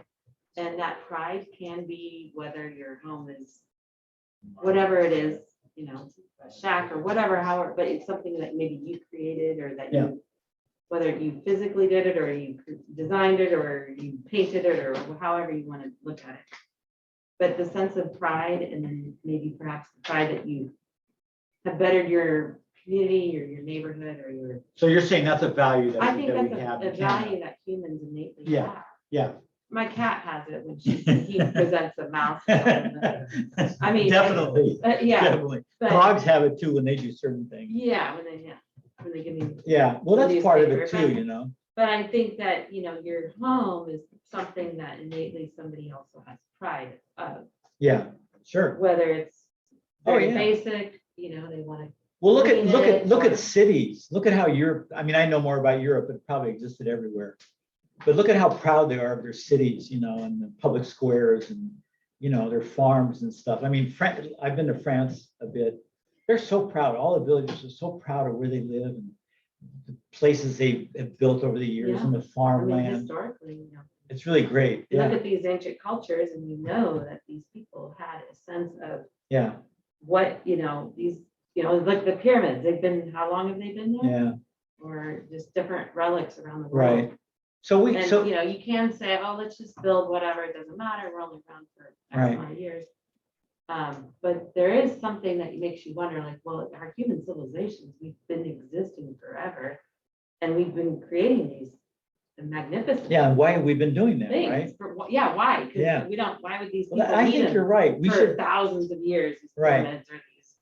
[SPEAKER 6] And that pride can be whether your home is whatever it is, a shack or whatever, however, but it's something that maybe you created or that whether you physically did it or you designed it or you painted it or however you want to look at it. But the sense of pride, and then maybe perhaps the pride that you have bettered your community or your neighborhood or your.
[SPEAKER 1] So you're saying that's a value that
[SPEAKER 6] I think
[SPEAKER 1] we
[SPEAKER 6] that's
[SPEAKER 1] have.
[SPEAKER 6] a value that humans innately
[SPEAKER 1] Yeah.
[SPEAKER 6] have.
[SPEAKER 1] Yeah.
[SPEAKER 6] My cat has it when he presents a mouse. I mean,
[SPEAKER 1] Definitely,
[SPEAKER 6] Yeah,
[SPEAKER 1] definitely.
[SPEAKER 6] but
[SPEAKER 1] Dogs have it too when they do certain things.
[SPEAKER 6] yeah, when they give me.
[SPEAKER 1] Yeah, well, that's part of it
[SPEAKER 6] Newspaper,
[SPEAKER 1] too,
[SPEAKER 6] but-
[SPEAKER 1] you know?
[SPEAKER 6] But I think that, your home is something that innately somebody also has pride of,
[SPEAKER 1] Yeah, sure.
[SPEAKER 6] whether it's
[SPEAKER 1] Oh,
[SPEAKER 6] very
[SPEAKER 1] yeah.
[SPEAKER 6] basic, they want to.
[SPEAKER 1] Well, look
[SPEAKER 6] Clean
[SPEAKER 1] at
[SPEAKER 6] it, or-
[SPEAKER 1] cities. Look at how Europe, I mean, I know more about Europe, but it probably existed everywhere. But look at how proud they are of their cities, and the public squares and, their farms and stuff. I mean, I've been to France a bit. They're so proud. All the villagers are so proud of where they live and the places they have built over the years and the
[SPEAKER 6] I mean,
[SPEAKER 1] farmland.
[SPEAKER 6] historically,
[SPEAKER 1] It's really great.
[SPEAKER 6] you look
[SPEAKER 1] Yeah,
[SPEAKER 6] at these ancient cultures and you know that these people had a sense of
[SPEAKER 1] yeah,
[SPEAKER 6] what, these, like the pyramids, how long have they been there?
[SPEAKER 1] yeah,
[SPEAKER 6] Or just different relics around the world.
[SPEAKER 1] right. So
[SPEAKER 6] And, you can say, oh, let's just build whatever, it doesn't matter, we're only around for X
[SPEAKER 1] Right.
[SPEAKER 6] amount of years. But there is something that makes you wonder, like, well, our human civilizations, we've been existing forever. And we've been creating these magnificent
[SPEAKER 1] yeah, why have we been doing that, right?
[SPEAKER 6] things. Yeah, why? 'Cause
[SPEAKER 1] Yeah.
[SPEAKER 6] why would these
[SPEAKER 1] Well,
[SPEAKER 6] people
[SPEAKER 1] I
[SPEAKER 6] need
[SPEAKER 1] think
[SPEAKER 6] them
[SPEAKER 1] you're right. We
[SPEAKER 6] for
[SPEAKER 1] should,
[SPEAKER 6] thousands of years, these
[SPEAKER 1] Right.
[SPEAKER 6] pyramids or these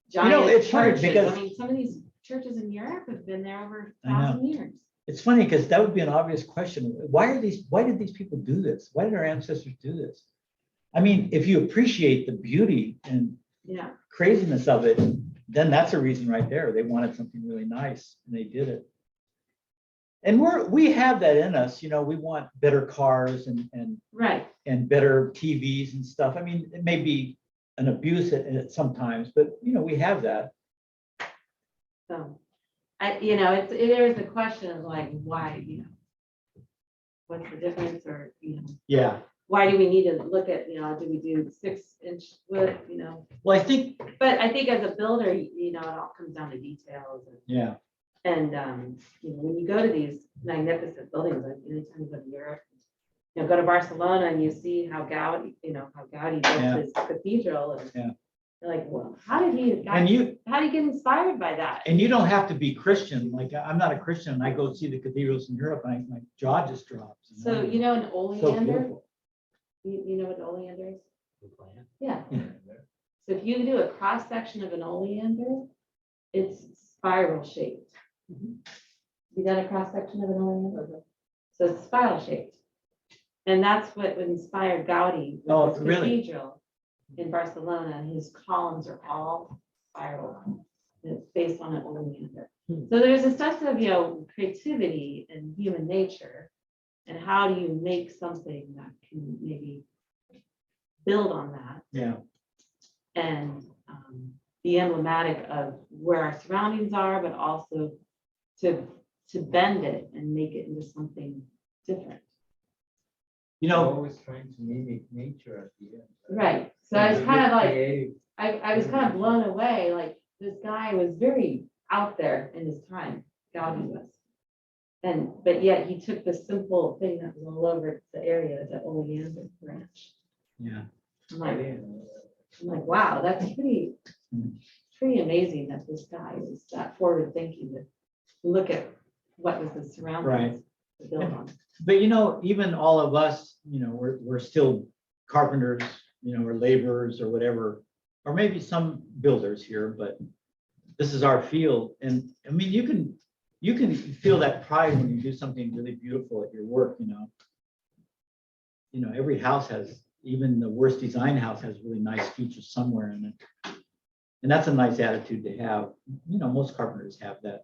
[SPEAKER 1] You know,
[SPEAKER 6] giant
[SPEAKER 1] it's funny
[SPEAKER 6] churches?
[SPEAKER 1] because-
[SPEAKER 6] I mean, some of these churches in Europe have been there over
[SPEAKER 1] I know.
[SPEAKER 6] 1,000 years.
[SPEAKER 1] it's funny because that would be an obvious question. Why did these people do this? Why did our ancestors do this? I mean, if you appreciate the beauty and
[SPEAKER 6] Yeah,
[SPEAKER 1] craziness of it, then that's a reason right there. They wanted something really nice and they did it. And we have that in us, we want better cars and
[SPEAKER 6] right.
[SPEAKER 1] better TVs and stuff. I mean, it may be an abuse at sometimes, but we have that.
[SPEAKER 6] So, it is a question of like, why, what's the difference or,
[SPEAKER 1] Yeah.
[SPEAKER 6] why do we need to look at, do we do 6-inch wood,
[SPEAKER 1] Well, I think,
[SPEAKER 6] But I think as a builder, it all comes down to details
[SPEAKER 1] yeah,
[SPEAKER 6] and, when you go to these magnificent buildings, like anytime you go to Europe, go to Barcelona and you see how Gaudi
[SPEAKER 1] Yeah.
[SPEAKER 6] built his cathedral and
[SPEAKER 1] Yeah.
[SPEAKER 6] you're like, well, how did he
[SPEAKER 1] and you
[SPEAKER 6] get inspired by that?
[SPEAKER 1] don't have to be Christian. Like I'm not a Christian and I go see the cathedrals in Europe and my jaw just drops.
[SPEAKER 6] So, an
[SPEAKER 1] So
[SPEAKER 6] oleander,
[SPEAKER 1] beautiful.
[SPEAKER 6] you know what an oleander is? Yeah.
[SPEAKER 1] Yeah.
[SPEAKER 6] So if you do a cross section of an oleander, it's spiral shaped. You got a cross section of an oleander? So it's spiral shaped. And that's what inspired Gaudi
[SPEAKER 1] Oh,
[SPEAKER 6] with his
[SPEAKER 1] really?
[SPEAKER 6] cathedral in Barcelona. His columns are all spiral. It's based on an oleander.
[SPEAKER 1] Hmm.
[SPEAKER 6] So there's a sense of, creativity and human nature. And how do you make something that can maybe build on that
[SPEAKER 1] Yeah,
[SPEAKER 6] and be emblematic of where our surroundings are, but also to bend it and make it into something different.
[SPEAKER 2] Always trying to mimic nature at the end.
[SPEAKER 6] Right. So I was kind of like,
[SPEAKER 2] Creative.
[SPEAKER 6] I was kind of blown away. Like this guy was very out there in his time, Gaudi was. But yet he took the simple thing that was all over the area, the oleander branch.
[SPEAKER 1] yeah.
[SPEAKER 6] I'm like, wow, that's pretty amazing that this guy was that forward thinking to look at what was the surroundings to build on.
[SPEAKER 1] But even all of us, we're still carpenters, or laborers or whatever, or maybe some builders here, but this is our field. And I mean, you can feel that pride when you do something really beautiful at your work, every house has, even the worst designed house has really nice features somewhere in it. And that's a nice attitude to have. Most carpenters have that.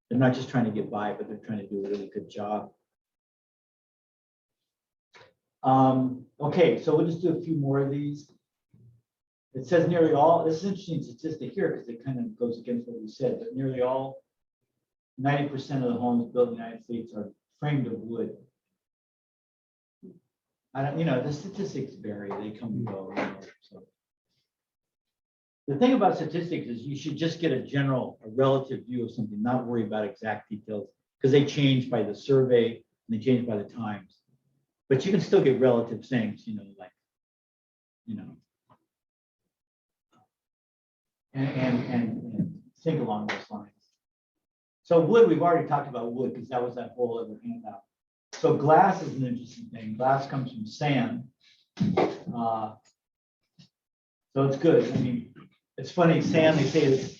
[SPEAKER 1] They're not just trying to get by, but they're trying to do a really good job. Okay, so we'll just do a few more of these. It says nearly all, this is an interesting statistic here because it kind of goes against what we said, but nearly all, 90% of the homes built in the United States are framed of wood. I don't, the statistics vary, they come and go. So. The thing about statistics is you should just get a relative view of something, not worry about exact details, because they change by the survey and they change by the times. But you can still get relative things, and think along those lines. So wood, we've already talked about wood because that was that whole other handout. So glass is an interesting thing. Glass comes from sand. So it's good. I mean, it's funny, sand, they say it's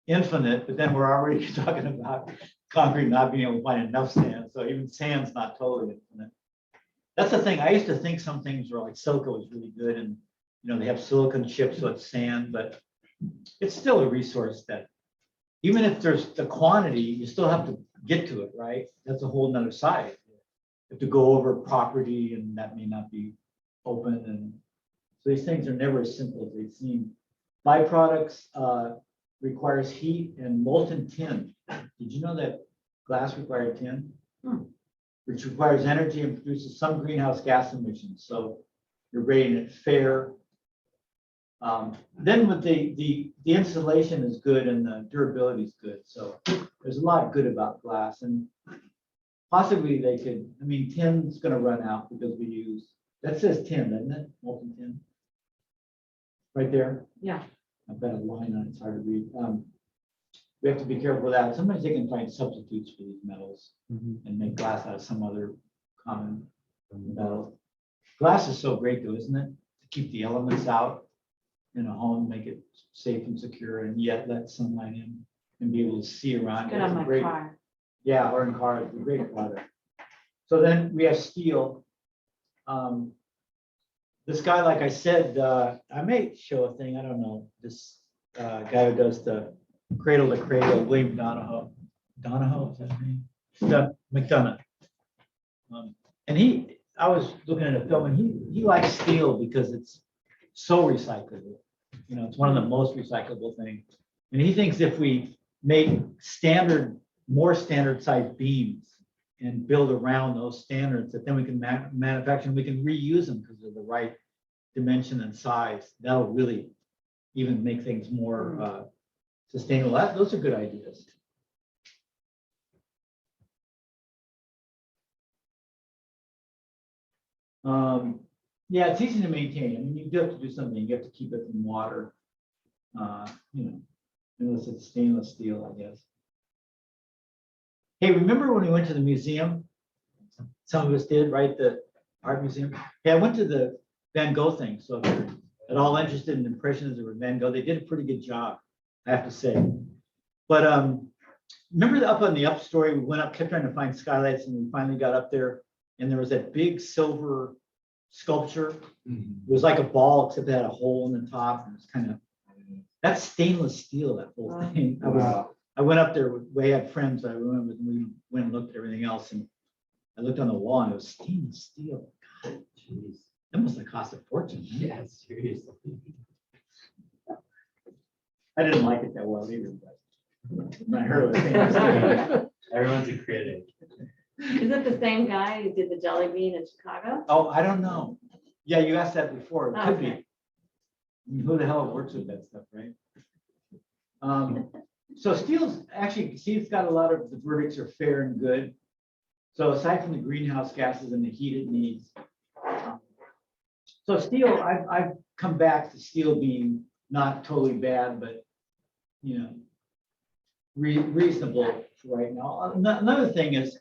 [SPEAKER 1] infinite, but then we're already talking about concrete not being able to find enough sand. So even sand's not totally infinite. That's the thing. I used to think some things were like silica was really good and, they have silicon chips, so it's sand, but it's still a resource that even if there's the quantity, you still have to get to it, right? That's a whole nother side. You have to go over property and that may not be open. And so these things are never as simple as they seem. Byproducts requires heat and molten tin. Did you know that glass required tin? Which requires energy and produces some greenhouse gas emissions. So you're rating it fair. Then with the insulation is good and the durability is good. So there's a lot good about glass and possibly they could, tin's gonna run out because we use, that says tin, doesn't it? Molten tin. Right there.
[SPEAKER 6] Yeah.
[SPEAKER 1] I've got a line on it, it's hard to read. We have to be careful with that. Sometimes they can find substitutes for these metals and make glass out of some other common metal. Glass is so great though, isn't it? To keep the elements out in a home, make it safe and secure, and yet let sunlight in and be able to see around.
[SPEAKER 6] Good
[SPEAKER 1] It's
[SPEAKER 6] on
[SPEAKER 1] a
[SPEAKER 6] my
[SPEAKER 1] great,
[SPEAKER 6] car.
[SPEAKER 1] yeah, or in cars, it's a great product. So then we have steel. This guy, like I said, I may show a thing, I don't know, this guy who does the cradle to cradle, William Donahoe. Donahoe, is that his name? McDonough. And I was looking at a film and he likes steel because it's so recyclable. It's one of the most recyclable things. And he thinks if we make more standard size beams and build around those standards, that then we can manufacture and we can reuse them because they're the right dimension and size. That'll really even make things more sustainable. Those are good ideas. Yeah, it's easy to maintain. You do have to do something. You have to keep it from water. Unless it's stainless steel, I guess. Hey, remember when we went to the museum? Some of us did, right? The art museum. Yeah, I went to the Van Gogh thing. So if you're at all interested in impressionism or Van Gogh, they did a pretty good job, I have to say. But remember up on the up story, we went up, kept trying to find skylights, and we finally got up there, and there was that big silver sculpture. It was like a ball, except it had a hole in the top, and it's kind of, that's stainless steel, that whole thing. I went up there, we had friends, I remember, we went and looked at everything else, and I looked on the wall, and it was stainless steel. God, jeez, that must have cost a fortune.
[SPEAKER 2] Yeah, seriously.
[SPEAKER 1] I didn't like it that well either, but when I heard it was stainless steel.
[SPEAKER 2] Everyone's a critic.
[SPEAKER 6] Is it the same guy who did the jelly bean in Chicago?
[SPEAKER 1] Oh, I don't know. Yeah, you asked that before. It could be.
[SPEAKER 6] Okay.
[SPEAKER 1] Who the hell works with that stuff, right? So steel's actually, see, it's got a lot of, the verdicts are fair and good. So aside from the greenhouse gases and the heat it needs. So steel, I've come back to steel being not totally bad, but, reasonable for right now. Another thing is,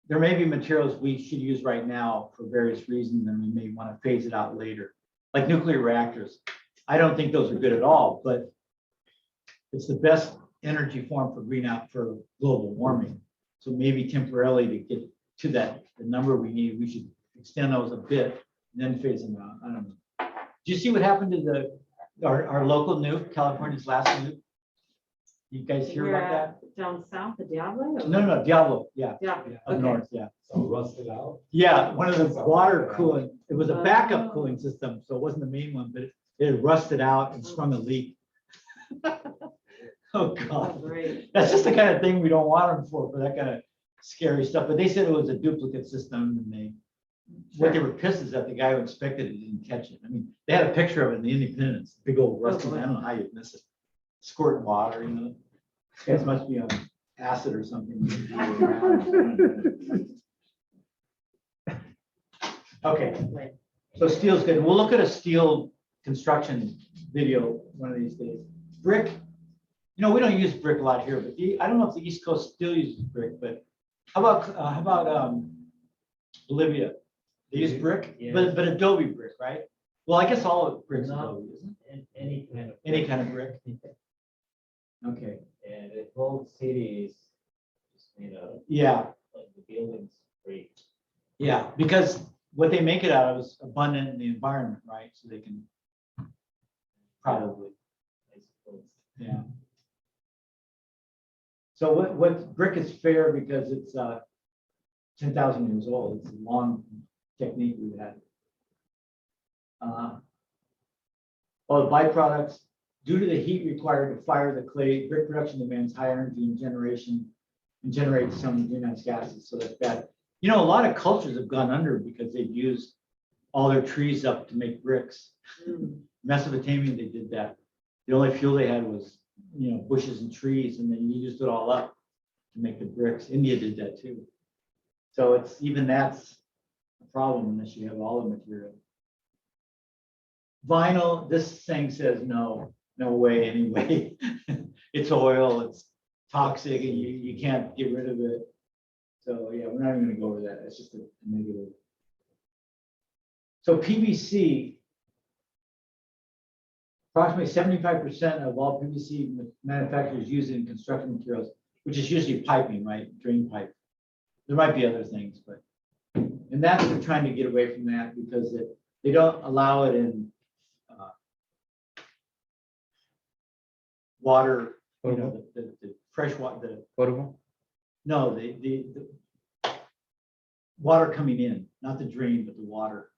[SPEAKER 1] there may be materials we should use right now for various reasons, and we may want to phase it out later, like nuclear reactors. I don't think those are good at all, but it's the best energy form for global warming. So maybe temporarily to get to the number we need, we should extend those a bit and then phase them out. I don't know. Do you see what happened to our local nuke, California's last nuke? You guys hear about that?
[SPEAKER 6] Down south of Diablo? or-
[SPEAKER 1] No, Diablo, yeah,
[SPEAKER 6] Yeah,
[SPEAKER 1] up
[SPEAKER 6] okay.
[SPEAKER 1] north, yeah.
[SPEAKER 8] So rusted out.
[SPEAKER 1] Yeah, one of the water cooling, it was a backup cooling system, so it wasn't the main one, but it had rusted out and sprung a leak. Oh,
[SPEAKER 6] Oh,
[SPEAKER 1] God.
[SPEAKER 6] great.
[SPEAKER 1] That's just the kind of thing we don't want them for that kind of scary stuff. But they said it was a duplicate system, and what they were pissed is that the guy who inspected it didn't catch it. They had a picture of it in the Independence, big old rusty, I don't know how you'd miss it. Squirting water, These guys must be on acid or something. Okay, so steel's good. We'll look at a steel construction video one of these days. Brick, we don't use brick a lot here, but I don't know if the East Coast still uses brick, but how about Bolivia? They use brick, but Adobe brick, right? Well, I guess all brick's
[SPEAKER 2] No.
[SPEAKER 1] Adobe, isn't it?
[SPEAKER 2] Any kind of.
[SPEAKER 1] Any kind of brick. Okay,
[SPEAKER 2] And the whole city is just made out of,
[SPEAKER 1] yeah,
[SPEAKER 2] like, the buildings, great.
[SPEAKER 1] yeah, because what they make it out of is abundant in the environment, right? So they can probably,
[SPEAKER 2] I suppose.
[SPEAKER 1] yeah. So what brick is fair because it's 10,000 years old. It's a long technique we've had. Oh, byproducts, due to the heat required to fire the clay, brick production demands high energy and generation and generates some greenhouse gases, so that's bad. You know, a lot of cultures have gone under because they've used all their trees up to make bricks.
[SPEAKER 6] Mm.
[SPEAKER 1] Mesopotamia, they did that. The only fuel they had was, bushes and trees, and then you used it all up to make the bricks. India did that too. So that's a problem unless you have all the material. Vinyl, this thing says no way anyway. It's oil, it's toxic, and you can't get rid of it. So yeah, we're not even gonna go over that. It's just a negative. So PVC, approximately 75% of all PVC manufacturers use it in construction materials, which is usually piping, right? Drain pipe. There might be other things, but, and that's, they're trying to get away from that because they don't allow it in water, the fresh water,
[SPEAKER 5] Potable?
[SPEAKER 1] no, the water coming in, not the drain, but the water.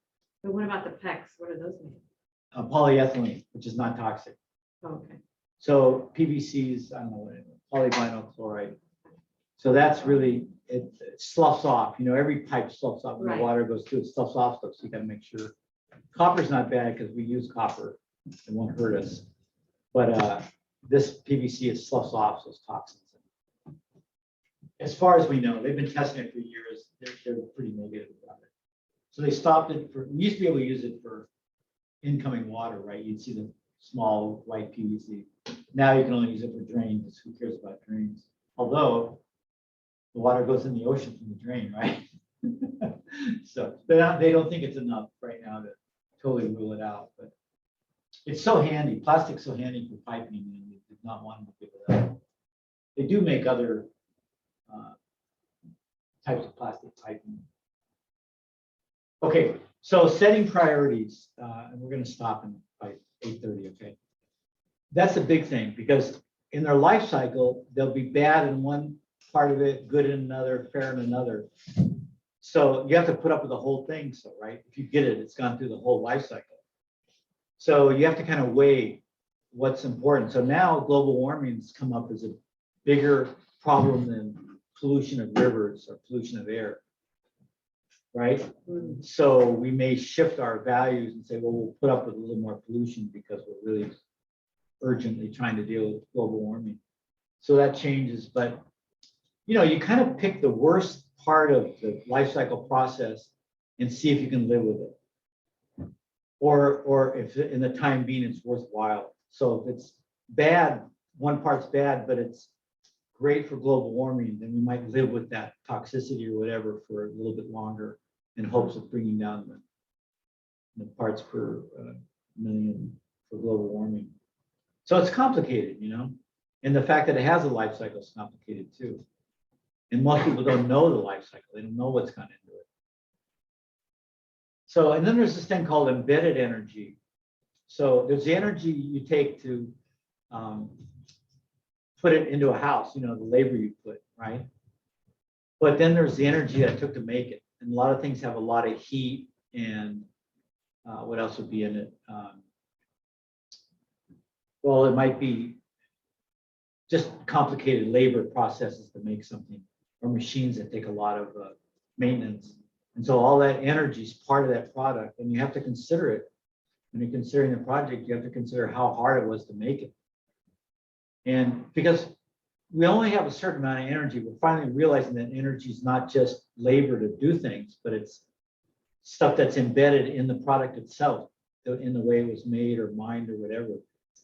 [SPEAKER 6] But what about the PEX? What are those made?
[SPEAKER 1] Polyethylene, which is not toxic.
[SPEAKER 6] Oh, okay.
[SPEAKER 1] So PVCs, I don't know what it is, polyvinyl chloride. So that's really, it sloughs off, every pipe sloughs off when the
[SPEAKER 6] Right.
[SPEAKER 1] water goes through, it sloughs off stuff, so you gotta make sure. Copper's not bad because we use copper, it won't hurt us. But this PVC is sloughs off those toxins. As far as we know, they've been testing it for years, they're pretty negative about it. So they stopped it we used to be able to use it for incoming water, right? You'd see the small white PVC. Now you can only use it for drains. Who cares about drains? Although the water goes in the ocean from the drain, right? So they don't think it's enough right now to totally rule it out, but it's so handy. Plastic's so handy for piping, and they did not want to give it up. They do make other types of plastic piping. Okay, so setting priorities, and we're going to stop by 8:30. Okay, that's a big thing because in their life cycle, they'll be bad in one part of it, good in another, fair in another. So you have to put up with the whole thing. So right, if you get it, it's gone through the whole life cycle. So you have to kind of weigh what's important. So now global warming has come up as a bigger problem than pollution of rivers or pollution of air. Right?
[SPEAKER 6] Mm.
[SPEAKER 1] So we may shift our values and say, well, we'll put up with a little more pollution because we're really urgently trying to deal with global warming. So that changes, but you kind of pick the worst part of the life cycle process and see if you can live with it. Or if in the time being it's worthwhile. So if it's bad, one part's bad, but it's great for global warming, then we might live with that toxicity or whatever for a little bit longer in hopes of bringing down the parts per million for global warming. So it's complicated, and the fact that it has a life cycle is complicated too. And most people don't know the life cycle. They don't know what's gone into it. So, and then there's this thing called embedded energy. So there's the energy you take to put it into a house, the labor you put, right? But then there's the energy that it took to make it. And a lot of things have a lot of heat and what else would be in it? Well, it might be just complicated labor processes to make something, or machines that take a lot of maintenance. And so all that energy is part of that product, and you have to consider it. When you're considering the project, you have to consider how hard it was to make it. And because we only have a certain amount of energy, we're finally realizing that energy is not just labor to do things, but it's stuff that's embedded in the product itself, in the way it was made or mined or whatever.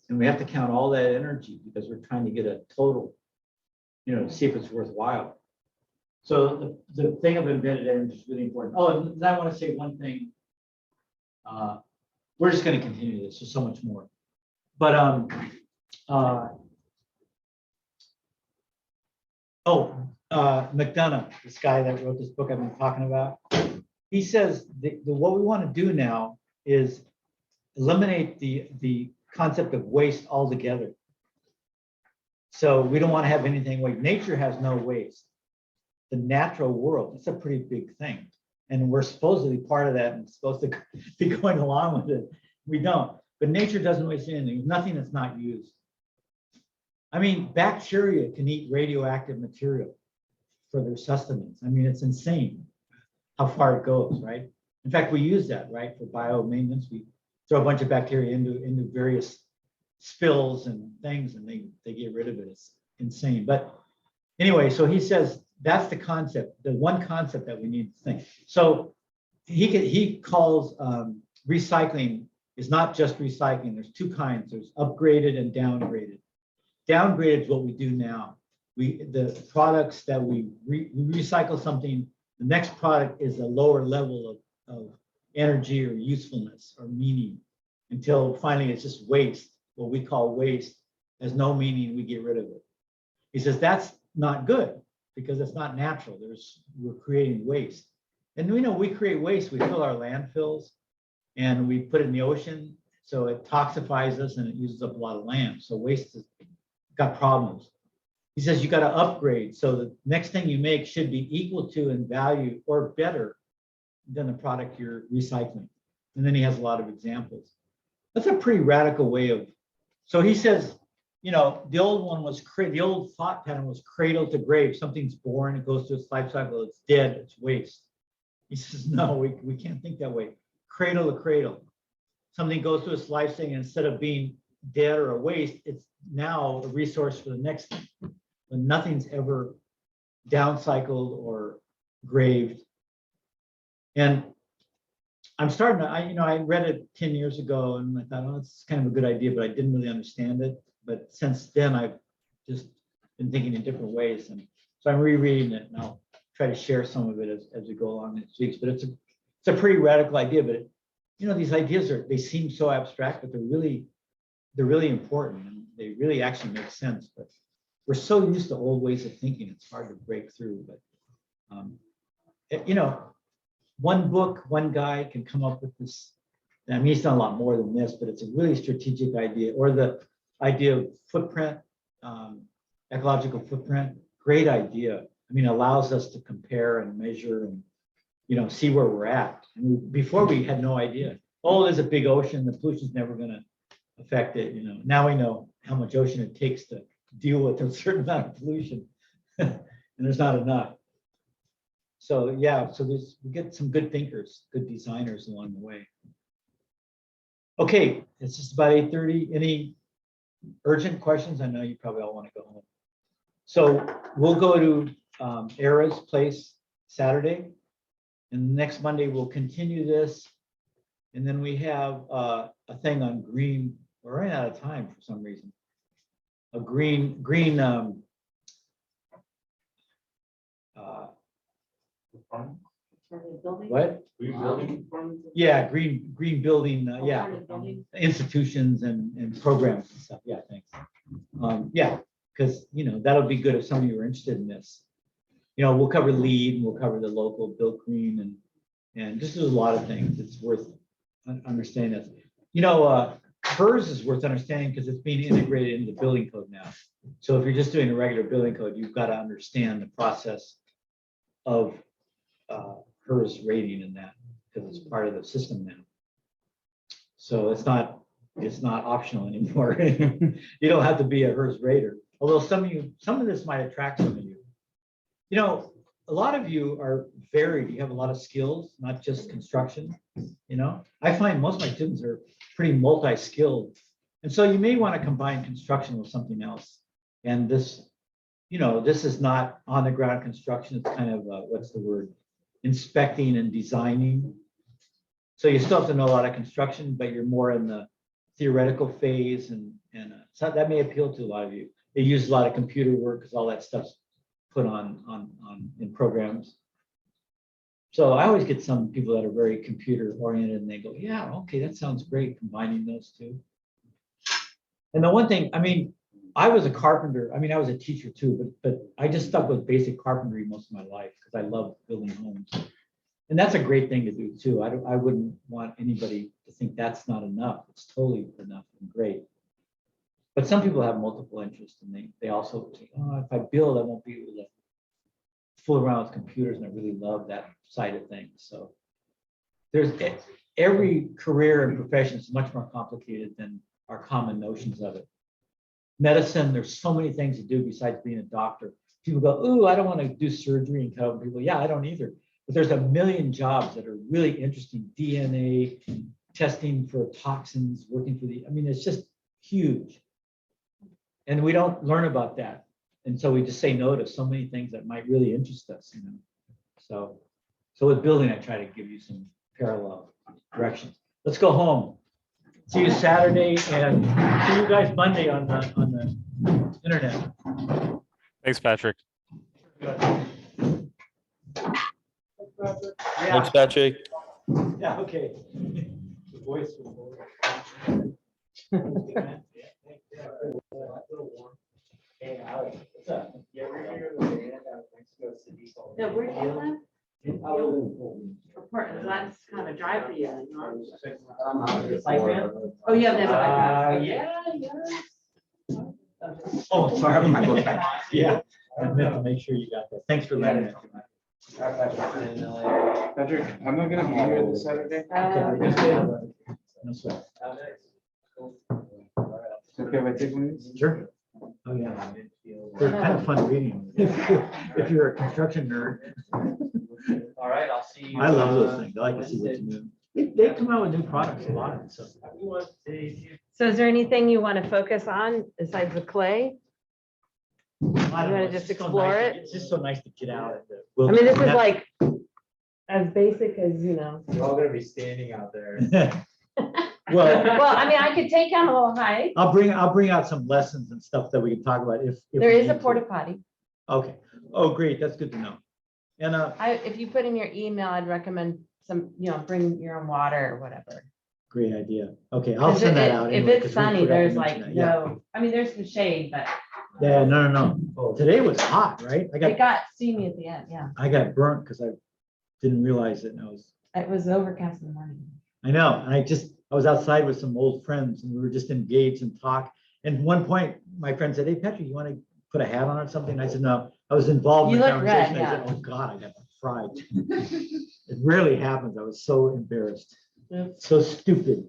[SPEAKER 1] And we have to count all that energy because we're trying to get a total, to see if it's worthwhile. So the thing of embedded energy is really important. Oh, and I want to say one thing. We're just going to continue this. There's so much more. But McDonough, this guy that wrote this book I've been talking about, he says what we want to do now is eliminate the concept of waste altogether. So we don't want to have anything waste. Nature has no waste. The natural world, it's a pretty big thing. And we're supposedly part of that and supposed to be going along with it. We don't. But nature doesn't waste anything. There's nothing that's not used. I mean, bacteria can eat radioactive material for their sustenance. I mean, it's insane how far it goes, right? In fact, we use that, right, for bio-maintenance. We throw a bunch of bacteria into various spills and things, and they get rid of it. It's insane. But anyway, so he says that's the concept, the one concept that we need to think. So he calls recycling is not just recycling. There's two kinds. There's upgraded and downgraded. Downgraded is what we do now. The products that we recycle something, the next product is a lower level of energy or usefulness or meaning until finally it's just waste. What we call waste has no meaning, we get rid of it. He says that's not good because it's not natural. We're creating waste. And we know we create waste, we fill our landfills and we put it in the ocean. So it toxifies us and it uses up a lot of land. So waste has got problems. He says you got to upgrade. So the next thing you make should be equal to in value or better than the product you're recycling. And then he has a lot of examples. That's a pretty radical way of, so he says, you know, the old one was, the old thought pattern was cradle to grave. Something's born, it goes through its life cycle, it's dead, it's waste. He says, no, we can't think that way. Cradle to cradle. Something goes through its life cycle, and instead of being dead or a waste, it's now a resource for the next thing. But nothing's ever downcycled or graved. And I'm starting to, I read it 10 years ago and I thought, oh, it's kind of a good idea, but I didn't really understand it. But since then, I've just been thinking in different ways. And so I'm rereading it and I'll try to share some of it as we go along next week. But it's a pretty radical idea, but these ideas they seem so abstract, but they're really important and they really actually make sense. But we're so used to old ways of thinking, it's hard to break through. But one book, one guy can come up with this. I mean, he's done a lot more than this, but it's a really strategic idea. Or the idea of footprint, ecological footprint, great idea. I mean, it allows us to compare and measure and, see where we're at. And before we had no idea. Oh, there's a big ocean, the pollution's never gonna affect it. Now we know how much ocean it takes to deal with a certain amount of pollution, and there's not enough. So yeah, so we get some good thinkers, good designers along the way. Okay, it's just about 8:30. Any urgent questions? I know you probably all want to go home. So we'll go to Era's place Saturday, and next Monday we'll continue this, and then we have a thing on green. We're running out of time for some reason. A green what? Yeah, green building, yeah, institutions and programs and stuff. Yeah, thanks. Yeah, because that'll be good if some of you are interested in this. We'll cover LEED and we'll cover the local built green and just a lot of things. It's worth understanding this. HERS is worth understanding because it's being integrated into the building code now. So if you're just doing a regular building code, you've got to understand the process of HERS rating in that because it's part of the system now. So it's not optional anymore. You don't have to be a HERS rater. Although some of this might attract some of you. A lot of you are varied. You have a lot of skills, not just construction. I find most of my students are pretty multi-skilled. And so you may want to combine construction with something else. And this is not on the ground construction. It's kind of, what's the word? Inspecting and designing. So you still have to know a lot of construction, but you're more in the theoretical phase. And so that may appeal to a lot of you. They use a lot of computer work because all that stuff's put in programs. So I always get some people that are very computer oriented and they go, yeah, okay, that sounds great, combining those two. And the one thing, I mean, I was a carpenter. I mean, I was a teacher too, but I just stuck with basic carpentry most of my life because I love building homes. And that's a great thing to do too. I wouldn't want anybody to think that's not enough. It's totally enough and great. But some people have multiple interests and they also say, oh, if I build, I won't be able to fool around with computers, and I really love that side of things. So there's every career and profession is much more complicated than our common notions of it. Medicine, there's so many things to do besides being a doctor. People go, ooh, I don't want to do surgery and cut open people. Yeah, I don't either. But there's a million jobs that are really interesting. DNA, testing for toxins, working for I mean, it's just huge. And we don't learn about that. And so we just say no to so many things that might really interest us, you know. So with building, I try to give you some parallel directions. Let's go home. See you Saturday and see you guys Monday on the internet.
[SPEAKER 3] Thanks, Patrick.
[SPEAKER 1] Yeah,
[SPEAKER 10] Thanks, Patrick.
[SPEAKER 1] yeah, okay. The voice was Hey, Alex, what's up?
[SPEAKER 6] Yeah, where do you live? For Portland, that's kind of a drive for you. Oh, you have never.
[SPEAKER 1] Yeah. Oh, sorry. Yeah, I meant to make sure you got that. Thanks for letting me.
[SPEAKER 5] Patrick, I'm not gonna be here this Saturday.
[SPEAKER 1] No sweat.
[SPEAKER 5] It's okay if I take one of these?
[SPEAKER 1] Sure. Oh, yeah. They're kind of fun reading. If you're a construction nerd.
[SPEAKER 9] All right, I'll see you.
[SPEAKER 1] I love those things. I like to see what's new. They come out with new products a lot. So
[SPEAKER 6] So is there anything you want to focus on besides the clay?
[SPEAKER 1] I don't know,
[SPEAKER 6] wanna
[SPEAKER 1] it's
[SPEAKER 6] just
[SPEAKER 1] so
[SPEAKER 6] explore
[SPEAKER 1] nice to-
[SPEAKER 6] it?
[SPEAKER 1] It's just so nice to get out. At the
[SPEAKER 6] I mean, this is
[SPEAKER 1] wilderness.
[SPEAKER 6] like as basic as, you know.
[SPEAKER 2] You're all gonna be standing out there.
[SPEAKER 1] Well,
[SPEAKER 6] Well, I mean, I could take on a little hike.
[SPEAKER 1] I'll bring out some lessons and stuff that we can talk about if.
[SPEAKER 6] There
[SPEAKER 1] we
[SPEAKER 6] is a
[SPEAKER 1] need to.
[SPEAKER 6] porta potty.
[SPEAKER 1] Okay. Oh, great. That's good to know. And
[SPEAKER 6] If you put in your email, I'd recommend some, bring your own water or whatever.
[SPEAKER 1] great idea. Okay, I'll
[SPEAKER 6] 'Cause
[SPEAKER 1] send that
[SPEAKER 6] if
[SPEAKER 1] out.
[SPEAKER 6] if
[SPEAKER 1] anyway,
[SPEAKER 6] it's
[SPEAKER 1] 'cause we
[SPEAKER 6] sunny,
[SPEAKER 1] forgot to
[SPEAKER 6] there's
[SPEAKER 1] mention
[SPEAKER 6] like
[SPEAKER 1] that. Yeah.
[SPEAKER 6] no, I mean, there's some shade, but
[SPEAKER 1] Yeah, no. Today was hot, right?
[SPEAKER 6] it got steamy at the end, yeah.
[SPEAKER 1] I got burnt because I didn't realize it. And
[SPEAKER 6] It was overcast in the morning.
[SPEAKER 1] I know. And I was outside with some old friends and we were just engaged and talk. And at one point, my friend said, hey, Patrick, you want to put a hat on or something? I said, no, I was involved in
[SPEAKER 6] You
[SPEAKER 1] the
[SPEAKER 6] look red,
[SPEAKER 1] conversation. I said, oh God, I got fried. It rarely happens. I was so embarrassed. So stupid.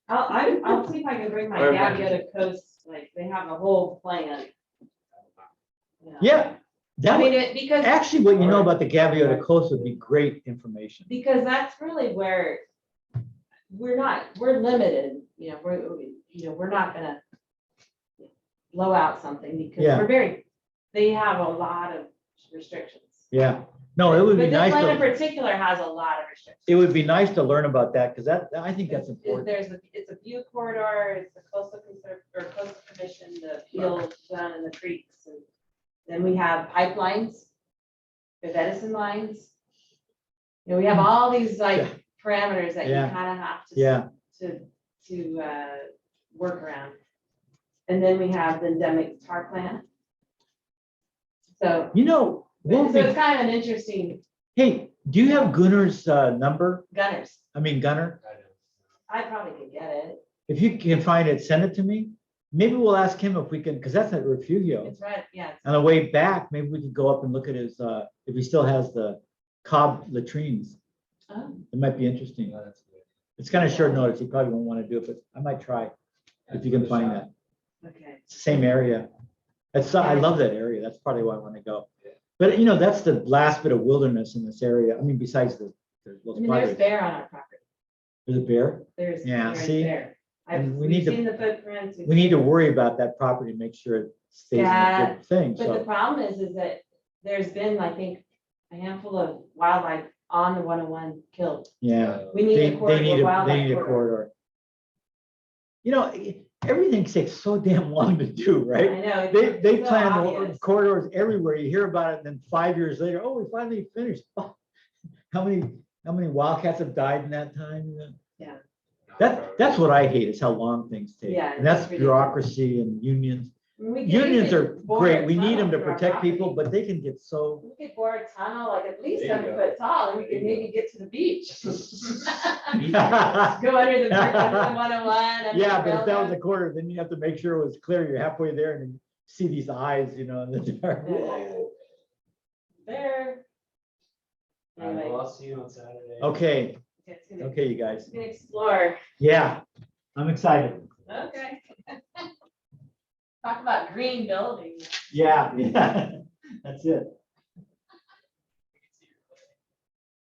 [SPEAKER 6] I'll see if I can bring my Gaviota Coast, like, they have a whole plan.
[SPEAKER 1] Yeah.
[SPEAKER 6] I
[SPEAKER 1] That
[SPEAKER 6] mean,
[SPEAKER 1] would,
[SPEAKER 6] because
[SPEAKER 1] actually, what you know about the Gaviota Coast would be great information.
[SPEAKER 6] that's really where we're limited, we're not gonna blow out something because
[SPEAKER 1] Yeah.
[SPEAKER 6] they have a lot of restrictions.
[SPEAKER 1] Yeah. No, it would be
[SPEAKER 6] But this
[SPEAKER 1] nice
[SPEAKER 6] land in
[SPEAKER 1] to,
[SPEAKER 6] particular has a lot of restrictions.
[SPEAKER 1] it would be nice to learn about that because I think that's important.
[SPEAKER 6] It's a view corridor, it's the coastal commission, the appeal down in the creeks. And then we have pipelines, the Edison lines. We have all these like parameters that you
[SPEAKER 1] Yeah.
[SPEAKER 6] kind of have to
[SPEAKER 1] Yeah.
[SPEAKER 6] to work around. And then we have the endemic tar plant. So,
[SPEAKER 1] One
[SPEAKER 6] so
[SPEAKER 1] thing,
[SPEAKER 6] it's kind of an interesting
[SPEAKER 1] hey, do you have Gunnar's number?
[SPEAKER 6] Gunner.
[SPEAKER 1] Gunnar?
[SPEAKER 6] I probably could get it.
[SPEAKER 1] If you can find it, send it to me. Maybe we'll ask him if we can, because that's at Refugio.
[SPEAKER 6] It's right, yeah.
[SPEAKER 1] On the way back, maybe we could go up and look at his, if he still has the cob latrines.
[SPEAKER 6] Oh.
[SPEAKER 1] It might be interesting. It's kind of short notice. He probably won't want to do it, but I might try if you can find that.
[SPEAKER 6] Okay.
[SPEAKER 1] It's the same area. I love that area. That's probably why I want to go. But that's the last bit of wilderness in this area. I mean, besides those
[SPEAKER 6] There's
[SPEAKER 1] projects.
[SPEAKER 6] bear on our property.
[SPEAKER 1] There's a bear.
[SPEAKER 6] There's
[SPEAKER 1] see?
[SPEAKER 6] bear.
[SPEAKER 1] And we
[SPEAKER 6] We've
[SPEAKER 1] need to-
[SPEAKER 6] seen the footprints.
[SPEAKER 1] We need to worry about that property, make sure it stays in a
[SPEAKER 6] Yeah,
[SPEAKER 1] good thing.
[SPEAKER 6] But the
[SPEAKER 1] So,
[SPEAKER 6] problem is that there's been, I think, a handful of wildlife on the 101 killed.
[SPEAKER 1] yeah.
[SPEAKER 6] We need a corridor,
[SPEAKER 1] They need a
[SPEAKER 6] wildlife
[SPEAKER 1] corridor. everything takes so damn long to do,
[SPEAKER 6] I
[SPEAKER 1] right?
[SPEAKER 6] know.
[SPEAKER 1] They
[SPEAKER 6] it's so
[SPEAKER 1] plan
[SPEAKER 6] obvious.
[SPEAKER 1] corridors everywhere. You hear about it, and then 5 years later, oh, we finally finished. Oh, how many wildcats have died in that time? You know?
[SPEAKER 6] Yeah.
[SPEAKER 1] That's what I hate, is how long things take.
[SPEAKER 6] Yeah,
[SPEAKER 1] And that's
[SPEAKER 6] it's ridiculous.
[SPEAKER 1] bureaucracy and unions.
[SPEAKER 6] We could
[SPEAKER 1] Unions
[SPEAKER 6] even
[SPEAKER 1] are
[SPEAKER 6] bore
[SPEAKER 1] great.
[SPEAKER 6] a
[SPEAKER 1] We need them to
[SPEAKER 6] tunnel through our
[SPEAKER 1] protect people,
[SPEAKER 6] property.
[SPEAKER 1] but they can get so.
[SPEAKER 6] We could bore a tunnel like at least
[SPEAKER 4] There you
[SPEAKER 6] 7 foot tall, and we could maybe get to the beach.
[SPEAKER 1] Yeah,
[SPEAKER 6] Go under the 101. under
[SPEAKER 1] but
[SPEAKER 6] the
[SPEAKER 1] if that was a
[SPEAKER 6] railroad.
[SPEAKER 1] quarter, then you have to make sure it was clear. You're halfway there and you see these eyes, you know, in the dark.
[SPEAKER 6] Yeah.
[SPEAKER 1] Whoa.
[SPEAKER 6] There.
[SPEAKER 8] All right,
[SPEAKER 6] Anyway,
[SPEAKER 8] well, I'll see you on Saturday.
[SPEAKER 1] Okay,
[SPEAKER 6] it's gonna,
[SPEAKER 1] okay, you guys.
[SPEAKER 6] it's gonna explore.
[SPEAKER 1] Yeah, I'm excited.
[SPEAKER 6] Okay. Talk about green buildings.
[SPEAKER 1] Yeah, yeah, that's it.